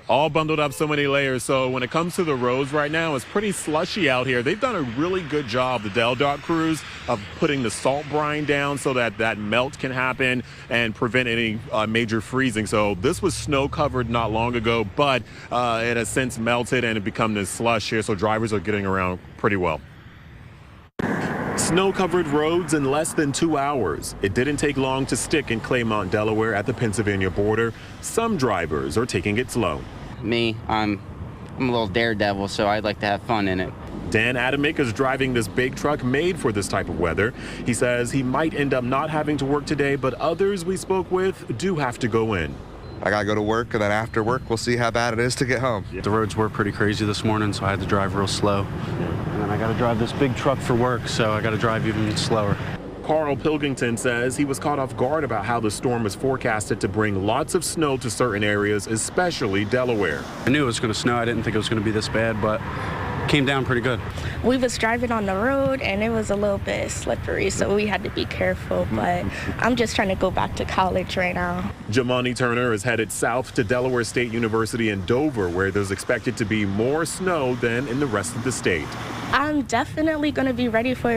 All bundled up, so many layers. So when it comes to the roads right now, it's pretty slushy out here. They've done a really good job, the Delaware crews, of putting the salt brine down so that that melt can happen and prevent any major freezing. So this was snow covered not long ago, but it has since melted and it become this slush here. So drivers are getting around pretty well. Snow-covered roads in less than 2 hours. It didn't take long to stick in Claymont, Delaware at the Pennsylvania border. Some drivers are taking it slow. Me, I'm a little daredevil, so I'd like to have fun in it. Dan Adamick is driving this big truck made for this type of weather. He says he might end up not having to work today, but others we spoke with do have to go in. I gotta go to work, and then after work, we'll see how bad it is to get home. The roads were pretty crazy this morning, so I had to drive real slow. And then I gotta drive this big truck for work, so I gotta drive even slower. Carl Pilkington says he was caught off guard about how the storm is forecasted to bring lots of snow to certain areas, especially Delaware. I knew it was gonna snow. I didn't think it was gonna be this bad, but came down pretty good. We was driving on the road and it was a little bit slippery, so we had to be careful, but I'm just trying to go back to college right now. Jamani Turner is headed south to Delaware State University in Dover, where there's expected to be more snow than in the rest of the state. I'm definitely going to be ready for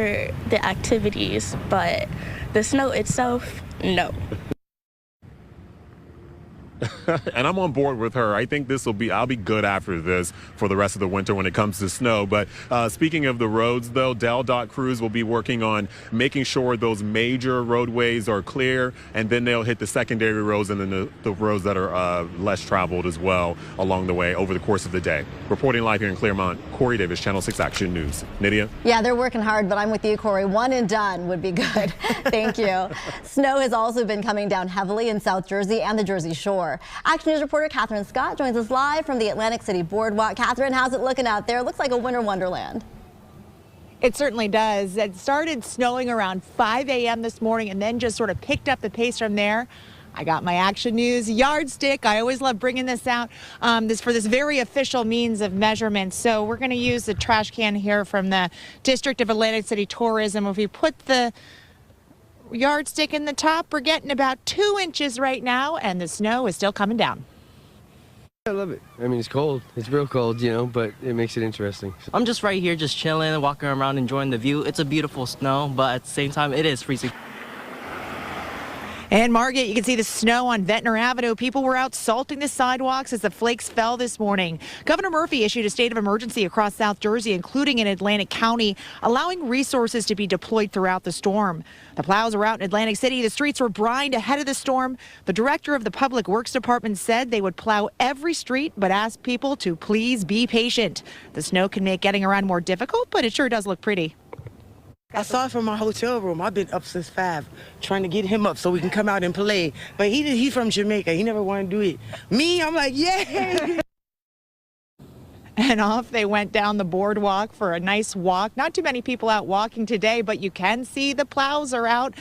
the activities, but the snow itself, no. And I'm on board with her. I think I'll be good after this for the rest of the winter when it comes to snow. But speaking of the roads, though, DelDOT crews will be working on making sure those major roadways are clear, and then they'll hit the secondary roads and then the roads that are less traveled as well along the way over the course of the day. Reporting live here in Claremont, Corey Davis, Channel 6 Action News. Nydia? Yeah, they're working hard, but I'm with you, Corey. One and done would be good. Thank you. Snow has also been coming down heavily in South Jersey and the Jersey Shore. more. Action News reporter Catherine Scott joins us live from the Atlantic City Boardwalk. Catherine, how's it looking out there? Looks like a winter wonderland. It certainly does. It started snowing around 5 a.m. this morning and then just sort of picked up the pace from there. I got my Action News yardstick. I always love bringing this out for this very official means of measurement. So we're going to use the trash can here from the District of Atlantic City Tourism. If we put the yardstick in the top, we're getting about 2 inches right now, and the snow is still coming down. I love it. I mean, it's cold. It's real cold, you know, but it makes it interesting. I'm just right here, just chilling, walking around, enjoying the view. It's a beautiful snow, but at the same time, it is freezing. And Margate, you can see the snow on Ventnor Avenue. People were out salting the sidewalks as the flakes fell this morning. Governor Murphy issued a state of emergency across South Jersey, including in Atlantic County, allowing resources to be deployed throughout the storm. The plows are out in Atlantic City. The streets were brined ahead of the storm. The director of the Public Works Department said they would plow every street, but asked people to please be patient. The snow can make getting around more difficult, but it sure does look pretty. I saw it from my hotel room. I've been up since 5, trying to get him up so we can come out and play. But he's from Jamaica. He never wanted to do it. Me, I'm like, yay! And off they went down the boardwalk for a nice walk. Not too many people out walking today, but you can see the plows are out.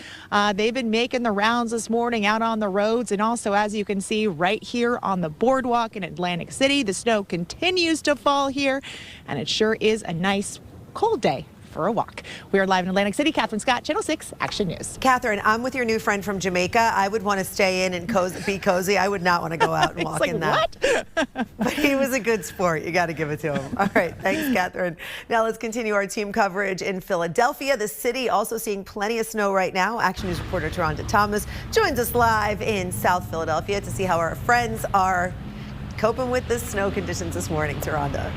They've been making the rounds this morning out on the roads. And also, as you can see right here on the boardwalk in Atlantic City, the snow continues to fall here. And it sure is a nice cold day for a walk. We are live in Atlantic City. Catherine Scott, Channel 6 Action News. Catherine, I'm with your new friend from Jamaica. I would want to stay in and be cozy. I would not want to go out and walk like, in that. What? But he was a good sport. You got to give it to him. All right. Thanks, Catherine. Now let's continue our team coverage in Philadelphia. The city also seeing plenty of snow right now. Action News reporter Taronda Thomas joins us live in South Philadelphia to see how our friends are coping with the snow conditions this morning. Taronda.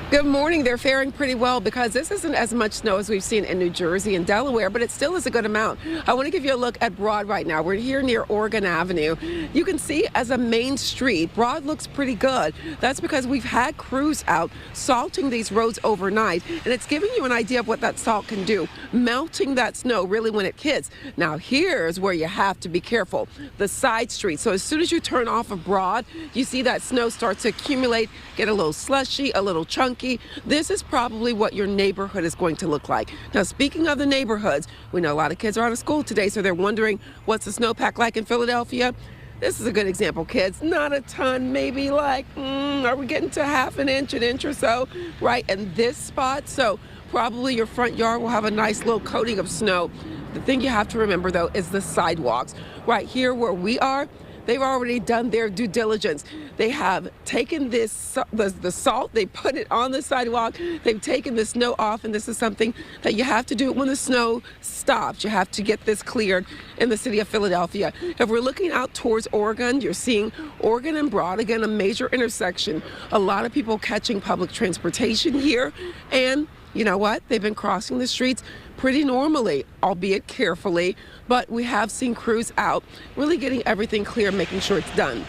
Good morning. They're faring pretty well because this isn't as much snow as we've seen in New Jersey and Delaware, but it still is a good amount. I want to give you a look at Broad right now. We're here near Oregon Avenue. You can see as a main street, Broad looks pretty good. That's because we've had crews out salting these roads overnight, and it's giving you an idea of what that salt can do, melting that snow really when it hits. Now here's where you have to be careful, the side streets. So as soon as you turn off of Broad, you see that snow start to accumulate, get a little slushy, a little chunky. This is probably what your neighborhood is going to look like. Now, speaking of the neighborhoods, we know a lot of kids are out of school today, so they're wondering what's the snowpack like in Philadelphia. This is a good example, kids. Not a ton, maybe like, are we getting to half an inch or so, right in this spot? So probably your front yard will have a nice little coating of snow. The thing you have to remember, though, is the sidewalks. Right here where we are, they've already done their due diligence. They have taken the salt, they put it on the sidewalk, they've taken the snow off, and this is something that you have to do when the snow stops. You have to get this cleared in the city of Philadelphia. If we're looking out towards Oregon, you're seeing Oregon and Broad, again, a major intersection. A lot of people catching public transportation here, and you know what? They've been crossing the streets pretty normally, albeit carefully, but we have seen crews out really getting everything clear, making sure it's done.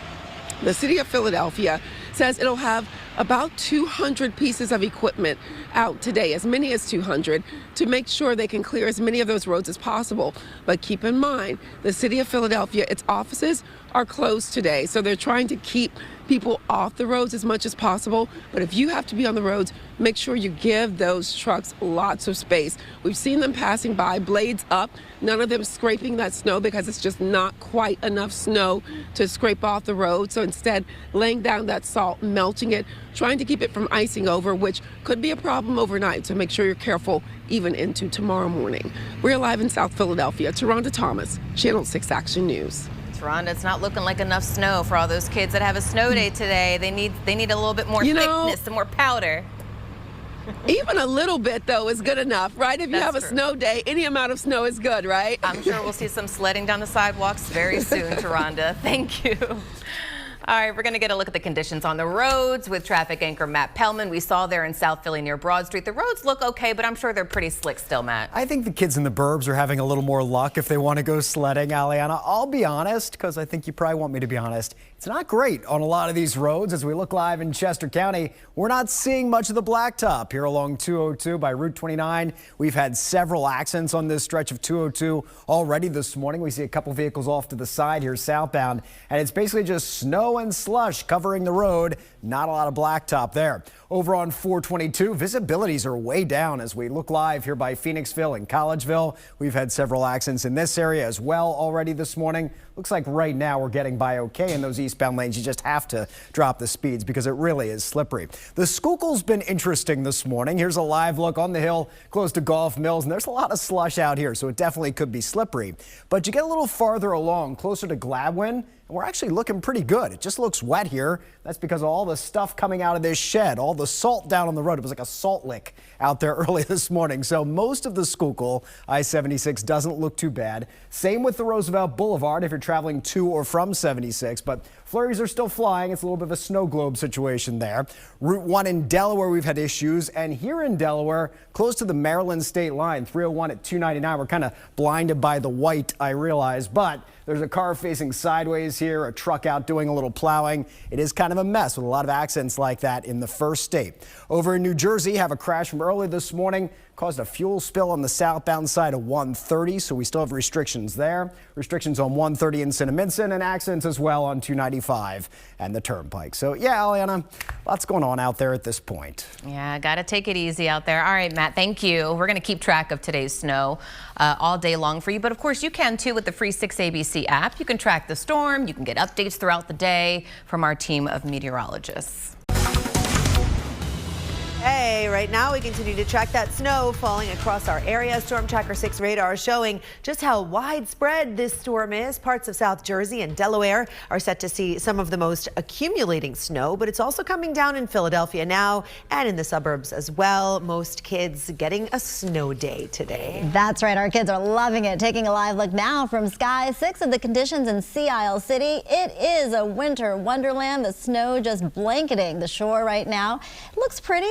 The city of Philadelphia says it'll have about 200 pieces of equipment out today, as many as 200, to make sure they can clear as many of those roads as possible. But keep in mind, the city of Philadelphia, its offices are closed today, so they're trying to keep people off the roads as much as possible. But if you have to be on the roads, make sure you give those trucks lots of space. We've seen them passing by, blades up, none of them scraping that snow because it's just not quite enough snow to scrape off the road. So instead, laying down that salt, melting it, trying to keep it from icing over, which could be a problem overnight. So make sure you're careful even into tomorrow morning. We're live in South Philadelphia. Taronda Thomas, Channel 6 Action News. Rhonda, it's not looking like enough snow for all those kids that have a snow day today. They need a little bit more thickness, some more powder. Even a little bit, though, is good enough, right? If you have a snow day, any amount of snow is good, right? I'm sure we'll see some sledding down the sidewalks very soon, Taronda. Thank you. All right, we're going to get a look at the conditions on the roads with traffic anchor Matt Pellman. We saw there in South Philly near Broad Street. The roads look okay, but I'm sure they're pretty slick still, Matt. I think the kids in the burbs are having a little more luck if they want to go sledding, Alyana. I'll be honest, because I think you probably want me to be honest. It's not great on a lot of these roads. As we look live in Chester County, we're not seeing much of the blacktop here along 202 by Route 29. We've had several accidents on this stretch of 202 already this morning. We see a couple vehicles off to the side here southbound, and it's basically just snow and slush covering the road. Not a lot of blacktop there. Over on 422, visibilities are way down as we look live here by Phoenixville and Collegeville. We've had several accidents in this area as well already this morning. Looks like right now we're getting by okay in those eastbound lanes. You just have to drop the speeds because it really is slippery. The Schuylkill's been interesting this morning. Here's a live look on the hill close to Golf Mills, and there's a lot of slush out here, so it definitely could be slippery. But you get a little farther along, closer to Gladwin, and we're actually looking pretty good. It just looks wet here. That's because of all the stuff coming out of this shed, all the salt down on the road. It was like a salt lick out there early this morning. So most of the Schuylkill I-76 doesn't look too bad. Same with the Roosevelt Boulevard if you're traveling to or from 76, but flurries are still flying. It's a little bit of a snow globe situation there. Route 1 in Delaware, we've had issues. And here in Delaware, close to the Maryland state line, 301 at 299. We're kind of blinded by the white, I realize, but there's a car facing sideways here, a truck out doing a little plowing. It is kind of a mess with a lot of accidents like that in the first state. Over in New Jersey, have a crash from early this morning. Caused a fuel spill on the southbound side of 130, so we still have restrictions there. Restrictions on 130 in Cinnaminson and accidents as well on 295 and the Turnpike. So yeah, Alyana, lots going on out there at this point. Yeah, got to take it easy out there. All right, Matt, thank you. We're going to keep track of today's snow all day long for you, but of course you can too with the free 6ABC app. You can track the storm. You can get updates throughout the day from our team of meteorologists. Hey, right now we continue to track that snow falling across our area. Storm Tracker 6 radar showing just how widespread this storm is. Parts of South Jersey and Delaware are set to see some of the most accumulating snow, but it's also coming down in Philadelphia now and in the suburbs as well. Most kids getting a snow day today. That's right. Our kids are loving it. Taking a live look now from Sky 6 of the conditions in Sea Isle City. It is a winter wonderland. The snow just blanketing the shore right now. It looks pretty.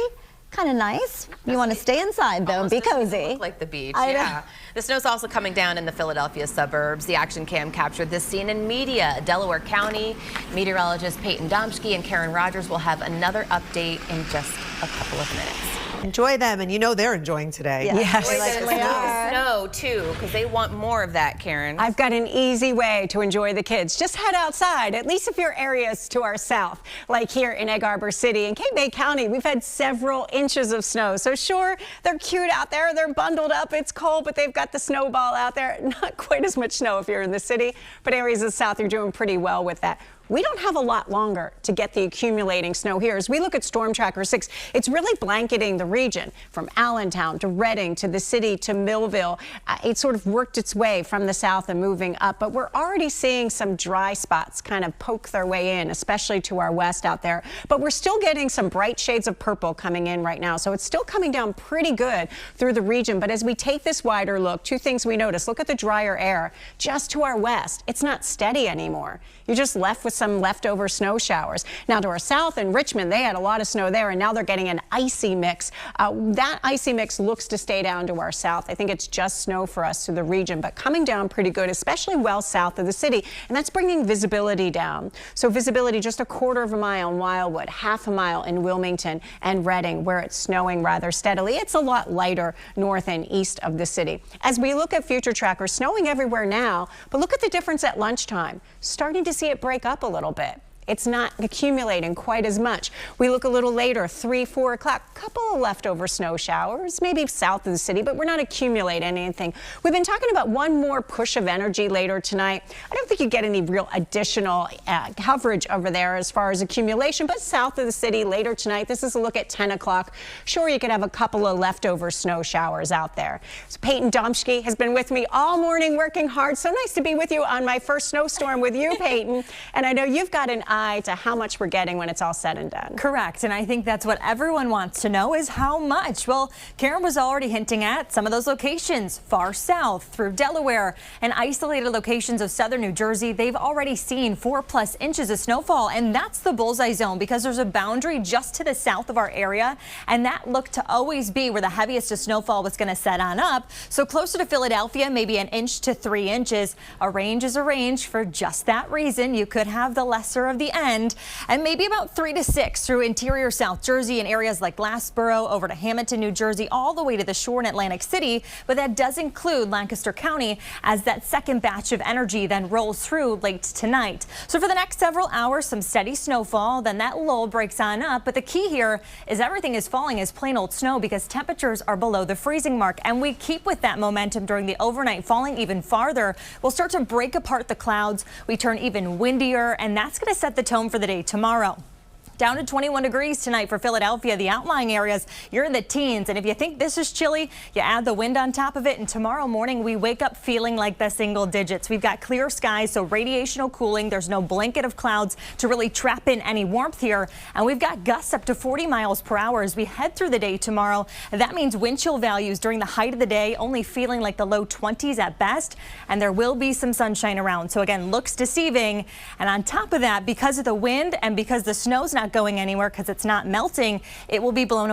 Kind of nice. You want to stay inside though, be cozy. Look like the beach. Yeah. The snow's also coming down in the Philadelphia suburbs. The action cam captured this scene in Nydia, Delaware County. Meteorologist Payton Domschke and Karen Rogers will have another update in just a couple of minutes. Enjoy them, and you know they're enjoying today. Yes, they like the snow too, because they want more of that, Karen. I've got an easy way to enjoy the kids. Just head outside, at least if your areas to our south, like here in Egg Harbor City and Cape May County. We've had several inches of snow, so sure, they're cute out there. They're bundled up. It's cold, but they've got the snowball out there. Not quite as much snow if you're in the city, but areas of the south are doing pretty well with that. We don't have a lot longer to get the accumulating snow here. As we look at Storm Tracker 6, it's really blanketing the region from Allentown to Reading to the city to Millville. It sort of worked its way from the south and moving up, but we're already seeing some dry spots kind of poke their way in, especially to our west out there. But we're still getting some bright shades of purple coming in right now, so it's still coming down pretty good through the region. But as we take this wider look, two things we notice. Look at the drier air just to our west. It's not steady anymore. You're just left with some leftover snow showers. Now to our south in Richmond, they had a lot of snow there, and now they're getting an icy mix. That icy mix looks to stay down to our south. I think it's just snow for us through the region, but coming down pretty good, especially well south of the city, and that's bringing visibility down. So visibility just a quarter of a mile in Wildwood, half a mile in Wilmington and Reading, where it's snowing rather steadily. It's a lot lighter north and east of the city. As we look at future trackers, snowing everywhere now, but look at the difference at lunchtime. Starting to see it break up a little bit. It's not accumulating quite as much. We look a little later, 3, 4 o'clock, couple of leftover snow showers, maybe south of the city, but we're not accumulating anything. We've been talking about one more push of energy later tonight. I don't think you get any real additional coverage over there as far as accumulation, but south of the city later tonight, this is a look at 10 o'clock. Sure, you could have a couple of leftover snow showers out there. So Payton Domschke has been with me all morning working hard. So nice to be with you on my first snowstorm with you, Payton. And I know you've got an eye high to how much we're getting when it's all said and done. Correct, and I think that's what everyone wants to know is how much. Well, Karen was already hinting at some of those locations far south through Delaware and isolated locations of southern New Jersey. They've already seen 4+ inches of snowfall, and that's the bullseye zone because there's a boundary just to the south of our area, and that looked to always be where the heaviest of snowfall was going to set on up. So closer to Philadelphia, maybe 1 inch to 3 inches. A range is a range for just that reason. You could have the lesser of the end, and maybe about 3 to 6 through interior South Jersey and areas like Glassboro over to Hamilton, New Jersey, all the way to the shore in Atlantic City. But that does include Lancaster County as that second batch of energy then rolls through late tonight. So for the next several hours, some steady snowfall, then that lull breaks on up. But the key here is everything is falling as plain old snow because temperatures are below the freezing mark, and we keep with that momentum during the overnight, falling even farther. We'll start to break apart the clouds. We turn even windier, and that's going to set the tone for the day tomorrow. Down to 21 degrees tonight for Philadelphia. The outlying areas, you're in the teens. And if you think this is chilly, you add the wind on top of it. And tomorrow morning, we wake up feeling like the single digits. We've got clear skies, so radiational cooling. There's no blanket of clouds to really trap in any warmth here. And we've got gusts up to 40 miles per hour as we head through the day tomorrow. That means wind chill values during the height of the day only feeling like the low 20s at best. And there will be some sunshine around. So again, looks deceiving. And on top of that, because of the wind and because the snow's not going anywhere because it's not melting, it will be blown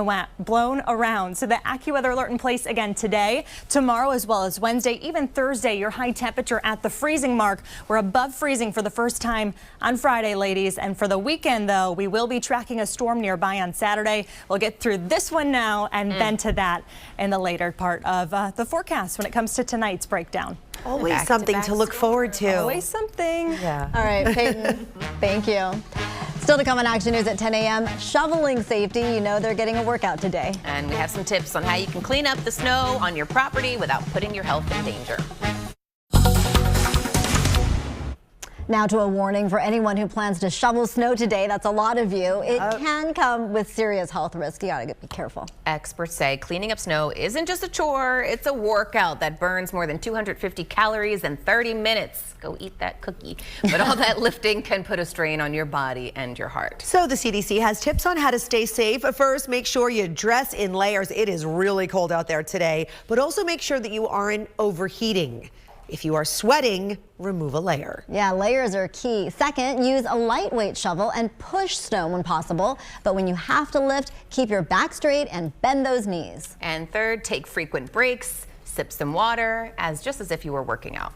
around. So the AccuWeather alert in place again today, tomorrow, as well as Wednesday, even Thursday. Your high temperature at the freezing mark. We're above freezing for the first time on Friday, ladies. And for the weekend, though, we will be tracking a storm nearby on Saturday. We'll get through this one now and then to that in the later part of the forecast when it comes to tonight's breakdown. Always something to look forward to. Always something. Yeah. All right, Payton, thank you. Still to come on Action News at 10 a.m. Shoveling safety. You know they're getting a workout today. And we have some tips on how you can clean up the snow on your property without putting your health in danger. Now to a warning for anyone who plans to shovel snow today. That's a lot of you. It can come with serious health risk. You gotta be careful. Experts say cleaning up snow isn't just a chore, it's a workout that burns more than 250 calories in 30 minutes. Go eat that cookie. But all that lifting can put a strain on your body and your heart. So the CDC has tips on how to stay safe. First, make sure you dress in layers. It is really cold out there today, but also make sure that you aren't overheating. If you are sweating, remove a layer. Yeah, layers are key. Second, use a lightweight shovel and push snow when possible. But when you have to lift, keep your back straight and bend those knees. And third, take frequent breaks, sip some water, just as if you were working out.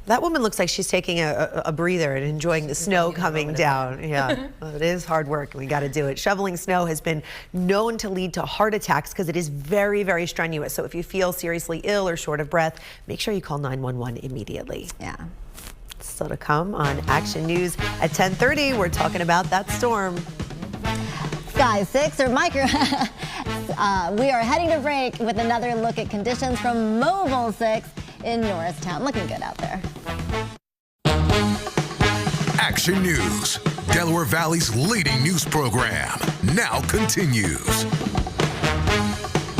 That woman looks like she's taking a breather and enjoying the snow coming down. Yeah, well, it is hard work. We got to do it. Shoveling snow has been known to lead to heart attacks because it is very, very strenuous. So if you feel seriously ill or short of breath, make sure you call 911 immediately. Yeah. So to come on Action News at 10:30, we're talking about that storm. Sky 6 or micro. We are heading to break with another look at conditions from Mobile 6 in Norristown. Looking good out there. Action News, Delaware Valley's leading news program, now continues.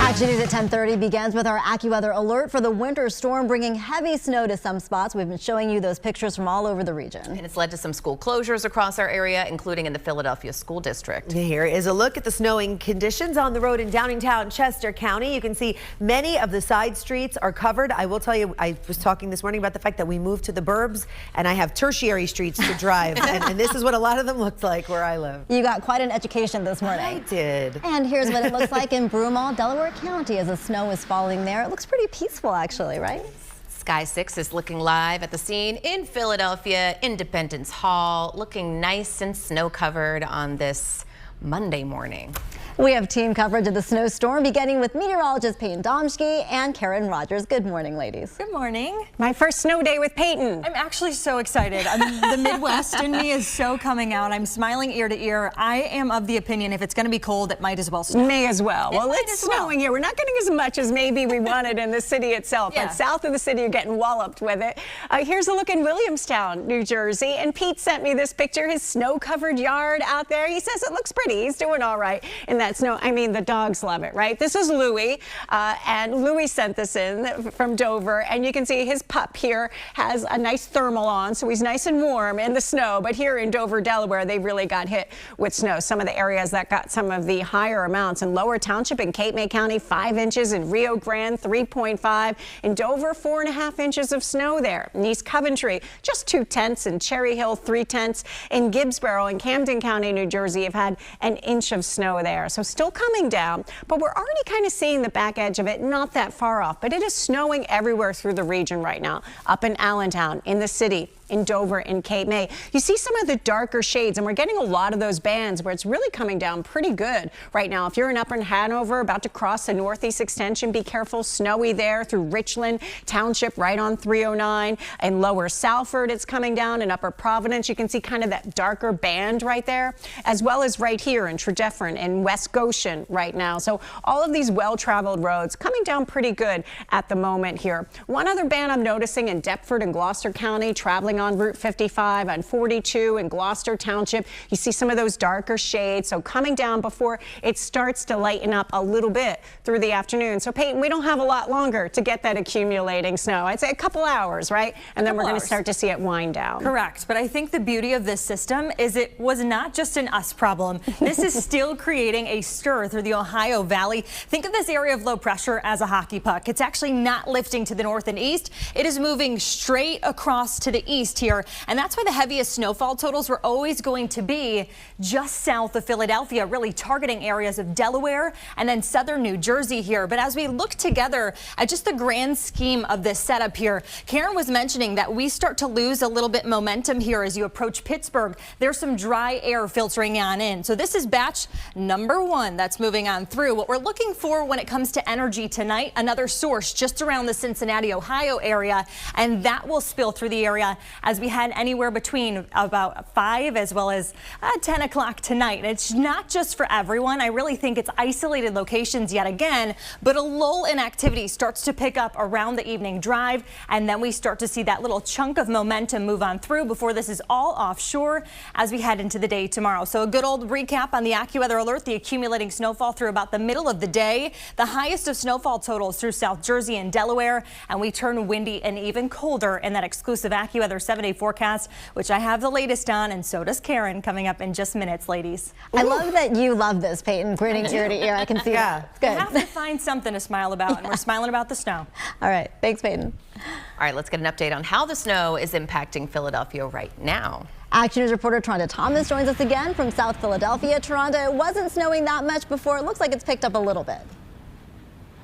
Action News at 10:30 begins with our AccuWeather alert for the winter storm, bringing heavy snow to some spots. We've been showing you those pictures from all over the region. And it's led to some school closures across our area, including in the Philadelphia School District. Here is a look at the snowing conditions on the road in downtown Chester County. You can see many of the side streets are covered. I will tell you, I was talking this morning about the fact that we moved to the burbs, and I have tertiary streets to drive, and this is what a lot of them look like where I live. You got quite an education this morning. I did. And here's what it looks like in Broomall, Delaware County as the snow is falling there. It looks pretty peaceful actually, right? Sky 6 is looking live at the scene in Philadelphia, Independence Hall, looking nice and snow covered on this Monday morning. We have team coverage of the snowstorm, beginning with meteorologist Payton Domschke and Karen Rogers. Good morning, ladies. Good morning. My first snow day with Payton. I'm actually so excited. The Midwest in me is so coming out. I'm smiling ear to ear. I am of the opinion if it's going to be cold, it might as well snow. May as well. Well, it's snowing here. We're not getting as much as maybe we wanted in the city itself, but south of the city, you're getting walloped with it. Here's a look in Williamstown, New Jersey, and Pete sent me this picture, his snow-covered yard out there. He says it looks pretty. He's doing all right in that that snow. I mean, the dogs love it, right? This is Louie, and Louie sent this in from Dover, and you can see his pup here has a nice thermal on, so he's nice and warm in the snow. But here in Dover, Delaware, they really got hit with snow. Some of the areas that got some of the higher amounts in Lower Township in Cape May County, 5 inches. In Rio Grande, 3.5. In Dover, 4.5 inches of snow there. In East Coventry, just 0.2. In Cherry Hill, 0.3. In Gibbsboro and Camden County, New Jersey, have had an inch of snow there. So still coming down, but we're already kind of seeing the back edge of it, not that far off. But it is snowing everywhere through the region right now. Up in Allentown, in the city, in Dover, in Cape May. You see some of the darker shades, and we're getting a lot of those bands where it's really coming down pretty good right now. If you're in Upper Hanover, about to cross the Northeast Extension, be careful. Snowy there through Richland Township, right on 309. In Lower Salford, it's coming down. In Upper Providence, you can see kind of that darker band right there, as well as right here in Tredyffrin and West Goshen right now. So all of these well-traveled roads coming down pretty good at the moment here. One other band I'm noticing in Deptford and Gloucester County, traveling on Route 55 on 42 in Gloucester Township. You see some of those darker shades, so coming down before it starts to lighten up a little bit through the afternoon. So Peyton, we don't have a lot longer to get that accumulating snow. I'd say a couple hours, right? And then we're going to start to see it wind down. Correct, but I think the beauty of this system is it was not just an us problem. This is still creating a stir through the Ohio Valley. Think of this area of low pressure as a hockey puck. It's actually not lifting to the north and east. It is moving straight across to the east here, and that's why the heaviest snowfall totals were always going to be just south of Philadelphia, really targeting areas of Delaware and then southern New Jersey here. But as we look together at just the grand scheme of this setup here, Karen was mentioning that we start to lose a little bit momentum here as you approach Pittsburgh. There's some dry air filtering on in. So this is batch number 1 that's moving on through. What we're looking for when it comes to energy tonight, another source just around the Cincinnati, Ohio area, and that will spill through the area as we head anywhere between about 5 as well as 10 o'clock tonight. And it's not just for everyone. I really think it's isolated locations yet again, but a lull in activity starts to pick up around the evening drive, and then we start to see that little chunk of momentum move on through before this is all offshore as we head into the day tomorrow. So a good old recap on the AccuWeather alert, the accumulating snowfall through about the middle of the day, the highest of snowfall totals through South Jersey and Delaware, and we turn windy and even colder in that exclusive AccuWeather 7-day forecast, which I have the latest on, and so does Karen, coming up in just minutes, ladies. I love that you love this, Peyton, grinning ear to ear. I can see that. It's good. I have to find something to smile about, and we're smiling about the snow. All right. Thanks, Peyton. All right, let's get an update on how the snow is impacting Philadelphia right now. Action News reporter Taronda Thomas joins us again from South Philadelphia. Taronda, it wasn't snowing that much before. It looks like it's picked up a little bit.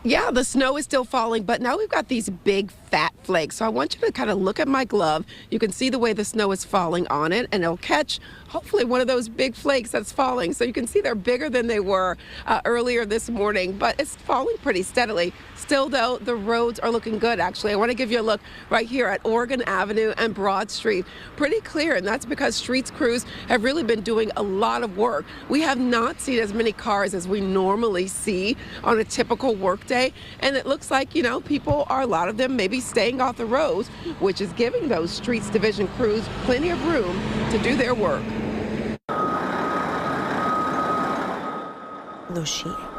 Yeah, the snow is still falling, but now we've got these big fat flakes. So I want you to kind of look at my glove. You can see the way the snow is falling on it, and it'll catch hopefully one of those big flakes that's falling. So you can see they're bigger than they were earlier this morning, but it's falling pretty steadily. Still, though, the roads are looking good, actually. I want to give you a look right here at Oregon Avenue and Broad Street. Pretty clear, and that's because streets crews have really been doing a lot of work. We have not seen as many cars as we normally see on a typical workday, and it looks like, you know, people are, a lot of them maybe staying off the roads, which is giving those streets division crews plenty of room to do their work. Lucia.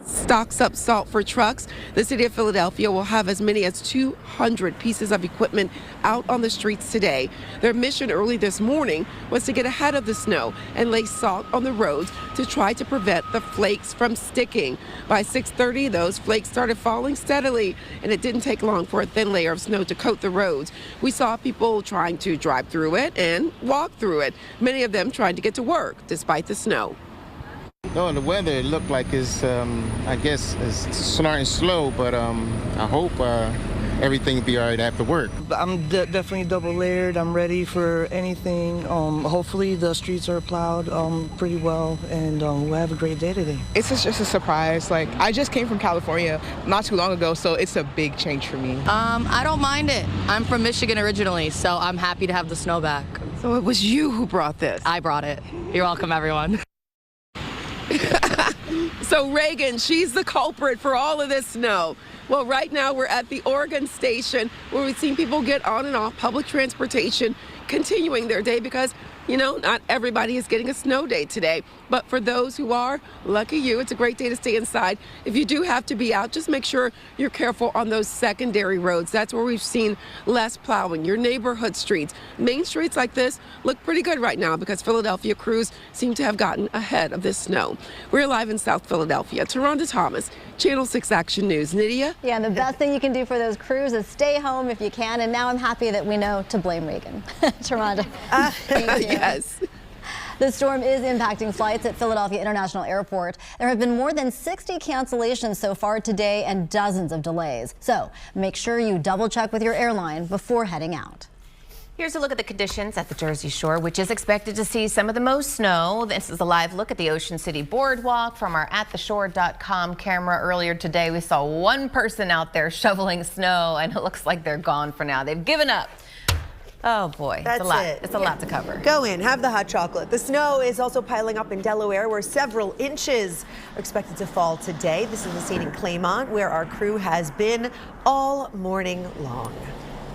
Stocks up salt for trucks. The city of Philadelphia will have as many as 200 pieces of equipment out on the streets today. Their mission early this morning was to get ahead of the snow and lay salt on the roads to try to prevent the flakes from sticking. By 6:30, those flakes started falling steadily, and it didn't take long for a thin layer of snow to coat the roads. We saw people trying to drive through it and walk through it, many of them trying to get to work despite the snow. No, the weather, it looked like it's, I guess, it's starting slow, but I hope everything will be all right after work. I'm definitely double layered. I'm ready for anything. Hopefully the streets are plowed pretty well, and we'll have a great day today. It's just a surprise. Like, I just came from California not too long ago, so it's a big change for me. I don't mind it. I'm from Michigan originally, so I'm happy to have the snow back. So it was you who brought this? I brought it. You're welcome, everyone. So Reagan, she's the culprit for all of this snow. Well, right now we're at the Oregon station where we've seen people get on and off public transportation, continuing their day because You know, not everybody is getting a snow day today, but for those who are, lucky you, it's a great day to stay inside. If you do have to be out, just make sure you're careful on those secondary roads. That's where we've seen less plowing. Your neighborhood streets, main streets like this look pretty good right now because Philadelphia crews seem to have gotten ahead of this snow. We're live in South Philadelphia. Taronda Thomas, Channel 6 Action News. Nydia? Yeah, and the best thing you can do for those crews is stay home if you can. And now I'm happy that we know to blame Reagan. Taronda. Thank you. Yes. The storm is impacting flights at Philadelphia International Airport. There have been more than 60 cancellations so far today and dozens of delays. So make sure you double check with your airline before heading out. Here's a look at the conditions at the Jersey Shore, which is expected to see some of the most snow. This is a live look at the Ocean City Boardwalk from our attheshore.com camera. Earlier today, we saw one person out there shoveling snow, and it looks like they're gone for now. They've given up. Oh boy, That's it's a lot. it. It's a lot to cover. Go in, have the hot chocolate. The snow is also piling up in Delaware, where several inches are expected to fall today. This is the scene in Claymont, where our crew has been all morning long.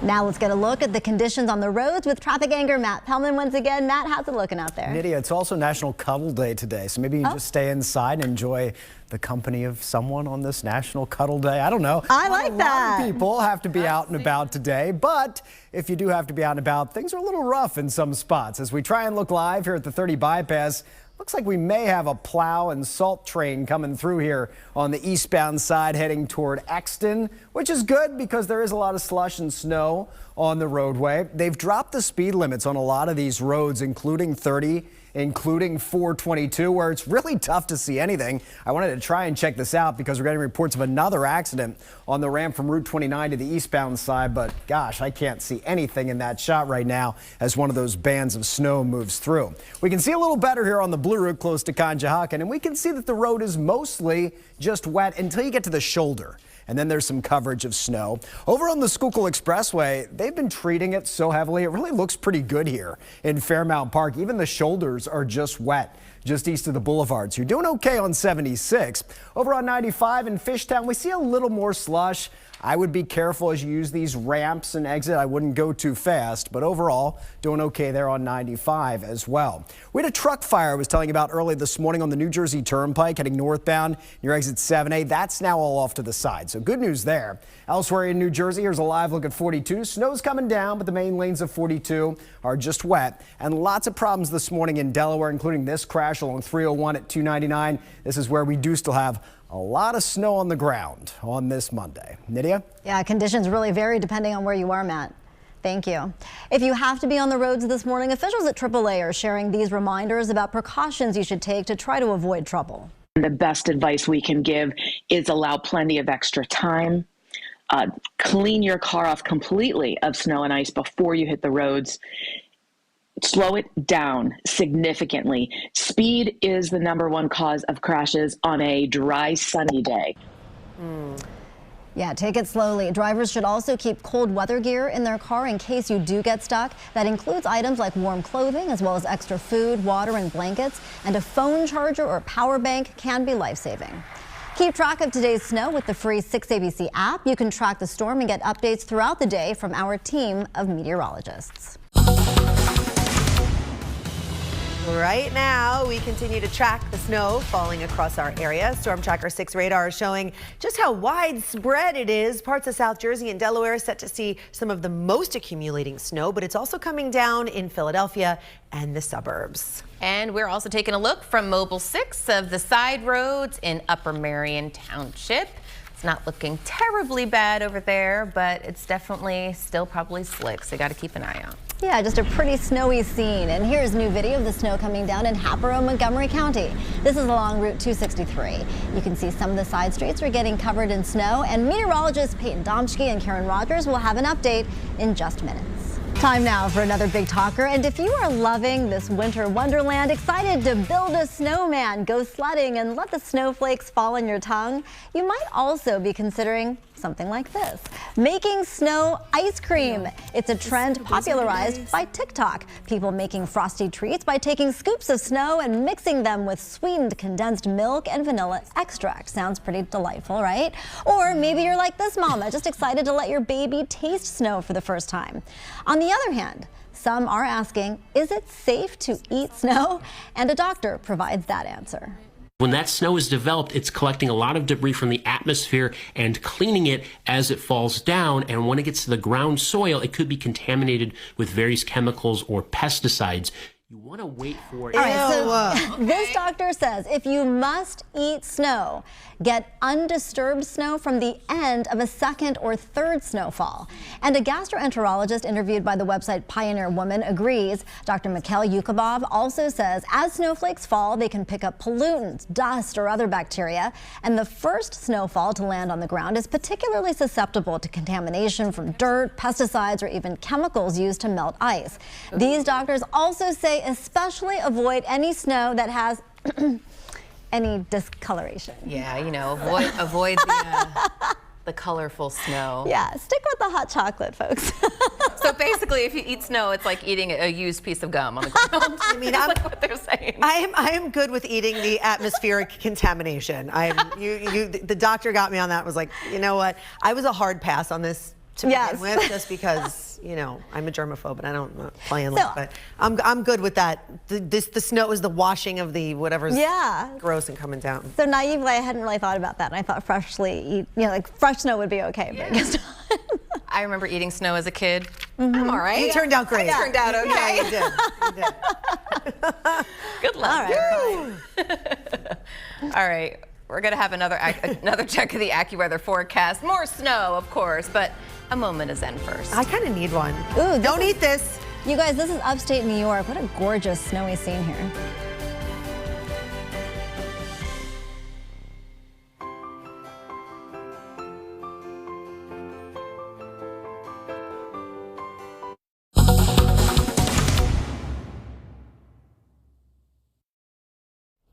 Now let's get a look at the conditions on the roads with traffic anchor Matt Pellman once again. Matt, how's it looking out there? Nydia, it's also National Cuddle Day today, so maybe you can just stay inside and enjoy the company of someone on this National Cuddle Day. I don't know. I like that. A lot of people have to be out and about today, but if you do have to be out and about, things are a little rough in some spots. As we try and look live here at the 30 bypass, looks like we may have a plow and salt train coming through here on the eastbound side heading toward Exton, which is good because there is a lot of slush and snow on the roadway. They've dropped the speed limits on a lot of these roads, including 30, including 422, where it's really tough to see anything. I wanted to try and check this out because we're getting reports of another accident on the ramp from Route 29 to the eastbound side, but gosh, I can't see anything in that shot right now as one of those bands of snow moves through. We can see a little better here on the Blue Route close to Conshohocken, and we can see that the road is mostly just wet until you get to the shoulder. And then there's some coverage of snow. Over on the Schuylkill Expressway, they've been treating it so heavily. It really looks pretty good here in Fairmount Park. Even the shoulders are just wet just east of the boulevards. You're doing okay on 76. Over on 95 in Fishtown, we see a little more slush. I would be careful as you use these ramps and exit. I wouldn't go too fast, but overall, doing okay there on 95 as well. We had a truck fire I was telling you about early this morning on the New Jersey Turnpike heading northbound near exit 7A. That's now all off to the side, so good news there. Elsewhere in New Jersey, here's a live look at 42. Snow's coming down, but the main lanes of 42 are just wet. And lots of problems this morning in Delaware, including this crash along 301 at 299. This is where we do still have a lot of snow on the ground on this Monday. Nydia? Yeah, conditions really vary depending on where you are, Matt. Thank you. If you have to be on the roads this morning, officials at AAA are sharing these reminders about precautions you should take to try to avoid trouble. The best advice we can give is allow plenty of extra time. Clean your car off completely of snow and ice before you hit the roads. Slow it down significantly. Speed is the #1 cause of crashes on a dry, sunny day. Yeah, take it slowly. Drivers should also keep cold weather gear in their car in case you do get stuck. That includes items like warm clothing, as well as extra food, water, and blankets. And a phone charger or power bank can be life-saving. Keep track of today's snow with the free 6ABC app. You can track the storm and get updates throughout the day from our team of meteorologists. Right now, we continue to track the snow falling across our area. Storm Tracker 6 radar is showing just how widespread it is. Parts of South Jersey and Delaware are set to see some of the most accumulating snow, but it's also coming down in Philadelphia and the suburbs. And we're also taking a look from Mobile 6 of the side roads in Upper Marion Township. It's not looking terribly bad over there, but it's definitely still probably slick, so you got to keep an eye out. Yeah, just a pretty snowy scene. And here's new video of the snow coming down in Hatboro, Montgomery County. This is along Route 263. You can see some of the side streets are getting covered in snow, and meteorologists Payton Domschke and Karen Rogers will have an update in just minutes. Time now for another big talker. And if you are loving this winter wonderland, excited to build a snowman, go sledding, and let the snowflakes fall on your tongue, you might also be considering something like this: making snow ice cream. It's a trend popularized by TikTok. People making frosty treats by taking scoops of snow and mixing them with sweetened condensed milk and vanilla extract. Sounds pretty delightful, right? Or maybe you're like this mama, just excited to let your baby taste snow for the first time. On the other hand, some are asking, is it safe to eat snow? And a doctor provides that answer. When that snow is developed, it's collecting a lot of debris from the atmosphere and cleaning it as it falls down. And when it gets to the ground soil, it could be contaminated with various chemicals or pesticides. You want to wait for it. All right, so this doctor says if you must eat snow, get undisturbed snow from the end of a second or third snowfall. And a gastroenterologist interviewed by the website Pioneer Woman agrees. Dr. Mikhail Yukubov also says as snowflakes fall, they can pick up pollutants, dust, or other bacteria. And the first snowfall to land on the ground is particularly susceptible to contamination from dirt, pesticides, or even chemicals used to melt ice. These doctors also say especially avoid any snow that has any discoloration. Yeah, you know, avoid the colorful snow. Yeah, stick with the hot chocolate, folks. So basically, if you eat snow, it's like eating a used piece of gum on the ground. I mean, that's like what they're saying. I am good with eating the atmospheric contamination. The doctor got me on that. Was like, you know what? I was a hard pass on this to begin with, just because, you know, I'm a germaphobe and I don't play in love, but I'm good with that. The snow is the washing of the whatever's gross and coming down. So naively, I hadn't really thought about that, and I thought like fresh snow would be okay, but I guess not. I remember eting snow as a kid. I'm all right. You turned out great. I turned out okay. Yeah, you did. Good luck. All right. All right. We're going to have another check of the AccuWeather forecast. More snow, of course, but a moment of zen first. I kind of need one. Ooh, don't eat this. You guys, this is upstate New York. What a gorgeous snowy scene here.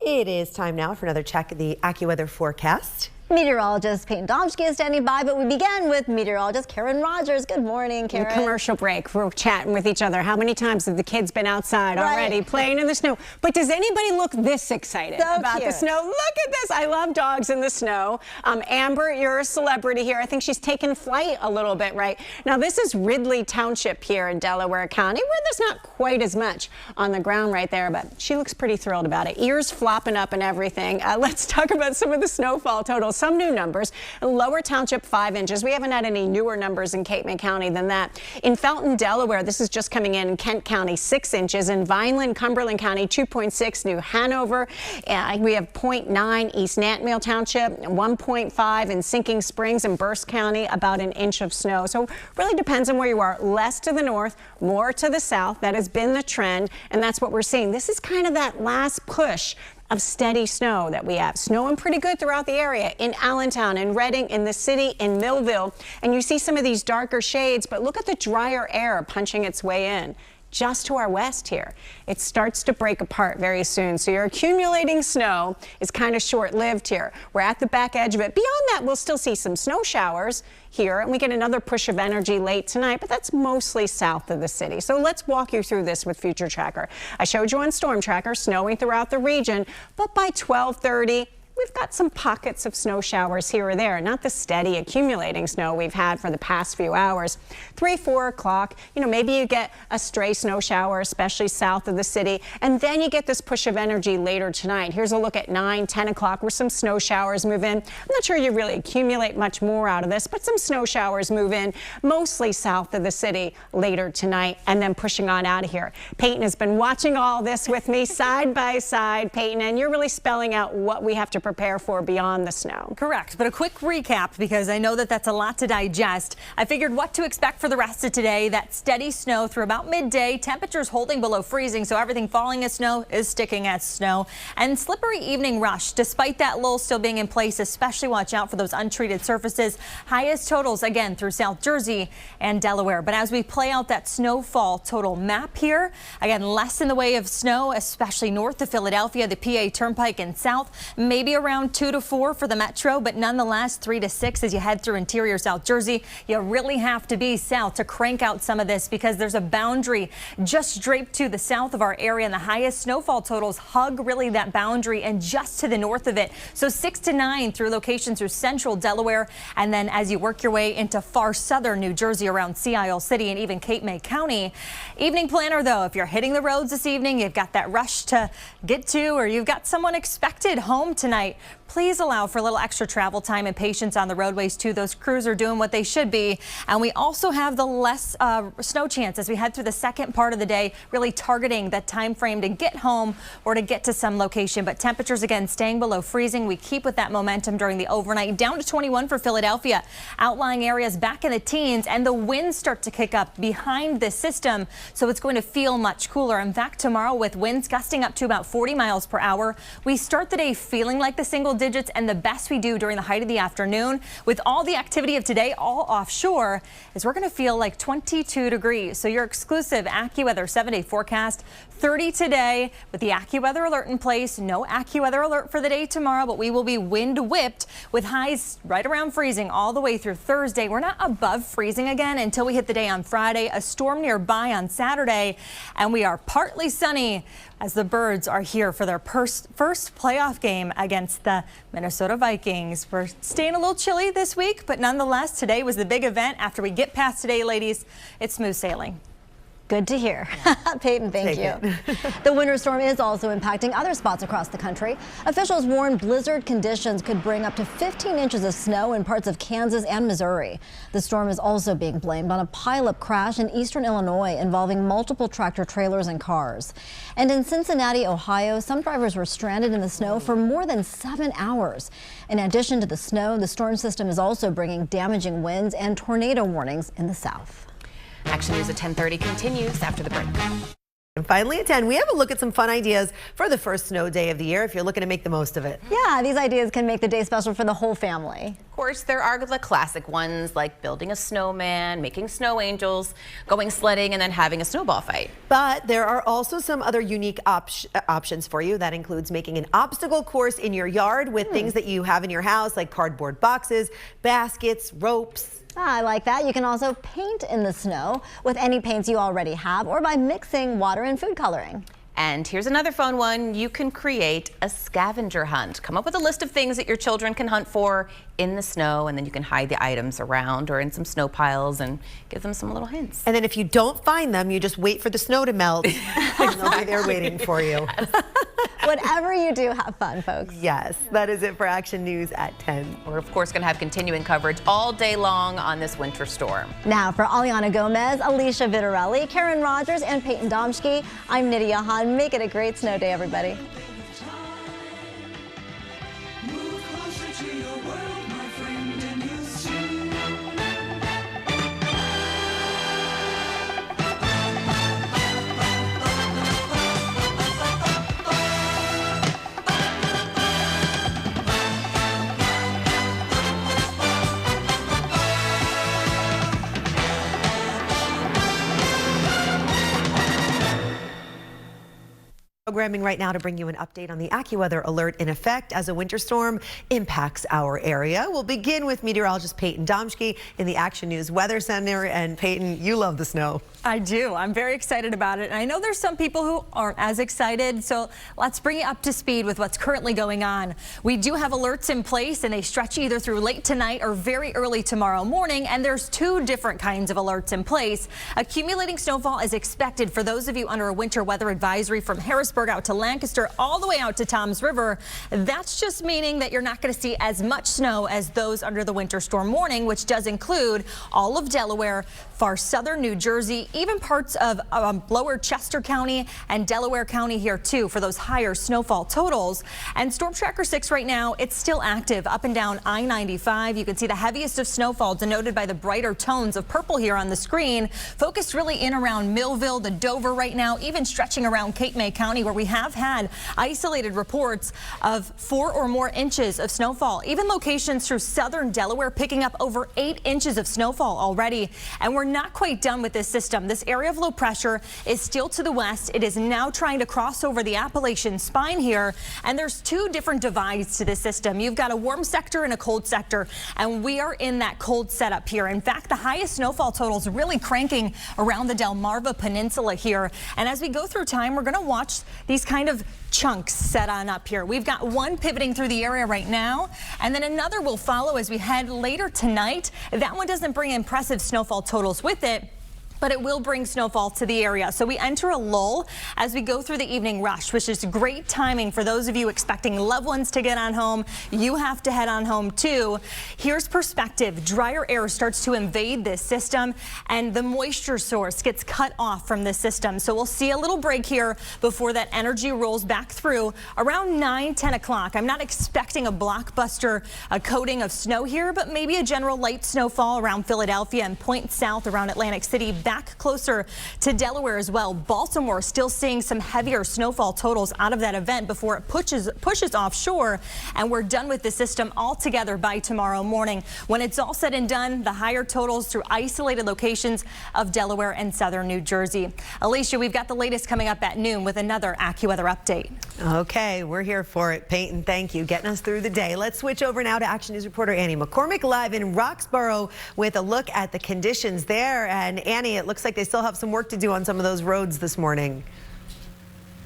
It is time now for another check of the AccuWeather forecast. Meteorologist Payton Domschke is standing by, but we begin with meteorologist Karen Rogers. Good morning, Karen. Commercial break. We're chatting with each other. How many times have the kids been outside already playing in the snow? But does anybody look this excited about the snow? Look at this. I love dogs in the snow. Amber, you're a celebrity here. I think she's taken flight a little bit right now. This is Ridley Township here in Delaware County, where there's not quite as much on the ground right there, but she looks pretty thrilled about it. Ears flopping up and everything. Let's talk about some of the snowfall totals. Some new numbers. Lower Township, 5 inches. We haven't had any newer numbers in Cape May County than that. In Felton, Delaware, this is just coming in Kent County, 6 inches. In Vineland, Cumberland County, 2.6. New Hanover, we have 0.9. East Nantmeal Township, 1.5. In Sinking Springs and Burst County, about an inch of snow. So really depends on where you are. Less to the north, more to the south. That has been the trend, and that's what we're seeing. This is kind of that last push of steady snow that we have. Snowing pretty good throughout the area in Allentown, in Reading, in the city, in Millville. And you see some of these darker shades, but look at the drier air punching its way in. Just to our west here. It starts to break apart very soon. So your accumulating snow is kind of short-lived here. We're at the back edge of it. Beyond that, we'll still see some snow showers here, and we get another push of energy late tonight, but that's mostly south of the city. So let's walk you through this with Future Tracker. I showed you on Storm Tracker, snowing throughout the region, but by 12:30, we've got some pockets of snow showers here or there, not the steady accumulating snow we've had for the past few hours. 3, 4 o'clock, you know, maybe you get a stray snow shower, especially south of the city, and then you get this push of energy later tonight. Here's a look at 9, 10 o'clock where some snow showers move in. I'm not sure you really accumulate much more out of this, but some snow showers move in, mostly south of the city later tonight, and then pushing on out of here. Payton has been watching all this with me side by side, Payton, and you're really spelling out what we have to prepare for beyond the snow. Correct, but a quick recap because I know that that's a lot to digest. I figured what to expect for the rest of today. That steady snow through about midday, temperatures holding below freezing, so everything falling as snow is sticking as snow. And slippery evening rush, despite that lull still being in place, especially watch out for those untreated surfaces. Highest totals again through South Jersey and Delaware. But as we play out that snowfall total map here, again, less in the way of snow, especially north of Philadelphia, the PA Turnpike and south, maybe a around 2 to 4 for the metro, but nonetheless 3 to 6 as you head through interior South Jersey. You really have to be south to crank out some of this because there's a boundary just draped to the south of our area, and the highest snowfall totals hug really that boundary and just to the north of it. So 6 to 9 through locations through central Delaware, and then as you work your way into far southern New Jersey around Sea Isle City and even Cape May County. Evening planner, though, if you're hitting the roads this evening, you've got that rush to get to, or you've got someone expected home tonight, please allow for a little extra travel time and patience on the roadways too. Those crews are doing what they should be. And we also have the less snow chance as we head through the second part of the day, really targeting that time frame to get home or to get to some location. But temperatures again staying below freezing. We keep with that momentum during the overnight, down to 21 for Philadelphia. Outlying areas back in the teens, and the winds start to kick up behind this system, so it's going to feel much cooler. In fact, tomorrow with winds gusting up to about 40 miles per hour, we start the day feeling like the single digits, and the best we do during the height of the afternoon with all the activity of today all offshore is we're going to feel like 22 degrees. So your exclusive AccuWeather 7-day forecast, 30 today with the AccuWeather alert in place. No AccuWeather alert for the day tomorrow, but we will be wind whipped with highs right around freezing all the way through Thursday. We're not above freezing again until we hit the day on Friday. A storm nearby on Saturday, and we are partly sunny as the Birds are here for their first playoff game against the Minnesota Vikings. We're staying a little chilly this week, but nonetheless, today was the big event. After we get past today, ladies, it's smooth sailing. Good to hear. Payton, thank you. The winter storm is also impacting other spots across the country. Officials warn blizzard conditions could bring up to 15 inches of snow in parts of Kansas and Missouri. The storm is also being blamed on a pileup crash in eastern Illinois involving multiple tractor trailers and cars. And in Cincinnati, Ohio, some drivers were stranded in the snow for more than 7 hours. In addition to the snow, the storm system is also bringing damaging winds and tornado warnings in the south. Action News at 10:30 continues after the break. And finally at 10, we have a look at some fun ideas for the first snow day of the year if you're looking to make the most of it. Yeah, these ideas can make the day special for the whole family. Of course, there are the classic ones like building a snowman, making snow angels, going sledding, and then having a snowball fight. But there are also some other unique options for you. That includes making an obstacle course in your yard with things that you have in your house, like cardboard boxes, baskets, ropes. I like that. You can also paint in the snow with any paints you already have or by mixing water and food coloring. And here's another fun one. You can create a scavenger hunt. Come up with a list of things that your children can hunt for in the snow, and then you can hide the items around or in some snow piles and give them some little hints. And then if you don't find them, you just wait for the snow to melt and they'll be there waiting for you. Whatever you do, have fun, folks. Yes, that is it for Action News at 10. We're, of course, going to have continuing coverage all day long on this winter storm. Now, for Alyana Gomez, Alicia Vitarelli, Karen Rogers, and Payton Domschke, I'm Nydia. Make it a great snow day, everybody. Programming right now to bring you an update on the AccuWeather alert in effect as a winter storm impacts our area. We'll begin with meteorologist Payton Domschke in the Action News Weather Center. And Payton, you love the snow. I do. I'm very excited about it. And I know there's some people who aren't as excited. So let's bring you up to speed with what's currently going on. We do have alerts in place, and they stretch either through late tonight or very early tomorrow morning. And there's two different kinds of alerts in place. Accumulating snowfall is expected for those of you under a winter weather advisory from Harrisburg out to Lancaster all the way out to Toms River. That's just meaning that you're not going to see as much snow as those under the winter storm warning, which does include all of Delaware, far southern New Jersey, even parts of lower Chester County and Delaware County here too for those higher snowfall totals. And Storm Tracker 6 right now, it's still active up and down I-95. You can see the heaviest of snowfall denoted by the brighter tones of purple here on the screen, focused really in around Millville, the Dover right now, even stretching around Cape May County, where where we have had isolated reports of 4 or more inches of snowfall. Even locations through southern Delaware picking up over 8 inches of snowfall already. And we're not quite done with this system. This area of low pressure is still to the west. It is now trying to cross over the Appalachian spine here. And there's 2 different divides to this system. You've got a warm sector and a cold sector. And we are in that cold setup here. In fact, the highest snowfall totals really cranking around the Delmarva Peninsula here. And as we go through time, we're going to watch these kind of chunks set on up here. We've got one pivoting through the area right now, and then another will follow as we head later tonight. That one doesn't bring impressive snowfall totals with it, but it will bring snowfall to the area. So we enter a lull as we go through the evening rush, which is great timing for those of you expecting loved ones to get on home. You have to head on home too. Here's perspective. Drier air starts to invade this system and the moisture source gets cut off from this system. So we'll see a little break here before that energy rolls back through around 9-10 o'clock. I'm not expecting a blockbuster coating of snow here, but maybe a general light snowfall around Philadelphia and point south around Atlantic City. Back closer to Delaware as well. Baltimore still seeing some heavier snowfall totals out of that event before it pushes offshore, and we're done with the system altogether by tomorrow morning. When it's all said and done, the higher totals through isolated locations of Delaware and southern New Jersey. Alicia, we've got the latest coming up at noon with another AccuWeather update. Okay, we're here for it. Peyton, thank you. Getting us through the day. Let's switch over now to Action News reporter Annie McCormick live in Roxborough with a look at the conditions there. And Annie, it looks like they still have some work to do on some of those roads this morning.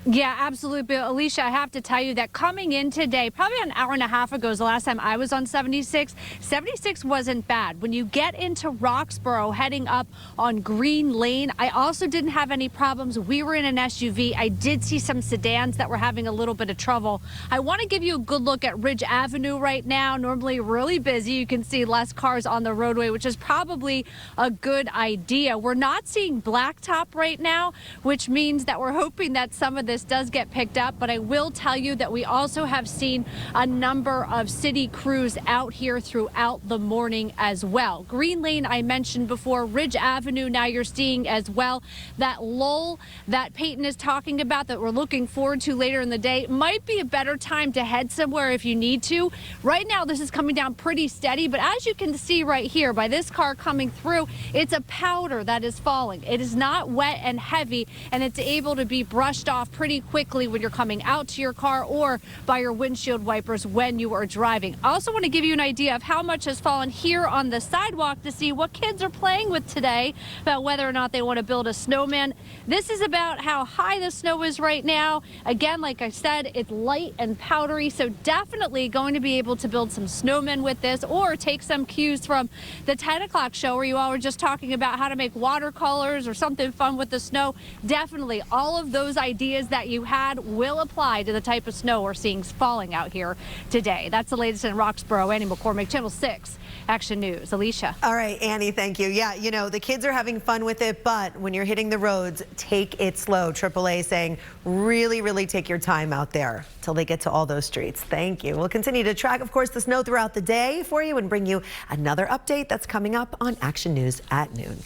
Yeah, absolutely. But Alicia, I have to tell you that coming in today, probably an hour and a half ago is the last time I was on 76. 76 wasn't bad. When you get into Roxborough heading up on Green Lane, I also didn't have any problems. We were in an SUV. I did see some sedans that were having a little bit of trouble. I want to give you a good look at Ridge Avenue right now. Normally really busy. You can see less cars on the roadway, which is probably a good idea. We're not seeing blacktop right now, which means that we're hoping that some of this does get picked up, but I will tell you that we also have seen a number of city crews out here throughout the morning as well. Green Lane, I mentioned before, Ridge Avenue, now you're seeing as well. That lull that Peyton is talking about that we're looking forward to later in the day might be a better time to head somewhere if you need to. Right now, this is coming down pretty steady, but as you can see right here by this car coming through, it's a powder that is falling. It is not wet and heavy, and it's able to be brushed off pretty quickly when you're coming out to your car or by your windshield wipers when you are driving. I also want to give you an idea of how much has fallen here on the sidewalk to see what kids are playing with today, about whether or not they want to build a snowman. This is about how high the snow is right now. Again, like I said, it's light and powdery, so definitely going to be able to build some snowmen with this or take some cues from the 10 o'clock show where you all were just talking about how to make watercolors or something fun with the snow. Definitely all of those ideas that you had will apply to the type of snow we're seeing falling out here today. That's the latest in Roxborough. Annie McCormick, Channel 6 Action News. Alicia. All right, Annie, thank you. Yeah, you know, the kids are having fun with it, but when you're hitting the roads, take it slow. AAA saying really, really take your time out there till they get to all those streets. Thank you. We'll continue to track, of course, the snow throughout the day for you and bring you another update that's coming up on Action News at noon.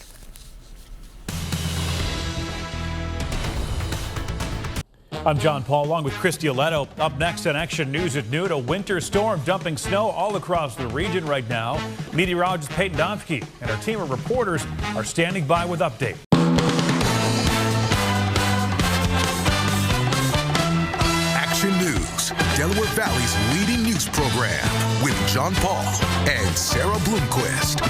I'm John Paul along with Christy Aletto. Up next on Action News at noon, a winter storm dumping snow all across the region right now. Meteorologist Payton Domschke and our team of reporters are standing by with updates. Action News, Delaware Valley's leading news program with John Paul and Sarah Bloomquist.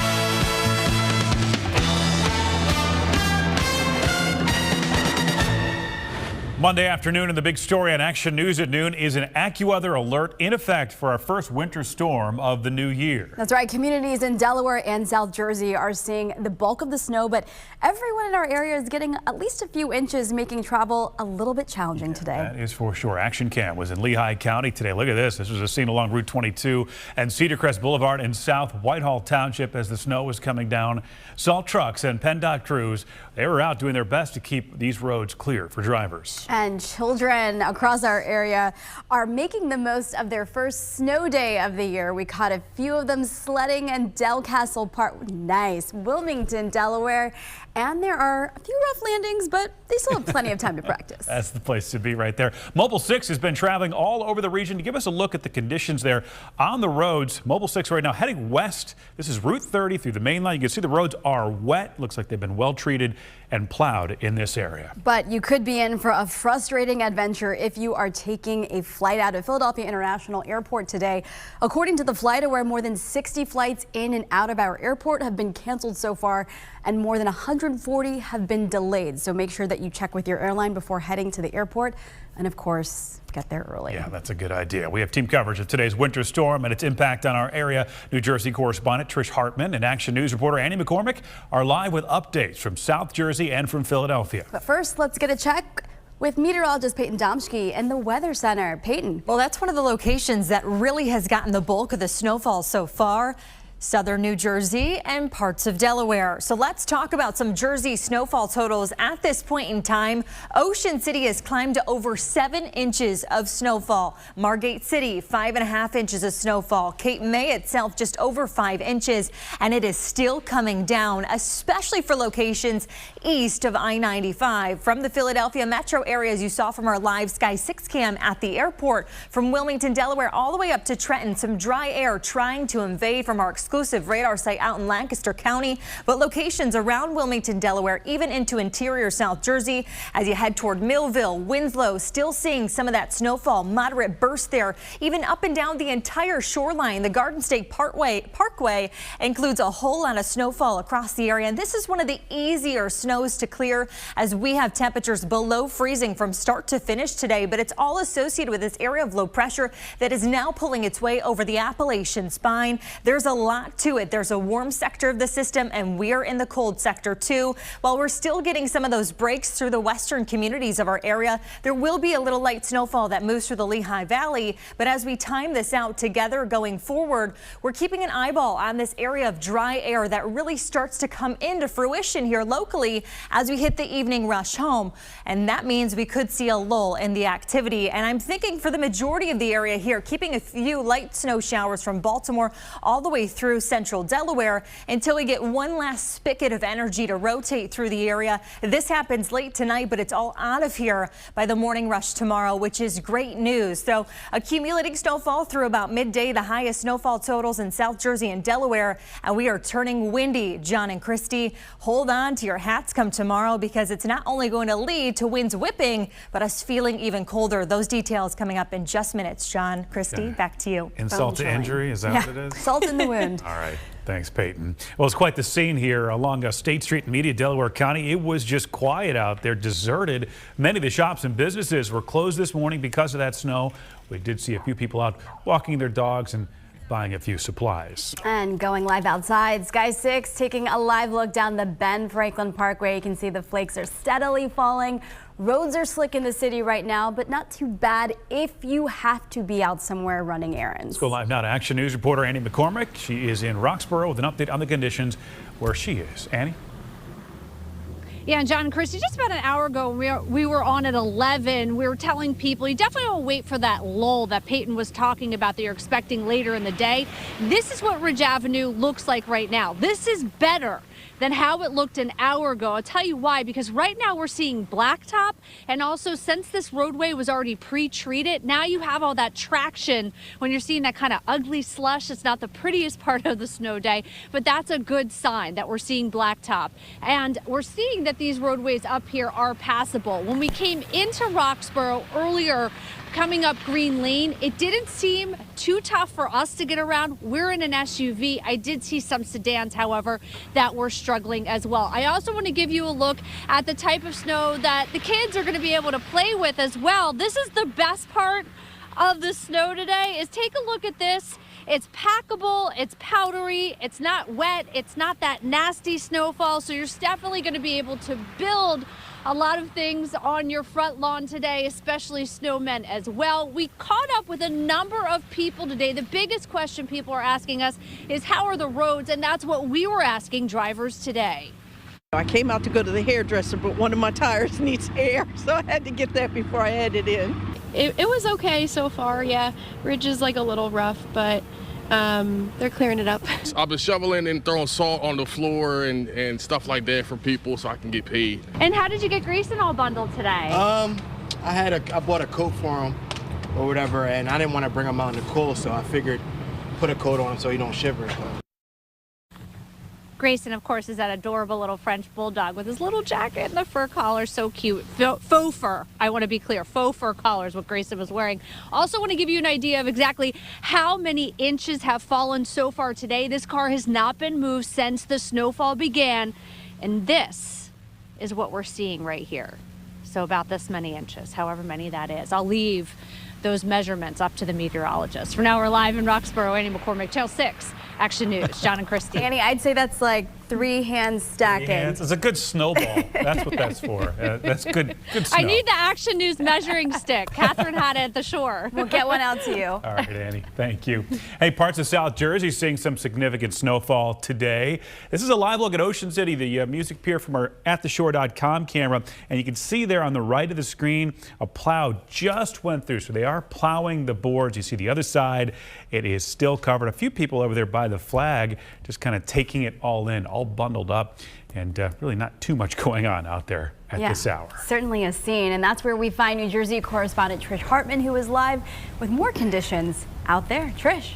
Monday afternoon, and the big story on Action News at noon is an AccuWeather alert in effect for our first winter storm of the new year. That's right. Communities in Delaware and South Jersey are seeing the bulk of the snow, but everyone in our area is getting at least a few inches, making travel a little bit challenging today. That is for sure. Action Cam was in Lehigh County today. Look at this. This was a scene along Route 22 and Cedar Crest Boulevard in South Whitehall Township as the snow was coming down. Salt trucks and PennDOT crews, they were out doing their best to keep these roads clear for drivers. And children across our area are making the most of their first snow day of the year. We caught a few of them sledding in Del Castle Park. Nice. Wilmington, Delaware. And there are a few rough landings, but they still have plenty of time to practice. That's the place to be right there. Mobile 6 has been traveling all over the region to give us a look at the conditions there on the roads. Mobile 6 right now heading west. This is Route 30 through the main line. You can see the roads are wet. Looks like they've been well treated and plowed in this area. But you could be in for a frustrating adventure if you are taking a flight out of Philadelphia International Airport today. According to the FlightAware, more than 60 flights in and out of our airport have been canceled so far, and more than 140 have been delayed. So make sure that you check with your airline before heading to the airport, and of course, get there early. Yeah, that's a good idea. We have team coverage of today's winter storm and its impact on our area. New Jersey correspondent Trish Hartman and Action News reporter Annie McCormick are live with updates from South Jersey and from Philadelphia. But first, let's get a check with meteorologist Payton Domschke in the Weather Center. Payton. Well, that's one of the locations that really has gotten the bulk of the snowfall so far. Southern New Jersey and parts of Delaware. So let's talk about some Jersey snowfall totals at this point in time. Ocean City has climbed to over 7 inches of snowfall. Margate City, 5.5 inches of snowfall. Cape May itself just over 5 inches, and it is still coming down, especially for locations east of I-95. From the Philadelphia metro area, as you saw from our live Sky 6 cam at the airport, from Wilmington, Delaware, all the way up to Trenton, some dry air trying to invade from our exclusive radar site out in Lancaster County, but locations around Wilmington, Delaware, even into interior South Jersey. As you head toward Millville, Winslow, still seeing some of that snowfall, moderate burst there, even up and down the entire shoreline. The Garden State Parkway includes a whole lot of snowfall across the area, and this is one of the easier snows to clear as we have temperatures below freezing from start to finish today, but it's all associated with this area of low pressure that is now pulling its way over the Appalachian spine. There's a lot to it. There's a warm sector of the system, and we're in the cold sector too. While we're still getting some of those breaks through the western communities of our area, there will be a little light snowfall that moves through the Lehigh Valley. But as we time this out together going forward, we're keeping an eyeball on this area of dry air that really starts to come into fruition here locally as we hit the evening rush home. And that means we could see a lull in the activity. And I'm thinking for the majority of the area here, keeping a few light snow showers from Baltimore all the way through central Delaware until we get one last spigot of energy to rotate through the area. This happens late tonight, but it's all out of here by the morning rush tomorrow, which is great news. So accumulating snowfall through about midday, the highest snowfall totals in South Jersey and Delaware, and we are turning windy. John and Christy, hold on to your hats come tomorrow, because it's not only going to lead to winds whipping, but us feeling even colder. Those details coming up in just minutes. John, Christy, back to you. Insult to injury, is that what it is? Salt in the wind. All right. Thanks, Payton. Well, it's quite the scene here along State Street in Nydia, Delaware County. It was just quiet out there, deserted. Many of the shops and businesses were closed this morning because of that snow. We did see a few people out walking their dogs and buying a few supplies. And going live outside, Sky 6 taking a live look down the Ben Franklin Parkway. You can see the flakes are steadily falling. Roads are slick in the city right now, but not too bad if you have to be out somewhere running errands. Let's go live now to Action News reporter Annie McCormick. She is in Roxborough with an update on the conditions where she is. Annie? Yeah, and John and Christy, just about an hour ago, we were on at 11. We were telling people you definitely don't wait for that lull that Payton was talking about that you're expecting later in the day. This is what Ridge Avenue looks like right now. This is better than how it looked an hour ago. I'll tell you why, because right now we're seeing blacktop, and also since this roadway was already pre-treated, now you have all that traction when you're seeing that kind of ugly slush. It's not the prettiest part of the snow day, but that's a good sign that we're seeing blacktop. And we're seeing that these roadways up here are passable. When we came into Roxborough earlier, coming up Green Lane, it didn't seem too tough for us to get around. We're in an SUV. I did see some sedans, however, that were struggling as well. I also want to give you a look at the type of snow that the kids are going to be able to play with as well. This is the best part of the snow today, is take a look at this. It's packable, it's powdery, it's not wet, it's not that nasty snowfall, so you're definitely going to be able to build a lot of things on your front lawn today, especially snowmen as well. We caught up with a number of people today. The biggest question people are asking us is how are the roads, and that's what we were asking drivers today. I came out to go to the hairdresser, but one of my tires needs air, so I had to get that before I headed in. It was okay so far, yeah. Ridge is like a little rough, but they're clearing it up. I've been shoveling and throwing salt on the floor and stuff like that for people so I can get paid. And how did you get Grayson all bundled today? I bought a coat for him or whatever, and I didn't want to bring him out in the cold, so I figured put a coat on him so he don't shiver. Grayson, of course, is that adorable little French bulldog with his little jacket and the fur collar. So cute. Faux fur. I want to be clear. Faux fur collar is what Grayson was wearing. Also want to give you an idea of exactly how many inches have fallen so far today. This car has not been moved since the snowfall began. And this is what we're seeing right here. So about this many inches, however many that is. I'll leave those measurements up to the meteorologist. For now, we're live in Roxborough. Annie McCormick, Channel 6. Action News, John and Christy. Annie, I'd say that's like 3 hands stacking. 3 hands. It's a good snowball. That's what that's for. That's good snow. I need the Action News measuring stick. Catherine had it at the shore. We'll get one out to you. All right, Annie. Thank you. Hey, parts of South Jersey seeing some significant snowfall today. This is a live look at Ocean City, the music pier from our attheshore.com camera. And you can see there on the right of the screen, a plow just went through. So they are plowing the boards. You see the other side. It is still covered. A few people over there by the flag just kind of taking it all in, all bundled up, and really not too much going on out there at this hour. Certainly a scene, and that's where we find New Jersey correspondent Trish Hartman, who is live with more conditions out there. Trish.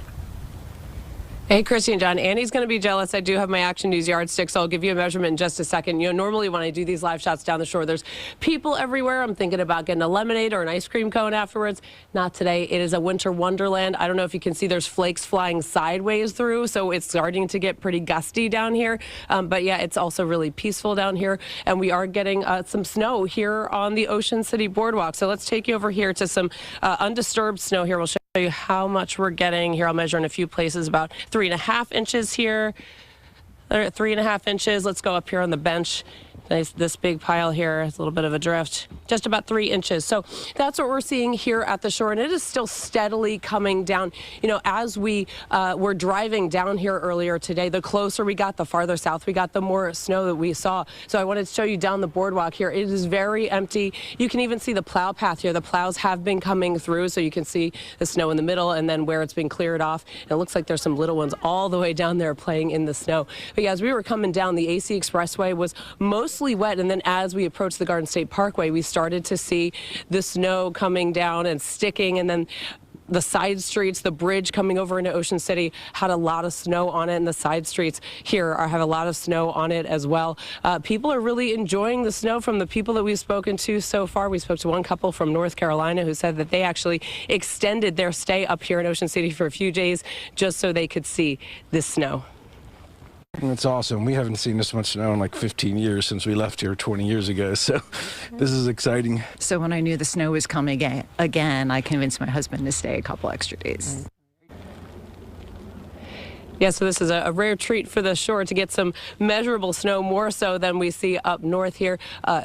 Hey, Christy and John. Annie's going to be jealous. I do have my Action News yardstick, so I'll give you a measurement in just a second. You know, normally when I do these live shots down the shore, there's people everywhere. I'm thinking about getting a lemonade or an ice cream cone afterwards. Not today. It is a winter wonderland. I don't know if you can see there's flakes flying sideways through, so it's starting to get pretty gusty down here. But yeah, it's also really peaceful down here, and we are getting some snow here on the Ocean City Boardwalk. So let's take you over here to some undisturbed snow here. We'll show you how much we're getting here. I'll measure in a few places, about 3.5 inches here. They're at 3.5 inches. Let's go up here on the bench. This big pile here is a little bit of a drift, just about 3 inches. So that's what we're seeing here at the shore, and it is still steadily coming down. You know, as we were driving down here earlier today, the closer we got, the farther south we got, the more snow that we saw. So I wanted to show you down the boardwalk here. It is very empty. You can even see the plow path here. The plows have been coming through, so you can see the snow in the middle and then where it's been cleared off. And it looks like there's some little ones all the way down there playing in the snow. But yeah, as we were coming down, the AC Expressway was mostly wet, and then as we approached the Garden State Parkway, we started to see the snow coming down and sticking, and then the side streets, the bridge coming over into Ocean City had a lot of snow on it, and the side streets here have a lot of snow on it as well. People are really enjoying the snow from the people that we've spoken to so far. We spoke to one couple from North Carolina who said that they actually extended their stay up here in Ocean City for a few days just so they could see this snow. It's awesome. We haven't seen this much snow in like 15 years since we left here 20 years ago, so this is exciting. So when I knew the snow was coming again, I convinced my husband to stay a couple extra days. Yeah, so this is a rare treat for the shore to get some measurable snow, more so than we see up north here.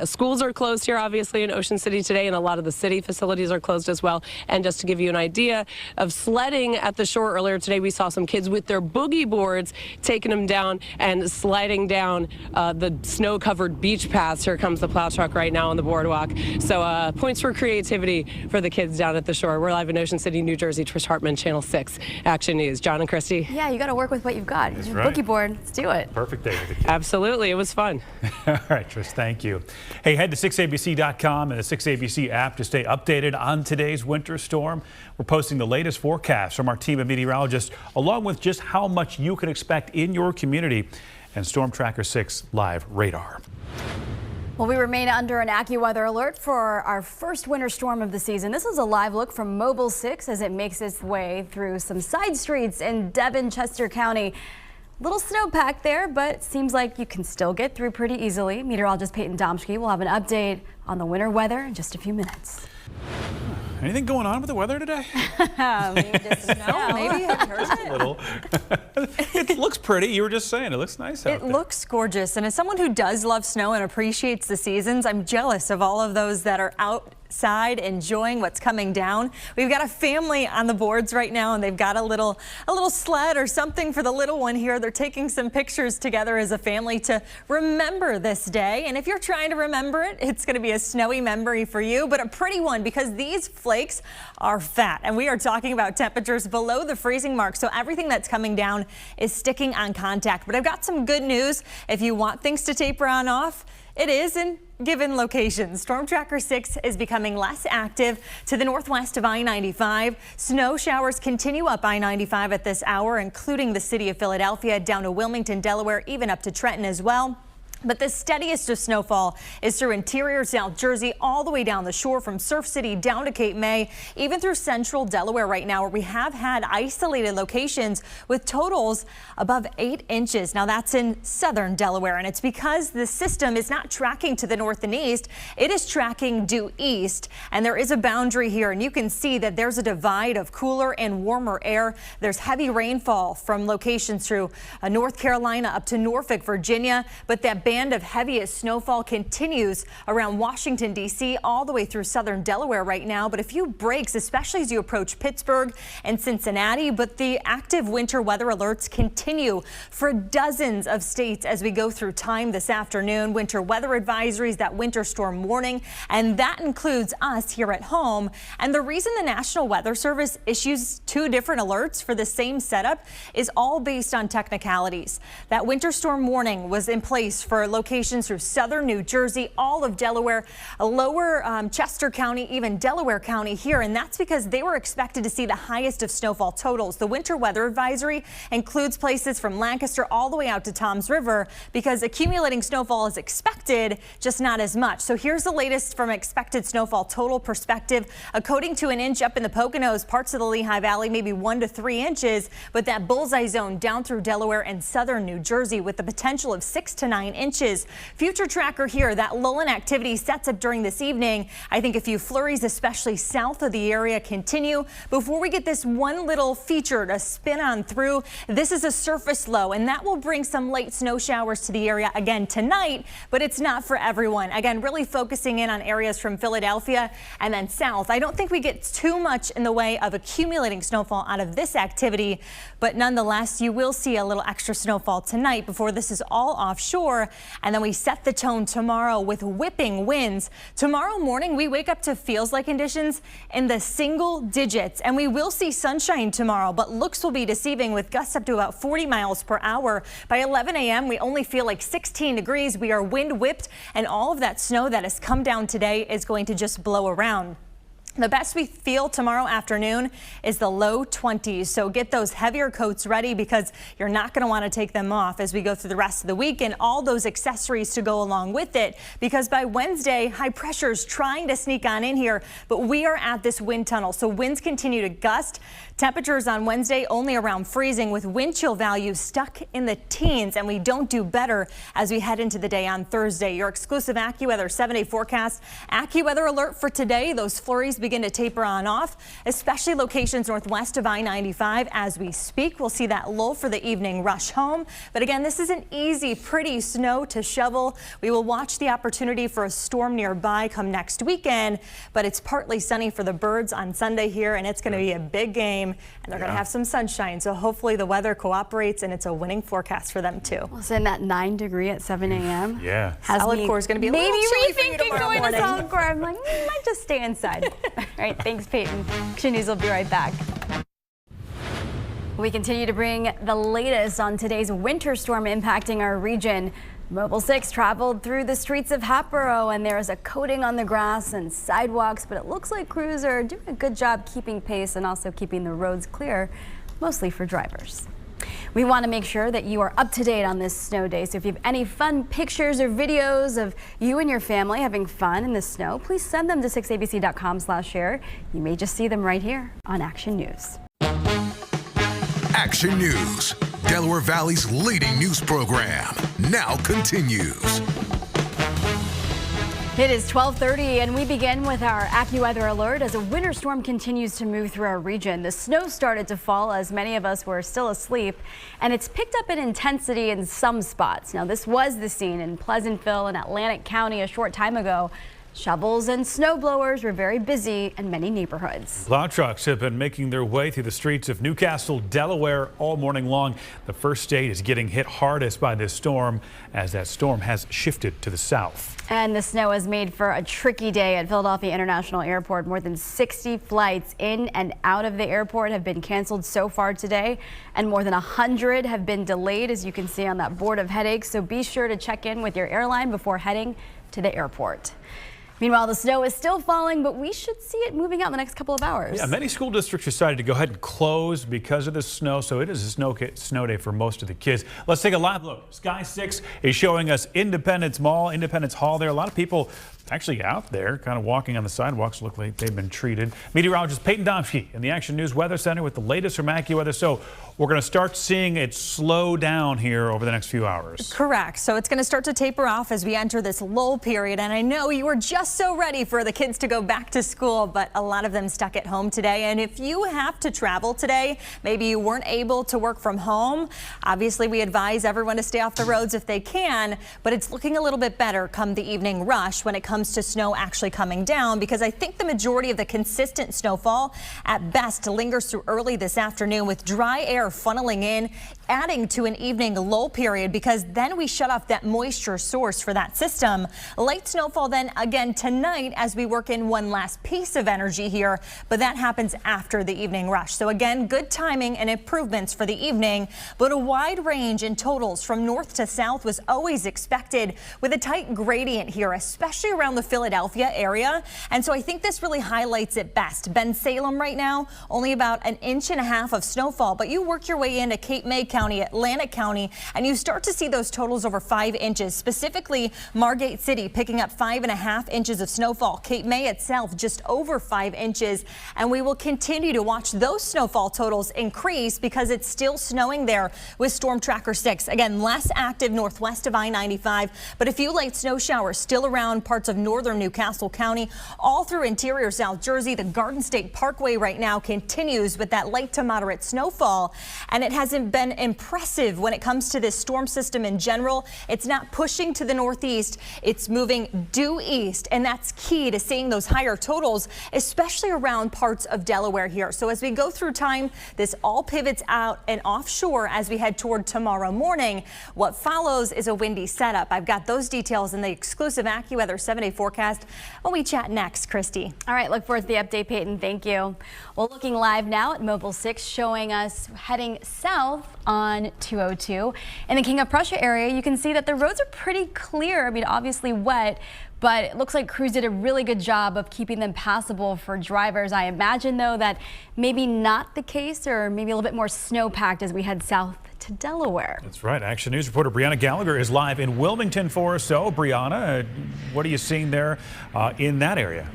Schools are closed here, obviously, in Ocean City today, and a lot of the city facilities are closed as well. And just to give you an idea of sledding at the shore earlier today, we saw some kids with their boogie boards taking them down and sliding down the snow-covered beach paths. Here comes the plow truck right now on the boardwalk. So points for creativity for the kids down at the shore. We're live in Ocean City, New Jersey. Trish Hartman, Channel 6 Action News. John and Christy. Yeah, you got to work with what you've got. That's Your right. boogie board. Let's do it. Perfect day with the kids. Absolutely. It was fun. All right, Trish, thank you. Hey, head to 6abc.com and the 6ABC app to stay updated on today's winter storm. We're posting the latest forecasts from our team of meteorologists, along with just how much you can expect in your community, and Storm Tracker 6 live radar. Well, we remain under an AccuWeather alert for our first winter storm of the season. This is a live look from Mobile 6 as it makes its way through some side streets in Devon, Chester County. Little snowpack there, but it seems like you can still get through pretty easily. Meteorologist Payton Domschke will have an update on the winter weather in just a few minutes. Anything going on with the weather today? Maybe I've heard Just a little. It looks pretty. You were just saying it looks nice out there. It looks gorgeous, and as someone who does love snow and appreciates the seasons, I'm jealous of all of those that are out outside enjoying what's coming down. We've got a family on the boards right now, and they've got a little sled or something for the little one here. They're taking some pictures together as a family to remember this day. And if you're trying to remember it, it's going to be a snowy memory for you, but a pretty one because these flakes are fat. And we are talking about temperatures below the freezing mark. So everything that's coming down is sticking on contact. But I've got some good news. If you want things to taper on off, it is in given locations. Storm Tracker 6 is becoming less active to the northwest of I-95. Snow showers continue up I-95 at this hour, including the city of Philadelphia, down to Wilmington, Delaware, even up to Trenton as well. But the steadiest of snowfall is through interior South Jersey all the way down the shore from Surf City down to Cape May, even through central Delaware right now, where we have had isolated locations with totals above 8 inches. Now that's in southern Delaware, and it's because the system is not tracking to the north and east. It is tracking due east, and there is a boundary here, and you can see that there's a divide of cooler and warmer air. There's heavy rainfall from locations through North Carolina up to Norfolk, Virginia, but that band of heaviest snowfall continues around Washington, D.C., all the way through southern Delaware right now. But a few breaks, especially as you approach Pittsburgh and Cincinnati. But the active winter weather alerts continue for dozens of states as we go through time this afternoon. Winter weather advisories, that winter storm warning, and that includes us here at home. And the reason the National Weather Service issues 2 different alerts for the same setup is all based on technicalities. That winter storm warning was in place for locations through southern New Jersey, all of Delaware, lower Chester County, even Delaware County here. And that's because they were expected to see the highest of snowfall totals. The winter weather advisory includes places from Lancaster all the way out to Toms River because accumulating snowfall is expected, just not as much. So here's the latest from expected snowfall total perspective. A coating to an inch up in the Poconos, parts of the Lehigh Valley, maybe 1 to 3 inches, but that bullseye zone down through Delaware and southern New Jersey with the potential of 6 to 9 inches. Future tracker here, that lull in activity sets up during this evening. I think a few flurries, especially south of the area, continue before we get this one little feature to spin on through. This is a surface low, and that will bring some late snow showers to the area again tonight, but it's not for everyone. Again, really focusing in on areas from Philadelphia and then south. I don't think we get too much in the way of accumulating snowfall out of this activity, but nonetheless, you will see a little extra snowfall tonight before this is all offshore. And then we set the tone tomorrow with whipping winds. Tomorrow morning, we wake up to feels like conditions in the single digits, and we will see sunshine tomorrow, but looks will be deceiving with gusts up to about 40 miles per hour. By 11 a.m., we only feel like 16 degrees. We are wind whipped, and all of that snow that has come down today is going to just blow around. The best we feel tomorrow afternoon is the low 20s. So get those heavier coats ready because you're not going to want to take them off as we go through the rest of the week, and all those accessories to go along with it, because by Wednesday, high pressure is trying to sneak on in here, but we are at this wind tunnel. So winds continue to gust. Temperatures on Wednesday only around freezing with wind chill values stuck in the teens, and we don't do better as we head into the day on Thursday. Your exclusive AccuWeather 7-day forecast. AccuWeather alert for today. Those flurries begin to taper on off, especially locations northwest of I-95 as we speak. We'll see that lull for the evening rush home. But again, this isn't easy, pretty snow to shovel. We will watch the opportunity for a storm nearby come next weekend, but it's partly sunny for the birds on Sunday here, and it's going to be a big game, and they're going to have some sunshine. So hopefully the weather cooperates, and it's a winning forecast for them too. Well, sitting at 9 degrees at 7 a.m. Yeah. Solid core is going to be a maybe little chilly for you rethinking tomorrow going morning. to solid core. I'm like, might just stay inside. All right, thanks, Peyton. Action News will be right back. We continue to bring the latest on today's winter storm impacting our region. Mobile 6 traveled through the streets of Hatboro, and there is a coating on the grass and sidewalks, but it looks like crews are doing a good job keeping pace and also keeping the roads clear, mostly for drivers. We want to make sure that you are up to date on this snow day. So if you have any fun pictures or videos of you and your family having fun in the snow, please send them to 6abc.com/share. You may just see them right here on Action News. Action News, Delaware Valley's leading news program, now continues. It is 12:30 and we begin with our AccuWeather alert as a winter storm continues to move through our region. The snow started to fall as many of us were still asleep, and it's picked up in intensity in some spots. Now, this was the scene in Pleasantville and Atlantic County a short time ago. Shovels and snow blowers were very busy in many neighborhoods. Plow trucks have been making their way through the streets of Newcastle, Delaware all morning long. The first state is getting hit hardest by this storm as that storm has shifted to the south. And the snow has made for a tricky day at Philadelphia International Airport. More than 60 flights in and out of the airport have been canceled so far today, and more than 100 have been delayed, as you can see on that board of headaches. So be sure to check in with your airline before heading to the airport. Meanwhile, the snow is still falling, but we should see it moving out in the next couple of hours. Yeah, many school districts decided to go ahead and close because of the snow, so it is a snow day for most of the kids. Let's take a live look. Sky 6 is showing us Independence Hall there. A lot of people actually out there kind of walking on the sidewalks. Look like they've been treated. Meteorologist Payton Domschke in the Action News Weather Center with the latest from AccuWeather. So we're going to start seeing it slow down here over the next few hours. Correct. So it's going to start to taper off as we enter this lull period. And I know you were just so ready for the kids to go back to school, but a lot of them stuck at home today. And if you have to travel today, maybe you weren't able to work from home. Obviously, we advise everyone to stay off the roads if they can, but it's looking a little bit better come the evening rush when it comes to snow actually coming down, because I think the majority of the consistent snowfall at best lingers through early this afternoon with dry air funneling in, adding to an evening lull period, because then we shut off that moisture source for that system. Light snowfall then again tonight as we work in one last piece of energy here, but that happens after the evening rush. So again, good timing and improvements for the evening, but a wide range in totals from north to south was always expected with a tight gradient here, especially around the Philadelphia area. And so I think this really highlights it best. Ben Salem right now, only about 1.5 inches of snowfall, but you work your way into Cape May County, Atlantic County, and you start to see those totals over 5 inches. Specifically, Margate City picking up 5.5 inches of snowfall. Cape May itself just over 5 inches, and we will continue to watch those snowfall totals increase because it's still snowing there with Storm Tracker 6. Again, less active northwest of I-95, but a few light snow showers still around parts of northern Newcastle County, all through interior South Jersey. The Garden State Parkway right now continues with that light to moderate snowfall, and it hasn't been impressive when it comes to this storm system in general. It's not pushing to the northeast, it's moving due east, and that's key to seeing those higher totals, especially around parts of Delaware here. So as we go through time, this all pivots out and offshore as we head toward tomorrow morning. What follows is a windy setup. I've got those details in the exclusive AccuWeather 7-day forecast when we chat next. Christy. All right, look forward to the update, Peyton. Thank you. Well, looking live now at Mobile 6, showing us heading south on 202. In the King of Prussia area, you can see that the roads are pretty clear. I mean, obviously wet, but it looks like crews did a really good job of keeping them passable for drivers. I imagine, though, that maybe not the case, or maybe a little bit more snow-packed as we head south to Delaware. That's right. Action News reporter Brianna Gallagher is live in Wilmington for us. So, Brianna, what are you seeing there in that area?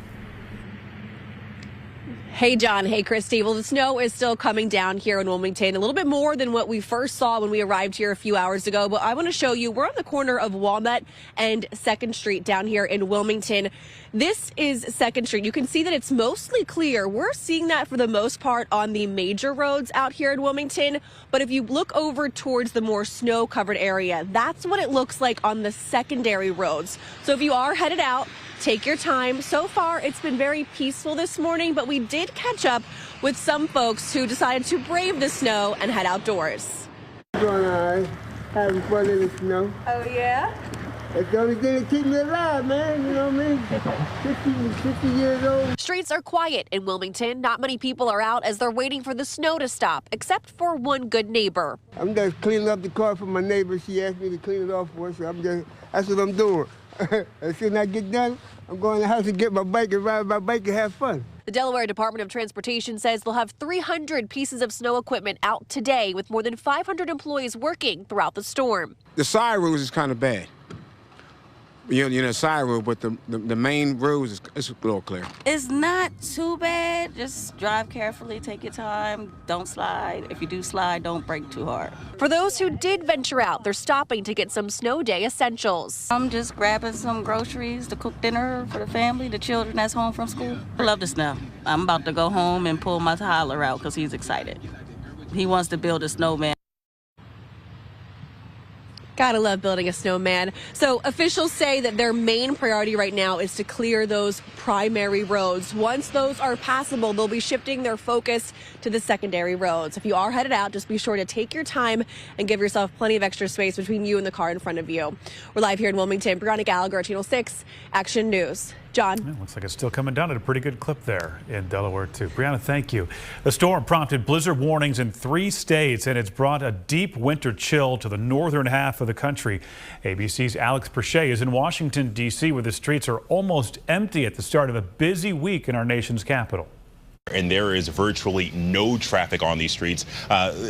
Hey, John. Hey, Christy. Well, the snow is still coming down here in Wilmington, a little bit more than what we first saw when we arrived here a few hours ago. But I want to show you, we're on the corner of Walnut and 2nd Street down here in Wilmington. This is 2nd Street. You can see that it's mostly clear. We're seeing that for the most part on the major roads out here in Wilmington. But if you look over towards the more snow-covered area, that's what it looks like on the secondary roads. So if you are headed out, take your time. So far, it's been very peaceful this morning, but we did catch up with some folks who decided to brave the snow and head outdoors. Going all right. Having fun in the snow. Oh, yeah? It's the only thing that keeps me alive, man. You know what I mean? 50 years old. Streets are quiet in Wilmington. Not many people are out as they're waiting for the snow to stop, except for one good neighbor. I'm just cleaning up the car for my neighbor. She asked me to clean it off for her, so that's what I'm doing. As soon as I get done, I'm going to the house and get my bike and ride my bike and have fun. The Delaware Department of Transportation says they'll have 300 pieces of snow equipment out today, with more than 500 employees working throughout the storm. The side roads is kind of bad. You know, side road, but the main roads is a little clear. It's not too bad. Just drive carefully, take your time, don't slide. If you do slide, don't brake too hard. For those who did venture out, they're stopping to get some snow day essentials. I'm just grabbing some groceries to cook dinner for the family, the children that's home from school. I love the snow. I'm about to go home and pull my toddler out because he's excited. He wants to build a snowman. Gotta love building a snowman. So officials say that their main priority right now is to clear those primary roads. Once those are passable, they'll be shifting their focus to the secondary roads. If you are headed out, just be sure to take your time and give yourself plenty of extra space between you and the car in front of you. We're live here in Wilmington. Brianna Gallagher, Channel 6 Action News. John. Yeah, looks like it's still coming down at a pretty good clip there in Delaware, too. Brianna, thank you. The storm prompted blizzard warnings in 3 states, and it's brought a deep winter chill to the northern half of the country. ABC's Alex Perche is in Washington, D.C., where the streets are almost empty at the start of a busy week in our nation's capital. And there is virtually no traffic on these streets,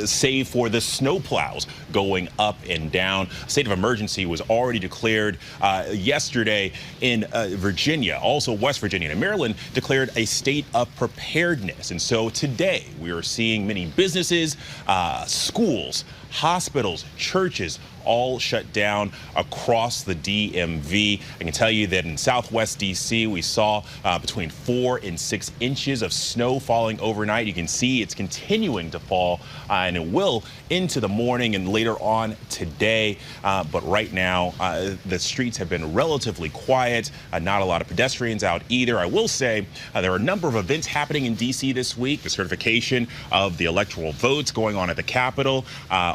save for the snowplows going up and down. A state of emergency was already declared yesterday in Virginia, also West Virginia, and Maryland declared a state of preparedness. And so today we are seeing many businesses, schools, hospitals, churches, all shut down across the DMV. I can tell you that in Southwest DC, we saw between 4 and 6 inches of snow falling overnight. You can see it's continuing to fall, and it will into the morning and later on today. But right now, the streets have been relatively quiet. Not a lot of pedestrians out either. I will say there are a number of events happening in DC this week. The certification of the electoral votes going on at the Capitol.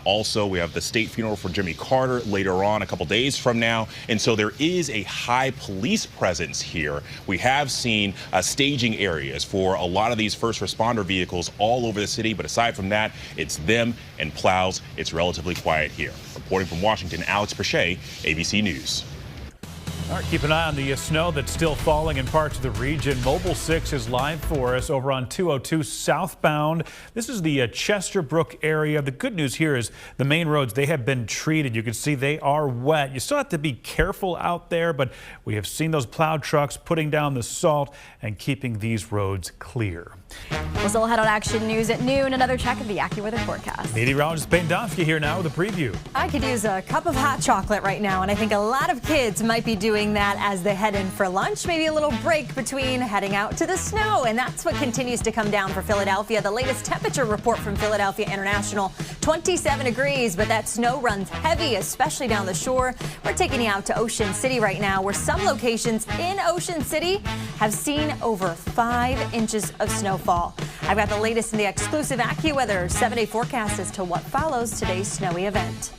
Also, we have the state funeral for Jimmy Carter later on, a couple days from now. And so there is a high police presence here. We have seen staging areas for a lot of these first responder vehicles all over the city. But aside from that, it's them and plows. It's relatively quiet here. Reporting from Washington, Alex Perche, ABC News. All right, keep an eye on the snow that's still falling in parts of the region. Mobile 6 is live for us over on 202 southbound. This is the Chesterbrook area. The good news here is the main roads, they have been treated. You can see they are wet. You still have to be careful out there, but we have seen those plow trucks putting down the salt and keeping these roads clear. We'll still head on Action News at noon. Another check of the AccuWeather forecast. Meteorologist Payton Domschke here now with a preview. I could use a cup of hot chocolate right now, and I think a lot of kids might be doing that as they head in for lunch. Maybe a little break between heading out to the snow, and that's what continues to come down for Philadelphia. The latest temperature report from Philadelphia International, 27 degrees, but that snow runs heavy, especially down the shore. We're taking you out to Ocean City right now, where some locations in Ocean City have seen over 5 inches of snowfall. I've got the latest in the exclusive AccuWeather 7-day forecast as to what follows today's snowy event.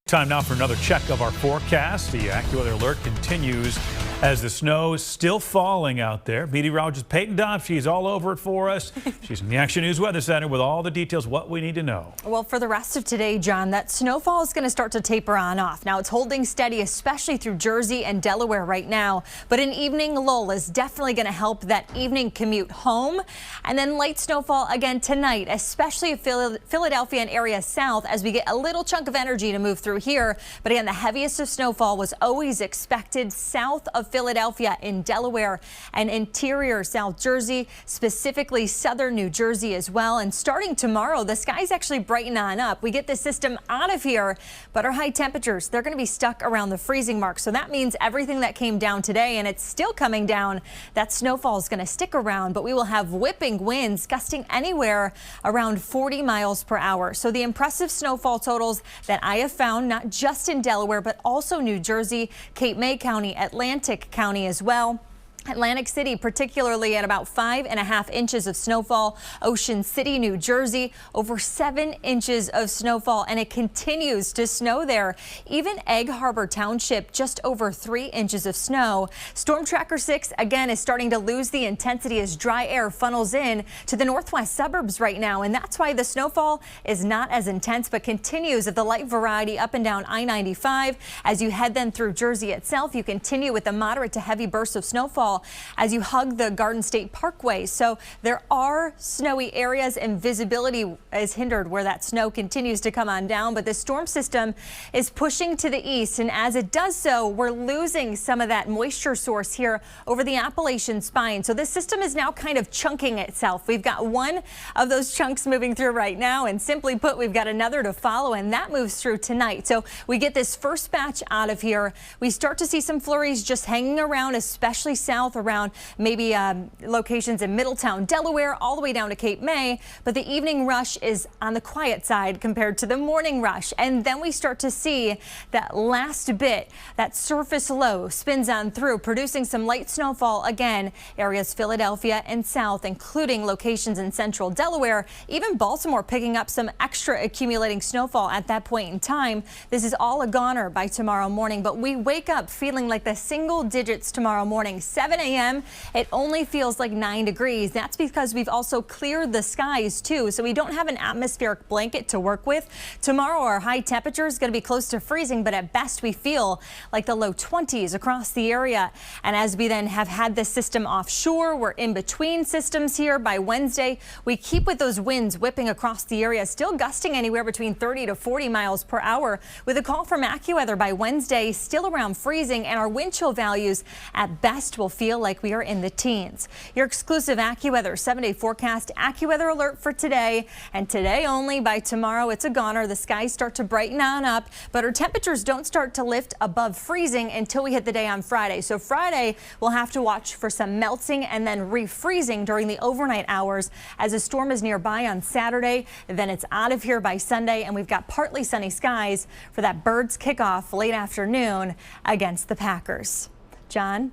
Time now for another check of our forecast. The AccuWeather alert continues as the snow is still falling out there. Meteorologist Payton Domschke is all over it for us. She's in the Action News Weather Center with all the details, what we need to know. Well, for the rest of today, John, that snowfall is going to start to taper on off. Now, it's holding steady, especially through Jersey and Delaware right now. But an evening lull is definitely going to help that evening commute home. And then light snowfall again tonight, especially in Philadelphia and area south, as we get a little chunk of energy to move through here. But again, the heaviest of snowfall was always expected south of Philadelphia, in Delaware and interior South Jersey, specifically southern New Jersey as well. And starting tomorrow, the skies actually brighten on up. We get the system out of here, but our high temperatures, they're going to be stuck around the freezing mark. So that means everything that came down today, and it's still coming down, that snowfall is going to stick around, but we will have whipping winds gusting anywhere around 40 miles per hour. So the impressive snowfall totals that I have found, not just in Delaware, but also New Jersey, Cape May County, Atlantic County as well. Atlantic City, particularly at about 5.5 inches of snowfall. Ocean City, New Jersey, over 7 inches of snowfall, and it continues to snow there. Even Egg Harbor Township, just over 3 inches of snow. Storm Tracker 6 again is starting to lose the intensity as dry air funnels in to the northwest suburbs right now, and that's why the snowfall is not as intense, but continues of the light variety up and down I-95. As you head then through Jersey itself, you continue with the moderate to heavy bursts of snowfall as you hug the Garden State Parkway. So there are snowy areas, and visibility is hindered where that snow continues to come on down. But the storm system is pushing to the east, and as it does so, we're losing some of that moisture source here over the Appalachian spine. So this system is now kind of chunking itself. We've got one of those chunks moving through right now, and simply put, we've got another to follow, and that moves through tonight. So we get this first batch out of here. We start to see some flurries just hanging around, especially south south around maybe locations in Middletown, Delaware, all the way down to Cape May. But the evening rush is on the quiet side compared to the morning rush. And then we start to see that last bit, that surface low spins on through, producing some light snowfall again. Areas Philadelphia and south, including locations in central Delaware, even Baltimore picking up some extra accumulating snowfall at that point in time. This is all a goner by tomorrow morning, but we wake up feeling like the single digits tomorrow morning. 7 a.m. it only feels like 9 degrees. That's because we've also cleared the skies too, so we don't have an atmospheric blanket to work with. Tomorrow our high temperature is going to be close to freezing, but at best we feel like the low 20s across the area. And as we then have had this system offshore, we're in between systems here. By Wednesday, we keep with those winds whipping across the area, still gusting anywhere between 30 to 40 miles per hour. With a call from AccuWeather by Wednesday, still around freezing, and our wind chill values at best will feel like we are in the teens. Your exclusive AccuWeather 7-day forecast, AccuWeather alert for today, and today only. By tomorrow, it's a goner. The skies start to brighten on up, but our temperatures don't start to lift above freezing until we hit the day on Friday. So Friday, we'll have to watch for some melting and then refreezing during the overnight hours as a storm is nearby on Saturday. Then it's out of here by Sunday, and we've got partly sunny skies for that Birds kickoff late afternoon against the Packers. John,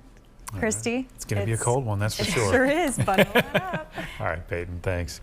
Christy. It's going to be a cold one, that's for sure. Sure is. Bundle up. All right, Peyton, thanks.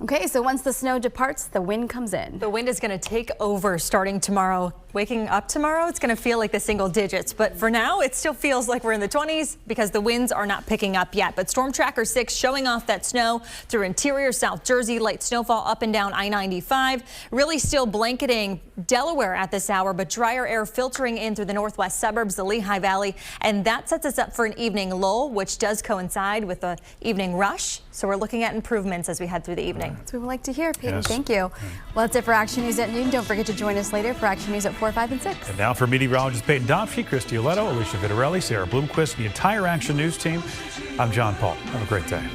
Okay, so once the snow departs, the wind comes in. The wind is going to take over starting tomorrow. Waking up tomorrow, it's going to feel like the single digits. But for now, it still feels like we're in the 20s because the winds are not picking up yet. But Storm Tracker 6 showing off that snow through interior South Jersey, light snowfall up and down I-95. Really still blanketing Delaware at this hour, but drier air filtering in through the northwest suburbs, the Lehigh Valley. And that sets us up for an evening lull, which does coincide with the evening rush. So we're looking at improvements as we head through the evening. That's what we like to hear, Peyton. Yes. Thank you. Well, that's it for Action News at noon. Don't forget to join us later for Action News at 4, 5, and 6. And now for meteorologist Payton Domschke, Christy Oletto, Alicia Vitarelli, Sarah Bloomquist, and the entire Action News team. I'm John Paul. Have a great day.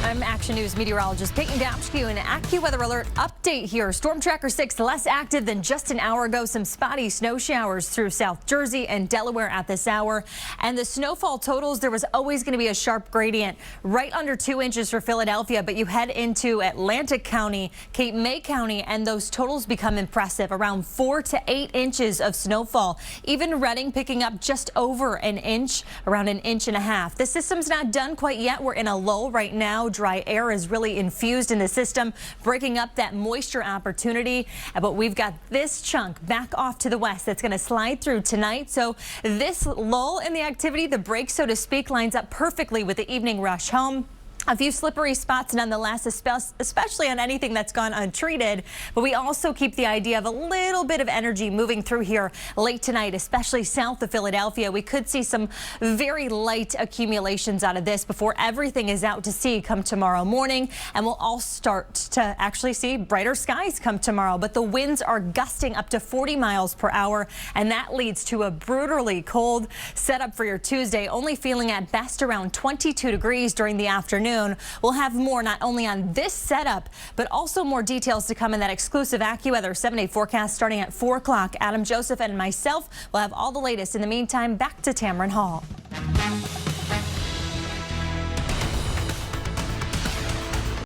I'm Action News meteorologist Payton Domschke, an AccuWeather alert update here. Storm Tracker 6 less active than just an hour ago. Some spotty snow showers through South Jersey and Delaware at this hour. And the snowfall totals, there was always going to be a sharp gradient, right under 2 inches for Philadelphia. But you head into Atlantic County, Cape May County, and those totals become impressive. Around 4 to 8 inches of snowfall. Even Reading picking up just over an inch, around an inch and a half. The system's not done quite yet. We're in a lull right now. Dry air is really infused in the system, breaking up that moisture opportunity. But we've got this chunk back off to the west that's going to slide through tonight. So this lull in the activity, the break, so to speak, lines up perfectly with the evening rush home. A few slippery spots nonetheless, especially on anything that's gone untreated. But we also keep the idea of a little bit of energy moving through here late tonight, especially south of Philadelphia. We could see some very light accumulations out of this before everything is out to sea come tomorrow morning. And we'll all start to actually see brighter skies come tomorrow. But the winds are gusting up to 40 miles per hour. And that leads to a brutally cold setup for your Tuesday, only feeling at best around 22 degrees during the afternoon. We'll have more not only on this setup, but also more details to come in that exclusive AccuWeather 7-day forecast starting at 4 o'clock. Adam Joseph and myself will have all the latest. In the meantime, back to Tamron Hall.